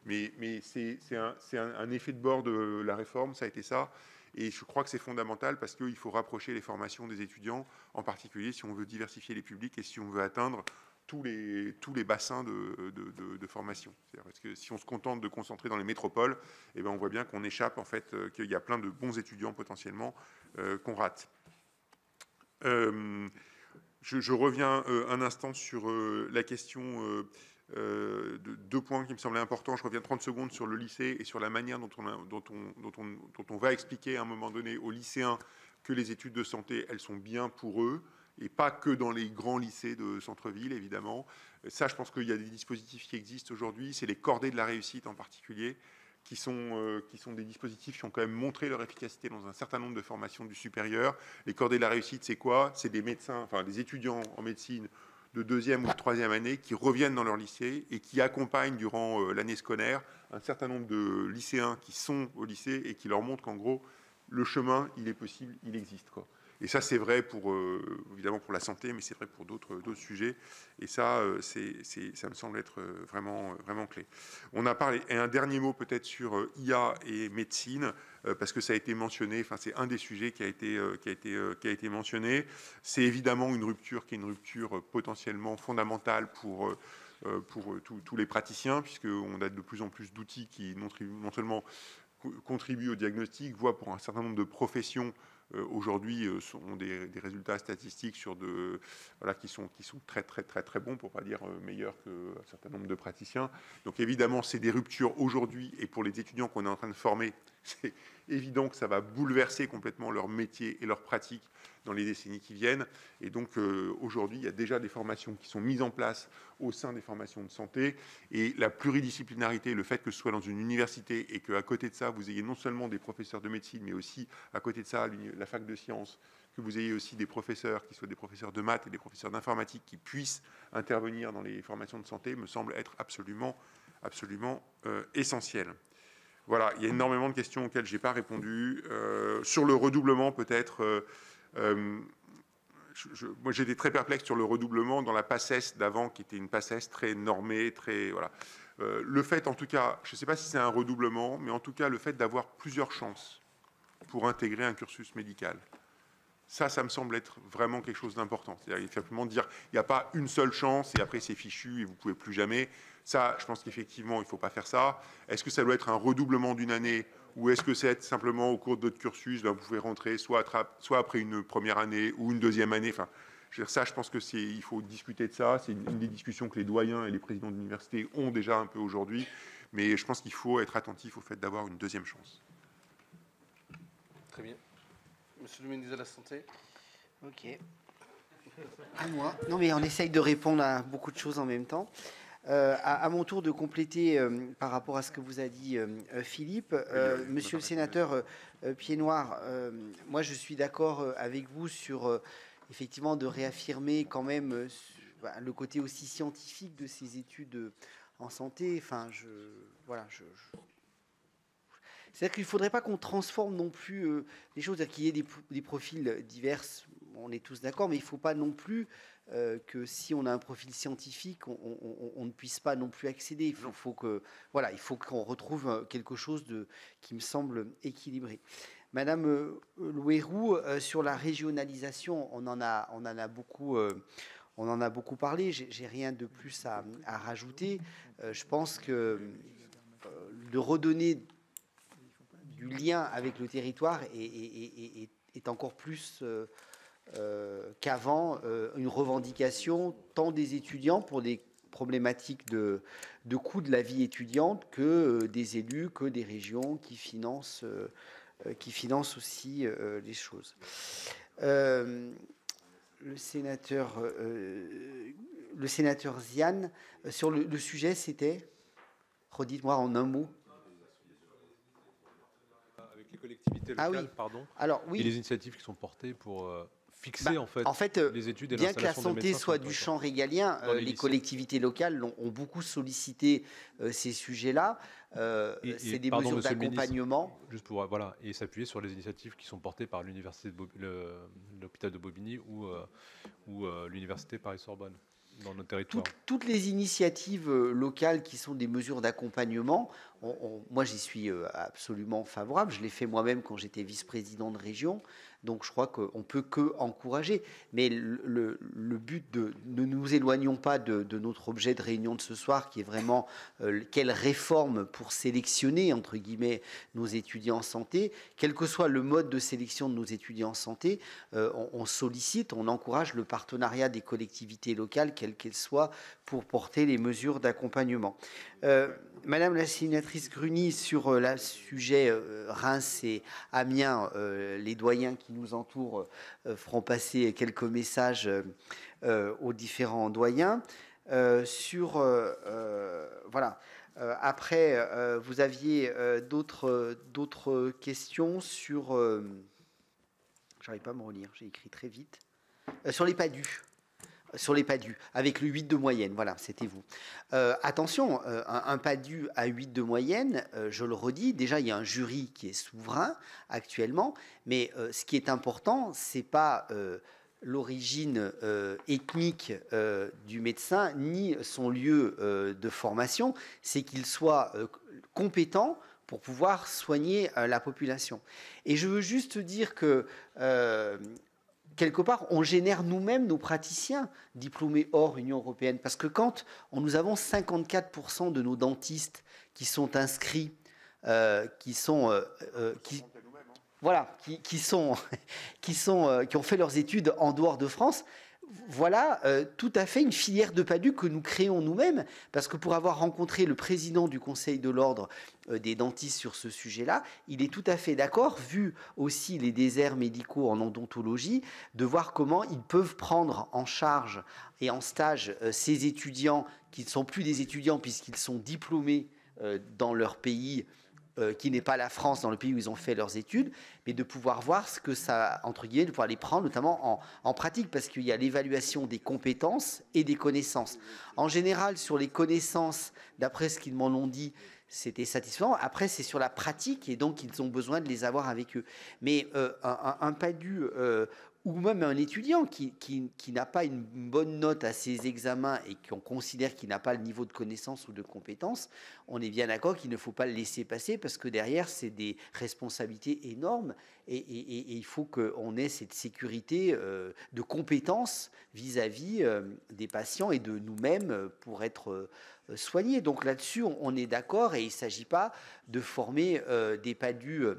Mais c'est un effet de bord de la réforme, ça a été ça. Et je crois que c'est fondamental parce qu'il faut rapprocher les formations des étudiants, en particulier si on veut diversifier les publics et si on veut atteindre tous les bassins de formation. Parce que si on se contente de concentrer dans les métropoles, eh bien on voit bien qu'on échappe, en fait, qu'il y a plein de bons étudiants potentiellement qu'on rate. Je reviens un instant sur la question de 2 points qui me semblaient importants. Je reviens 30 secondes sur le lycée et sur la manière dont on va expliquer à un moment donné aux lycéens que les études de santé, elles sont bien pour eux, et pas que dans les grands lycées de centre-ville, évidemment. Ça, je pense qu'il y a des dispositifs qui existent aujourd'hui. C'est les cordées de la réussite en particulier, qui sont des dispositifs qui ont quand même montré leur efficacité dans un certain nombre de formations du supérieur. Les cordées de la réussite, c'est quoi? C'est des médecins, enfin des étudiants en médecine de 2e ou de 3e année qui reviennent dans leur lycée et qui accompagnent durant l'année scolaire un certain nombre de lycéens qui sont au lycée et qui leur montrent qu'en gros, le chemin, il est possible, il existe, quoi. Et ça, c'est vrai évidemment pour la santé, mais c'est vrai pour d'autres sujets. Et ça, ça me semble être vraiment clé. On a parlé, et un dernier mot peut-être sur IA et médecine, parce que ça a été mentionné, enfin, c'est un des sujets qui a été mentionné. C'est évidemment une rupture qui est une rupture potentiellement fondamentale pour tous les praticiens, puisqu'on a de plus en plus d'outils qui non seulement contribuent au diagnostic, voire pour un certain nombre de professions, aujourd'hui ont des résultats statistiques qui sont très bons, pour ne pas dire meilleurs qu'un certain nombre de praticiens. Donc évidemment, c'est des ruptures aujourd'hui, et pour les étudiants qu'on est en train de former, c'est évident que ça va bouleverser complètement leur métier et leur pratique dans les décennies qui viennent. Et donc aujourd'hui, il y a déjà des formations qui sont mises en place au sein des formations de santé, et la pluridisciplinarité, le fait que ce soit dans une université et qu'à côté de ça, vous ayez non seulement des professeurs de médecine, mais aussi à côté de ça, la fac de sciences, que vous ayez aussi des professeurs qui soient des professeurs de maths et des professeurs d'informatique qui puissent intervenir dans les formations de santé, me semble être absolument essentiel. Voilà, il y a énormément de questions auxquelles je n'ai pas répondu. Sur le redoublement, peut-être, moi j'étais très perplexe sur le redoublement dans la PACES d'avant, qui était une PACES très normée, très... Voilà. Le fait, en tout cas, je ne sais pas si c'est un redoublement, mais en tout cas, le fait d'avoir plusieurs chances pour intégrer un cursus médical, ça me semble être vraiment quelque chose d'important. C'est-à-dire, simplement dire, il n'y a pas une seule chance et après c'est fichu et vous ne pouvez plus jamais. Ça, je pense qu'effectivement, il ne faut pas faire ça. Est-ce que ça doit être un redoublement d'une année, ou est-ce que c'est simplement au cours de votre cursus, ben, vous pouvez rentrer soit après une première année ou une deuxième année. Enfin, je veux dire, ça, je pense il faut discuter de ça. C'est une des discussions que les doyens et les présidents d'université ont déjà un peu aujourd'hui. Mais je pense qu'il faut être attentif au fait d'avoir une deuxième chance. Très bien. Monsieur le ministre de la Santé. Ok. À moi. Non, mais on essaye de répondre à beaucoup de choses en même temps. À mon tour de compléter par rapport à ce que vous a dit Philippe. Monsieur le sénateur Piednoir, moi je suis d'accord avec vous sur effectivement de réaffirmer quand même le côté aussi scientifique de ces études en santé. Enfin, c'est-à-dire qu'il ne faudrait pas qu'on transforme non plus les choses, c'est-à-dire qu'il y ait des profils divers, on est tous d'accord, mais il ne faut pas non plus que si on a un profil scientifique, on ne puisse pas non plus accéder. Il faut qu'on retrouve quelque chose qui me semble équilibré. Madame Louérou, sur la régionalisation, on en a beaucoup parlé. J'ai rien de plus à rajouter. Je pense que de redonner du lien avec le territoire est encore plus qu'avant une revendication tant des étudiants pour des problématiques de coût de la vie étudiante que des élus, que des régions qui financent aussi les choses. Le sénateur Ziane, sur le sujet, c'était, redites-moi en un mot. Avec les collectivités locales, pardon. Alors, oui. Et les initiatives qui sont portées pour fixer en fait les études et bien que la l'installation des santé médecins soit du champ régalien, dans les les lycées. collectivités locales ont beaucoup sollicité ces sujets-là. C'est des pardon, mesures monsieur le ministre, d'accompagnement. juste pour voilà, et s'appuyer sur les initiatives qui sont portées par l'université de l'hôpital de Bobigny ou l'université Paris-Sorbonne dans notre territoire. Toutes les initiatives locales qui sont des mesures d'accompagnement, moi j'y suis absolument favorable. Je l'ai fait moi-même quand j'étais vice-président de région. Donc je crois qu'on ne peut que encourager. Mais le but ne nous éloignons pas de notre objet de réunion de ce soir, qui est vraiment quelle réforme pour sélectionner, entre guillemets, nos étudiants en santé. Quel que soit le mode de sélection de nos étudiants en santé, on sollicite, on encourage le partenariat des collectivités locales, quelles qu'elles soient, pour porter les mesures d'accompagnement. Madame la sénatrice Gruny, sur le sujet Reims et Amiens, les doyens qui nous entourent feront passer quelques messages aux différents doyens. Voilà. Après, vous aviez d'autres questions sur... J'arrive pas à me relire, j'ai écrit très vite. Sur les PADU. Sur les PADU, avec le 8 de moyenne, voilà, c'était vous. Attention, un PADU à 8 de moyenne, je le redis, déjà il y a un jury qui est souverain actuellement, mais ce qui est important, c'est pas l'origine ethnique du médecin, ni son lieu de formation, c'est qu'il soit compétent pour pouvoir soigner la population. Et je veux juste dire que... quelque part, on génère nous-mêmes nos praticiens diplômés hors Union européenne. Parce que quand nous avons 54% de nos dentistes qui sont inscrits, qui ont fait leurs études en dehors de France, voilà tout à fait une filière de PADU que nous créons nous-mêmes, parce que pour avoir rencontré le président du Conseil de l'Ordre des dentistes sur ce sujet-là, il est tout à fait d'accord, vu aussi les déserts médicaux en odontologie, de voir comment ils peuvent prendre en charge et en stage ces étudiants qui ne sont plus des étudiants puisqu'ils sont diplômés dans leur pays, qui n'est pas la France, dans le pays où ils ont fait leurs études, mais de pouvoir voir ce que ça, entre guillemets, de pouvoir les prendre notamment en pratique, parce qu'il y a l'évaluation des compétences et des connaissances. En général, sur les connaissances, d'après ce qu'ils m'en ont dit, c'était satisfaisant. Après, c'est sur la pratique, et donc ils ont besoin de les avoir avec eux. Mais un PADU ou même un étudiant qui n'a pas une bonne note à ses examens et qu'on considère qu'il n'a pas le niveau de connaissance ou de compétence, on est bien d'accord qu'il ne faut pas le laisser passer, parce que derrière, c'est des responsabilités énormes et il faut qu'on ait cette sécurité de compétences vis-à-vis des patients et de nous-mêmes pour être soignés. Donc là-dessus, on est d'accord, et il ne s'agit pas de former des PADU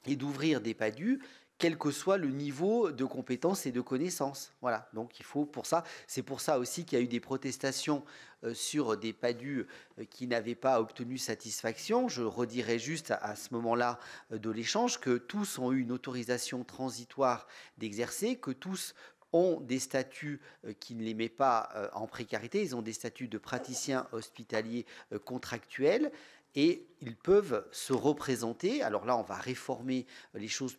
et d'ouvrir des PADU, quel que soit le niveau de compétences et de connaissances. Voilà, donc il faut pour ça, c'est pour ça aussi qu'il y a eu des protestations sur des PADU qui n'avaient pas obtenu satisfaction. Je redirai juste à ce moment-là de l'échange que tous ont eu une autorisation transitoire d'exercer, que tous ont des statuts qui ne les mettent pas en précarité, ils ont des statuts de praticiens hospitaliers contractuels, et ils peuvent se représenter. Alors là, on va réformer les choses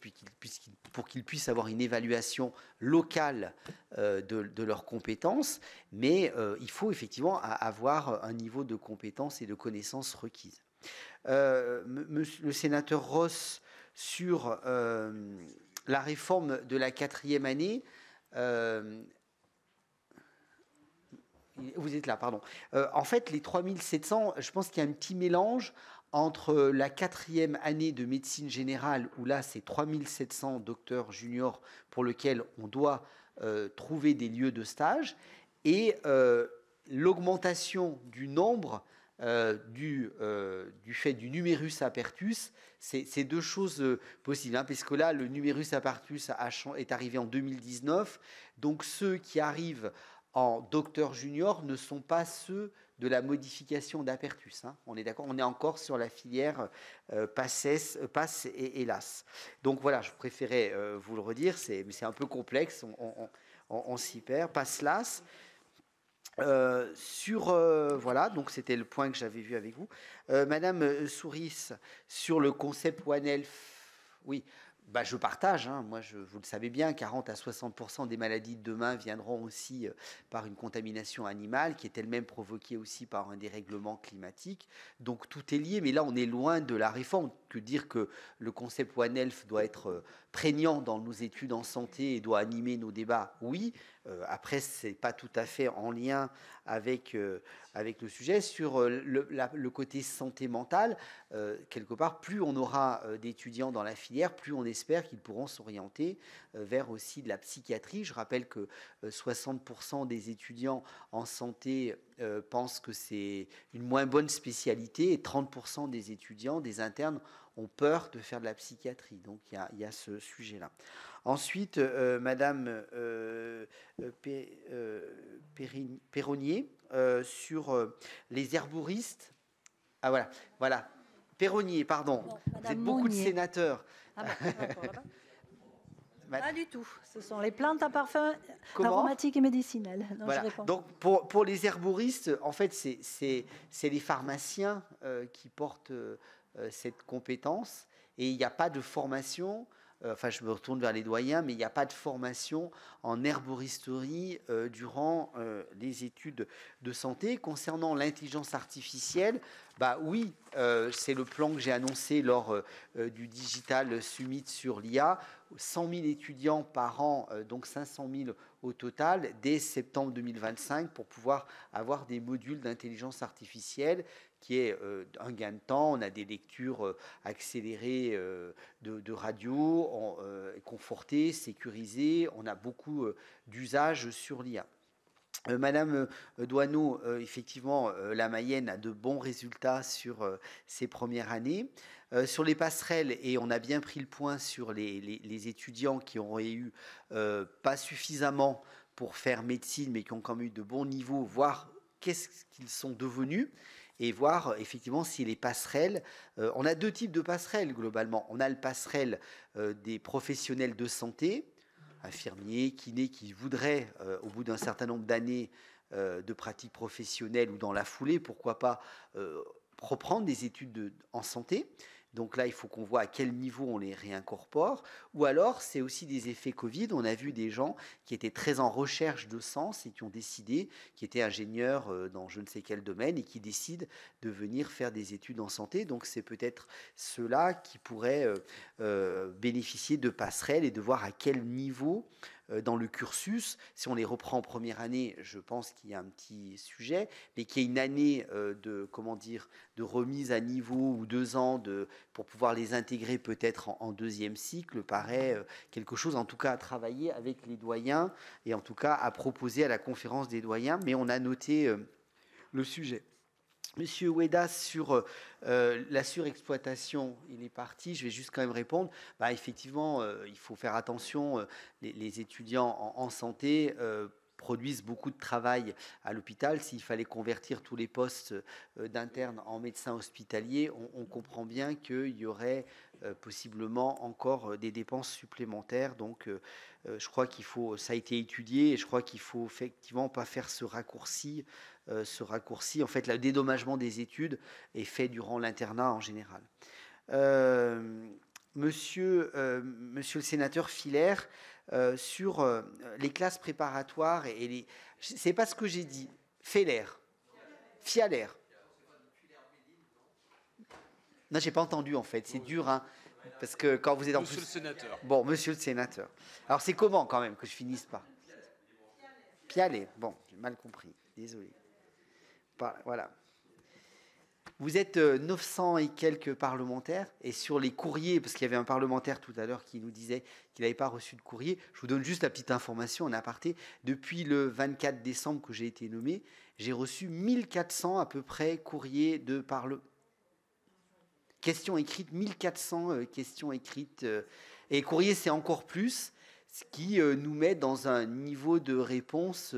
pour qu'ils puissent avoir une évaluation locale de leurs compétences, mais il faut effectivement avoir un niveau de compétences et de connaissances requises. Le sénateur Ross, sur la réforme de la 4e année, vous êtes là, pardon. En fait, les 3700, je pense qu'il y a un petit mélange entre la 4e année de médecine générale, où là, c'est 3700 docteurs juniors pour lesquels on doit trouver des lieux de stage, et l'augmentation du nombre du fait du numerus apertus. C'est deux choses possibles, hein, puisque là, le numerus apertus est arrivé en 2019, donc ceux qui arrivent en docteur junior ne sont pas ceux de la modification d'apertus. Hein. On est d'accord, on est encore sur la filière PASS et LAS. Donc voilà, je préférais vous le redire, mais c'est un peu complexe, on s'y perd. PASS-LAS. Voilà, donc c'était le point que j'avais vu avec vous. Madame Souris, sur le concept One Health, oui, je partage. Moi, vous le savez bien, 40 à 60% des maladies de demain viendront aussi par une contamination animale qui est elle-même provoquée aussi par un dérèglement climatique. Donc tout est lié, mais là, on est loin de la réforme. Que dire que le concept One Health doit être prégnant dans nos études en santé et doit animer nos débats? Oui. Après, ce n'est pas tout à fait en lien avec le sujet. Sur le côté santé mentale, quelque part, plus on aura d'étudiants dans la filière, plus on espère qu'ils pourront s'orienter vers aussi de la psychiatrie. Je rappelle que 60% des étudiants en santé pensent que c'est une moins bonne spécialité et 30% des étudiants, des internes, ont peur de faire de la psychiatrie. Donc il y a ce sujet-là. Ensuite, Madame Perronnier, sur les herboristes. Ah voilà. Perronnier, pardon. Non, vous êtes beaucoup de sénateurs. Ah pas du tout. Ce sont les plantes à parfum aromatiques et médicinales. Non, voilà. Donc pour les herboristes, en fait, c'est les pharmaciens qui portent cette compétence et il n'y a pas de formation. Enfin, je me retourne vers les doyens, mais il n'y a pas de formation en herboristerie durant les études de santé. Concernant l'intelligence artificielle, oui, c'est le plan que j'ai annoncé lors du Digital Summit sur l'IA. 100 000 étudiants par an, donc 500 000 au total, dès septembre 2025, pour pouvoir avoir des modules d'intelligence artificielle qui est un gain de temps. On a des lectures accélérées de radio, confortées, sécurisées. On a beaucoup d'usages sur l'IA. Madame Doineau, effectivement, la Mayenne a de bons résultats sur ses premières années. Sur les passerelles, et on a bien pris le point sur les étudiants qui auraient eu pas suffisamment pour faire médecine, mais qui ont quand même eu de bons niveaux, voir qu'est-ce qu'ils sont devenus, et voir effectivement si les passerelles... on a deux types de passerelles globalement. On a le passerelle des professionnels de santé, infirmiers, kinés, qui voudraient, au bout d'un certain nombre d'années de pratique professionnelle ou dans la foulée, pourquoi pas reprendre des études en santé. Donc là, il faut qu'on voit à quel niveau on les réincorpore. Ou alors, c'est aussi des effets Covid. On a vu des gens qui étaient très en recherche de sens et qui ont décidé, qui étaient ingénieurs dans je ne sais quel domaine et qui décident de venir faire des études en santé. Donc c'est peut-être ceux-là qui pourraient bénéficier de passerelles et de voir à quel niveau dans le cursus. Si on les reprend en première année, je pense qu'il y a un petit sujet, mais qu'il y ait une année de remise à niveau ou 2 ans pour pouvoir les intégrer peut-être en deuxième cycle, paraît quelque chose en tout cas à travailler avec les doyens et en tout cas à proposer à la conférence des doyens, mais on a noté le sujet. Monsieur Oueda, sur la surexploitation, il est parti. Je vais juste quand même répondre. Effectivement, il faut faire attention. Les étudiants en santé produisent beaucoup de travail à l'hôpital. S'il fallait convertir tous les postes d'internes en médecins hospitaliers, on comprend bien qu'il y aurait possiblement encore des dépenses supplémentaires. Donc, je crois qu'il faut, ça a été étudié, et je crois qu'il faut effectivement pas faire ce raccourci. En fait, le dédommagement des études est fait durant l'internat en général. Monsieur le sénateur Filaire, sur les classes préparatoires c'est pas ce que j'ai dit. Fialaire. Non, j'ai pas entendu en fait. C'est dur, hein, parce que quand vous êtes en Monsieur le sénateur. Bon, monsieur le sénateur. Alors c'est comment quand même que je finisse par Pialet. Bon, j'ai mal compris. Désolé. Voilà. Vous êtes 900 et quelques parlementaires, et sur les courriers, parce qu'il y avait un parlementaire tout à l'heure qui nous disait qu'il n'avait pas reçu de courrier, je vous donne juste la petite information en aparté. Depuis le 24 décembre que j'ai été nommé, j'ai reçu 1400 à peu près courriers de questions écrites, 1400 questions écrites, et courrier c'est encore plus, ce qui nous met dans un niveau de réponse...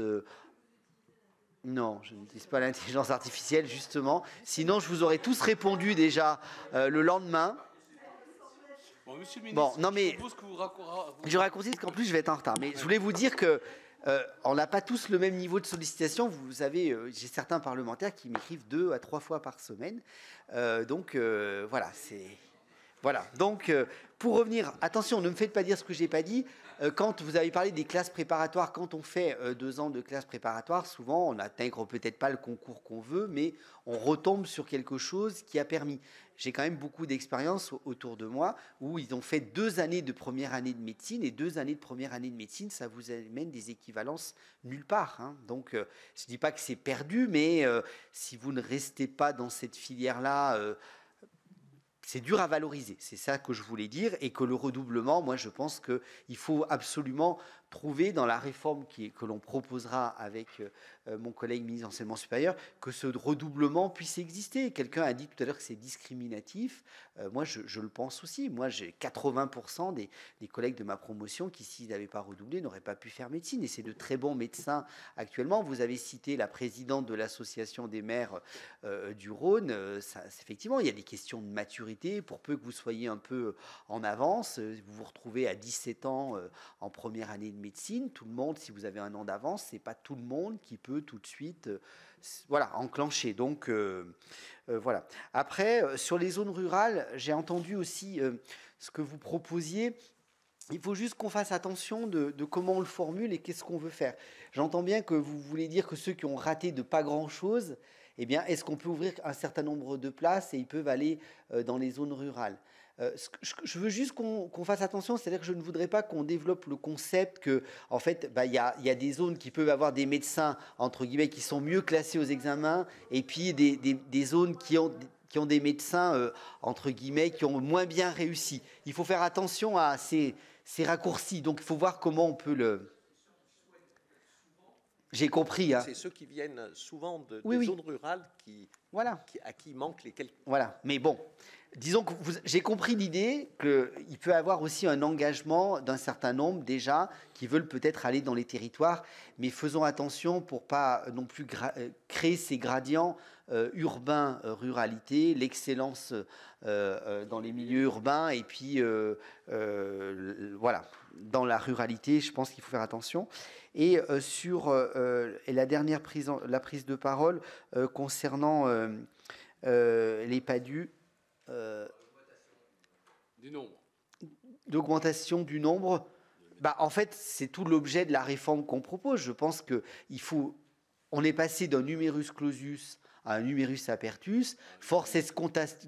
Non, je n'utilise pas l'intelligence artificielle, justement. Sinon, je vous aurais tous répondu déjà le lendemain. Bon, monsieur le ministre, non, mais je propose que vous je raccourcis parce qu'en plus, je vais être en retard. Mais je voulais vous dire que on n'a pas tous le même niveau de sollicitation. Vous savez, j'ai certains parlementaires qui m'écrivent 2 à 3 fois par semaine. Donc, voilà, c'est... Voilà, donc pour revenir, attention, ne me faites pas dire ce que je n'ai pas dit. Quand vous avez parlé des classes préparatoires, quand on fait 2 ans de classes préparatoires, souvent on n'intègre peut-être pas le concours qu'on veut, mais on retombe sur quelque chose qui a permis. J'ai quand même beaucoup d'expérience autour de moi où ils ont fait 2 années de première année de médecine, et 2 années de première année de médecine, ça vous amène des équivalences nulle part. Hein. Donc je ne dis pas que c'est perdu, mais si vous ne restez pas dans cette filière-là, c'est dur à valoriser, c'est ça que je voulais dire, et que le redoublement, moi je pense qu'il faut absolument trouver dans la réforme que l'on proposera avec mon collègue ministre de l'Enseignement supérieur, que ce redoublement puisse exister. Quelqu'un a dit tout à l'heure que c'est discriminatif, moi je le pense aussi. Moi j'ai 80% des collègues de ma promotion qui, s'ils n'avaient pas redoublé, n'auraient pas pu faire médecine, et c'est de très bons médecins actuellement. Vous avez cité la présidente de l'association des maires du Rhône, effectivement il y a des questions de maturité, pour peu que vous soyez un peu en avance, vous vous retrouvez à 17 ans en première année de médecine, tout le monde, si vous avez 1 an d'avance, c'est pas tout le monde qui peut tout de suite voilà, enclencher. Donc voilà. Après, sur les zones rurales, j'ai entendu aussi ce que vous proposiez. Il faut juste qu'on fasse attention de comment on le formule et qu'est-ce qu'on veut faire. J'entends bien que vous voulez dire que ceux qui ont raté de pas grand-chose, eh bien, est-ce qu'on peut ouvrir un certain nombre de places et ils peuvent aller dans les zones rurales? Je veux juste qu'on fasse attention, c'est-à-dire que je ne voudrais pas qu'on développe le concept que, en fait, il y a des zones qui peuvent avoir des médecins, entre guillemets, qui sont mieux classés aux examens, et puis des zones qui ont des médecins, entre guillemets, qui ont moins bien réussi. Il faut faire attention à ces raccourcis, donc il faut voir comment on peut le... J'ai compris. Hein. C'est ceux qui viennent souvent des oui. zones rurales à qui manquent les quelques... Voilà, mais bon, disons que j'ai compris l'idée qu'il peut y avoir aussi un engagement d'un certain nombre déjà qui veulent peut-être aller dans les territoires, mais faisons attention pour pas non plus créer ces gradients urbain-ruralité, l'excellence dans les milieux urbains, et puis voilà, dans la ruralité, je pense qu'il faut faire attention. Et sur la dernière prise de parole concernant les PADU, du nombre. D'augmentation du nombre, en fait, c'est tout l'objet de la réforme qu'on propose. Je pense on est passé d'un numerus clausus à un numerus apertus. Force est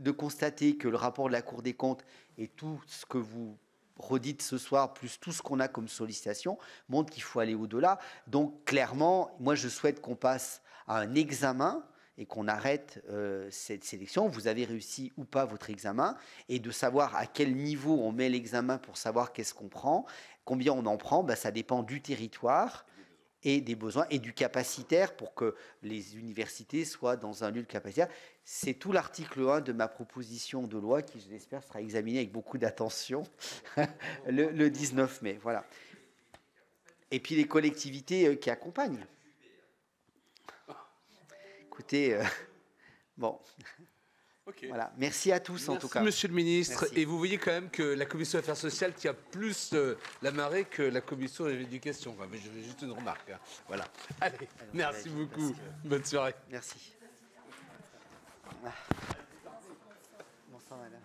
de constater que le rapport de la Cour des comptes et tout ce que vous redites ce soir, plus tout ce qu'on a comme sollicitation, montre qu'il faut aller au-delà. Donc, clairement, moi, je souhaite qu'on passe à un examen et qu'on arrête cette sélection. Vous avez réussi ou pas votre examen, et de savoir à quel niveau on met l'examen pour savoir qu'est-ce qu'on prend, combien on en prend, ça dépend du territoire et des besoins et du capacitaire pour que les universités soient dans un lieu de capacitaire. C'est tout l'article 1 de ma proposition de loi qui, je l'espère, sera examiné avec beaucoup d'attention le 19 mai. Voilà. Et puis les collectivités qui accompagnent. Écoutez, bon. Okay. Voilà. Merci à tous. En tout cas. Monsieur le ministre. Merci. Et vous voyez quand même que la commission des affaires sociales tient plus la marée que la commission de l'éducation. Enfin, mais je fais juste une remarque. Hein. Voilà. Allez, merci beaucoup. Merci. Bonne soirée. Merci. Bon sang, voilà.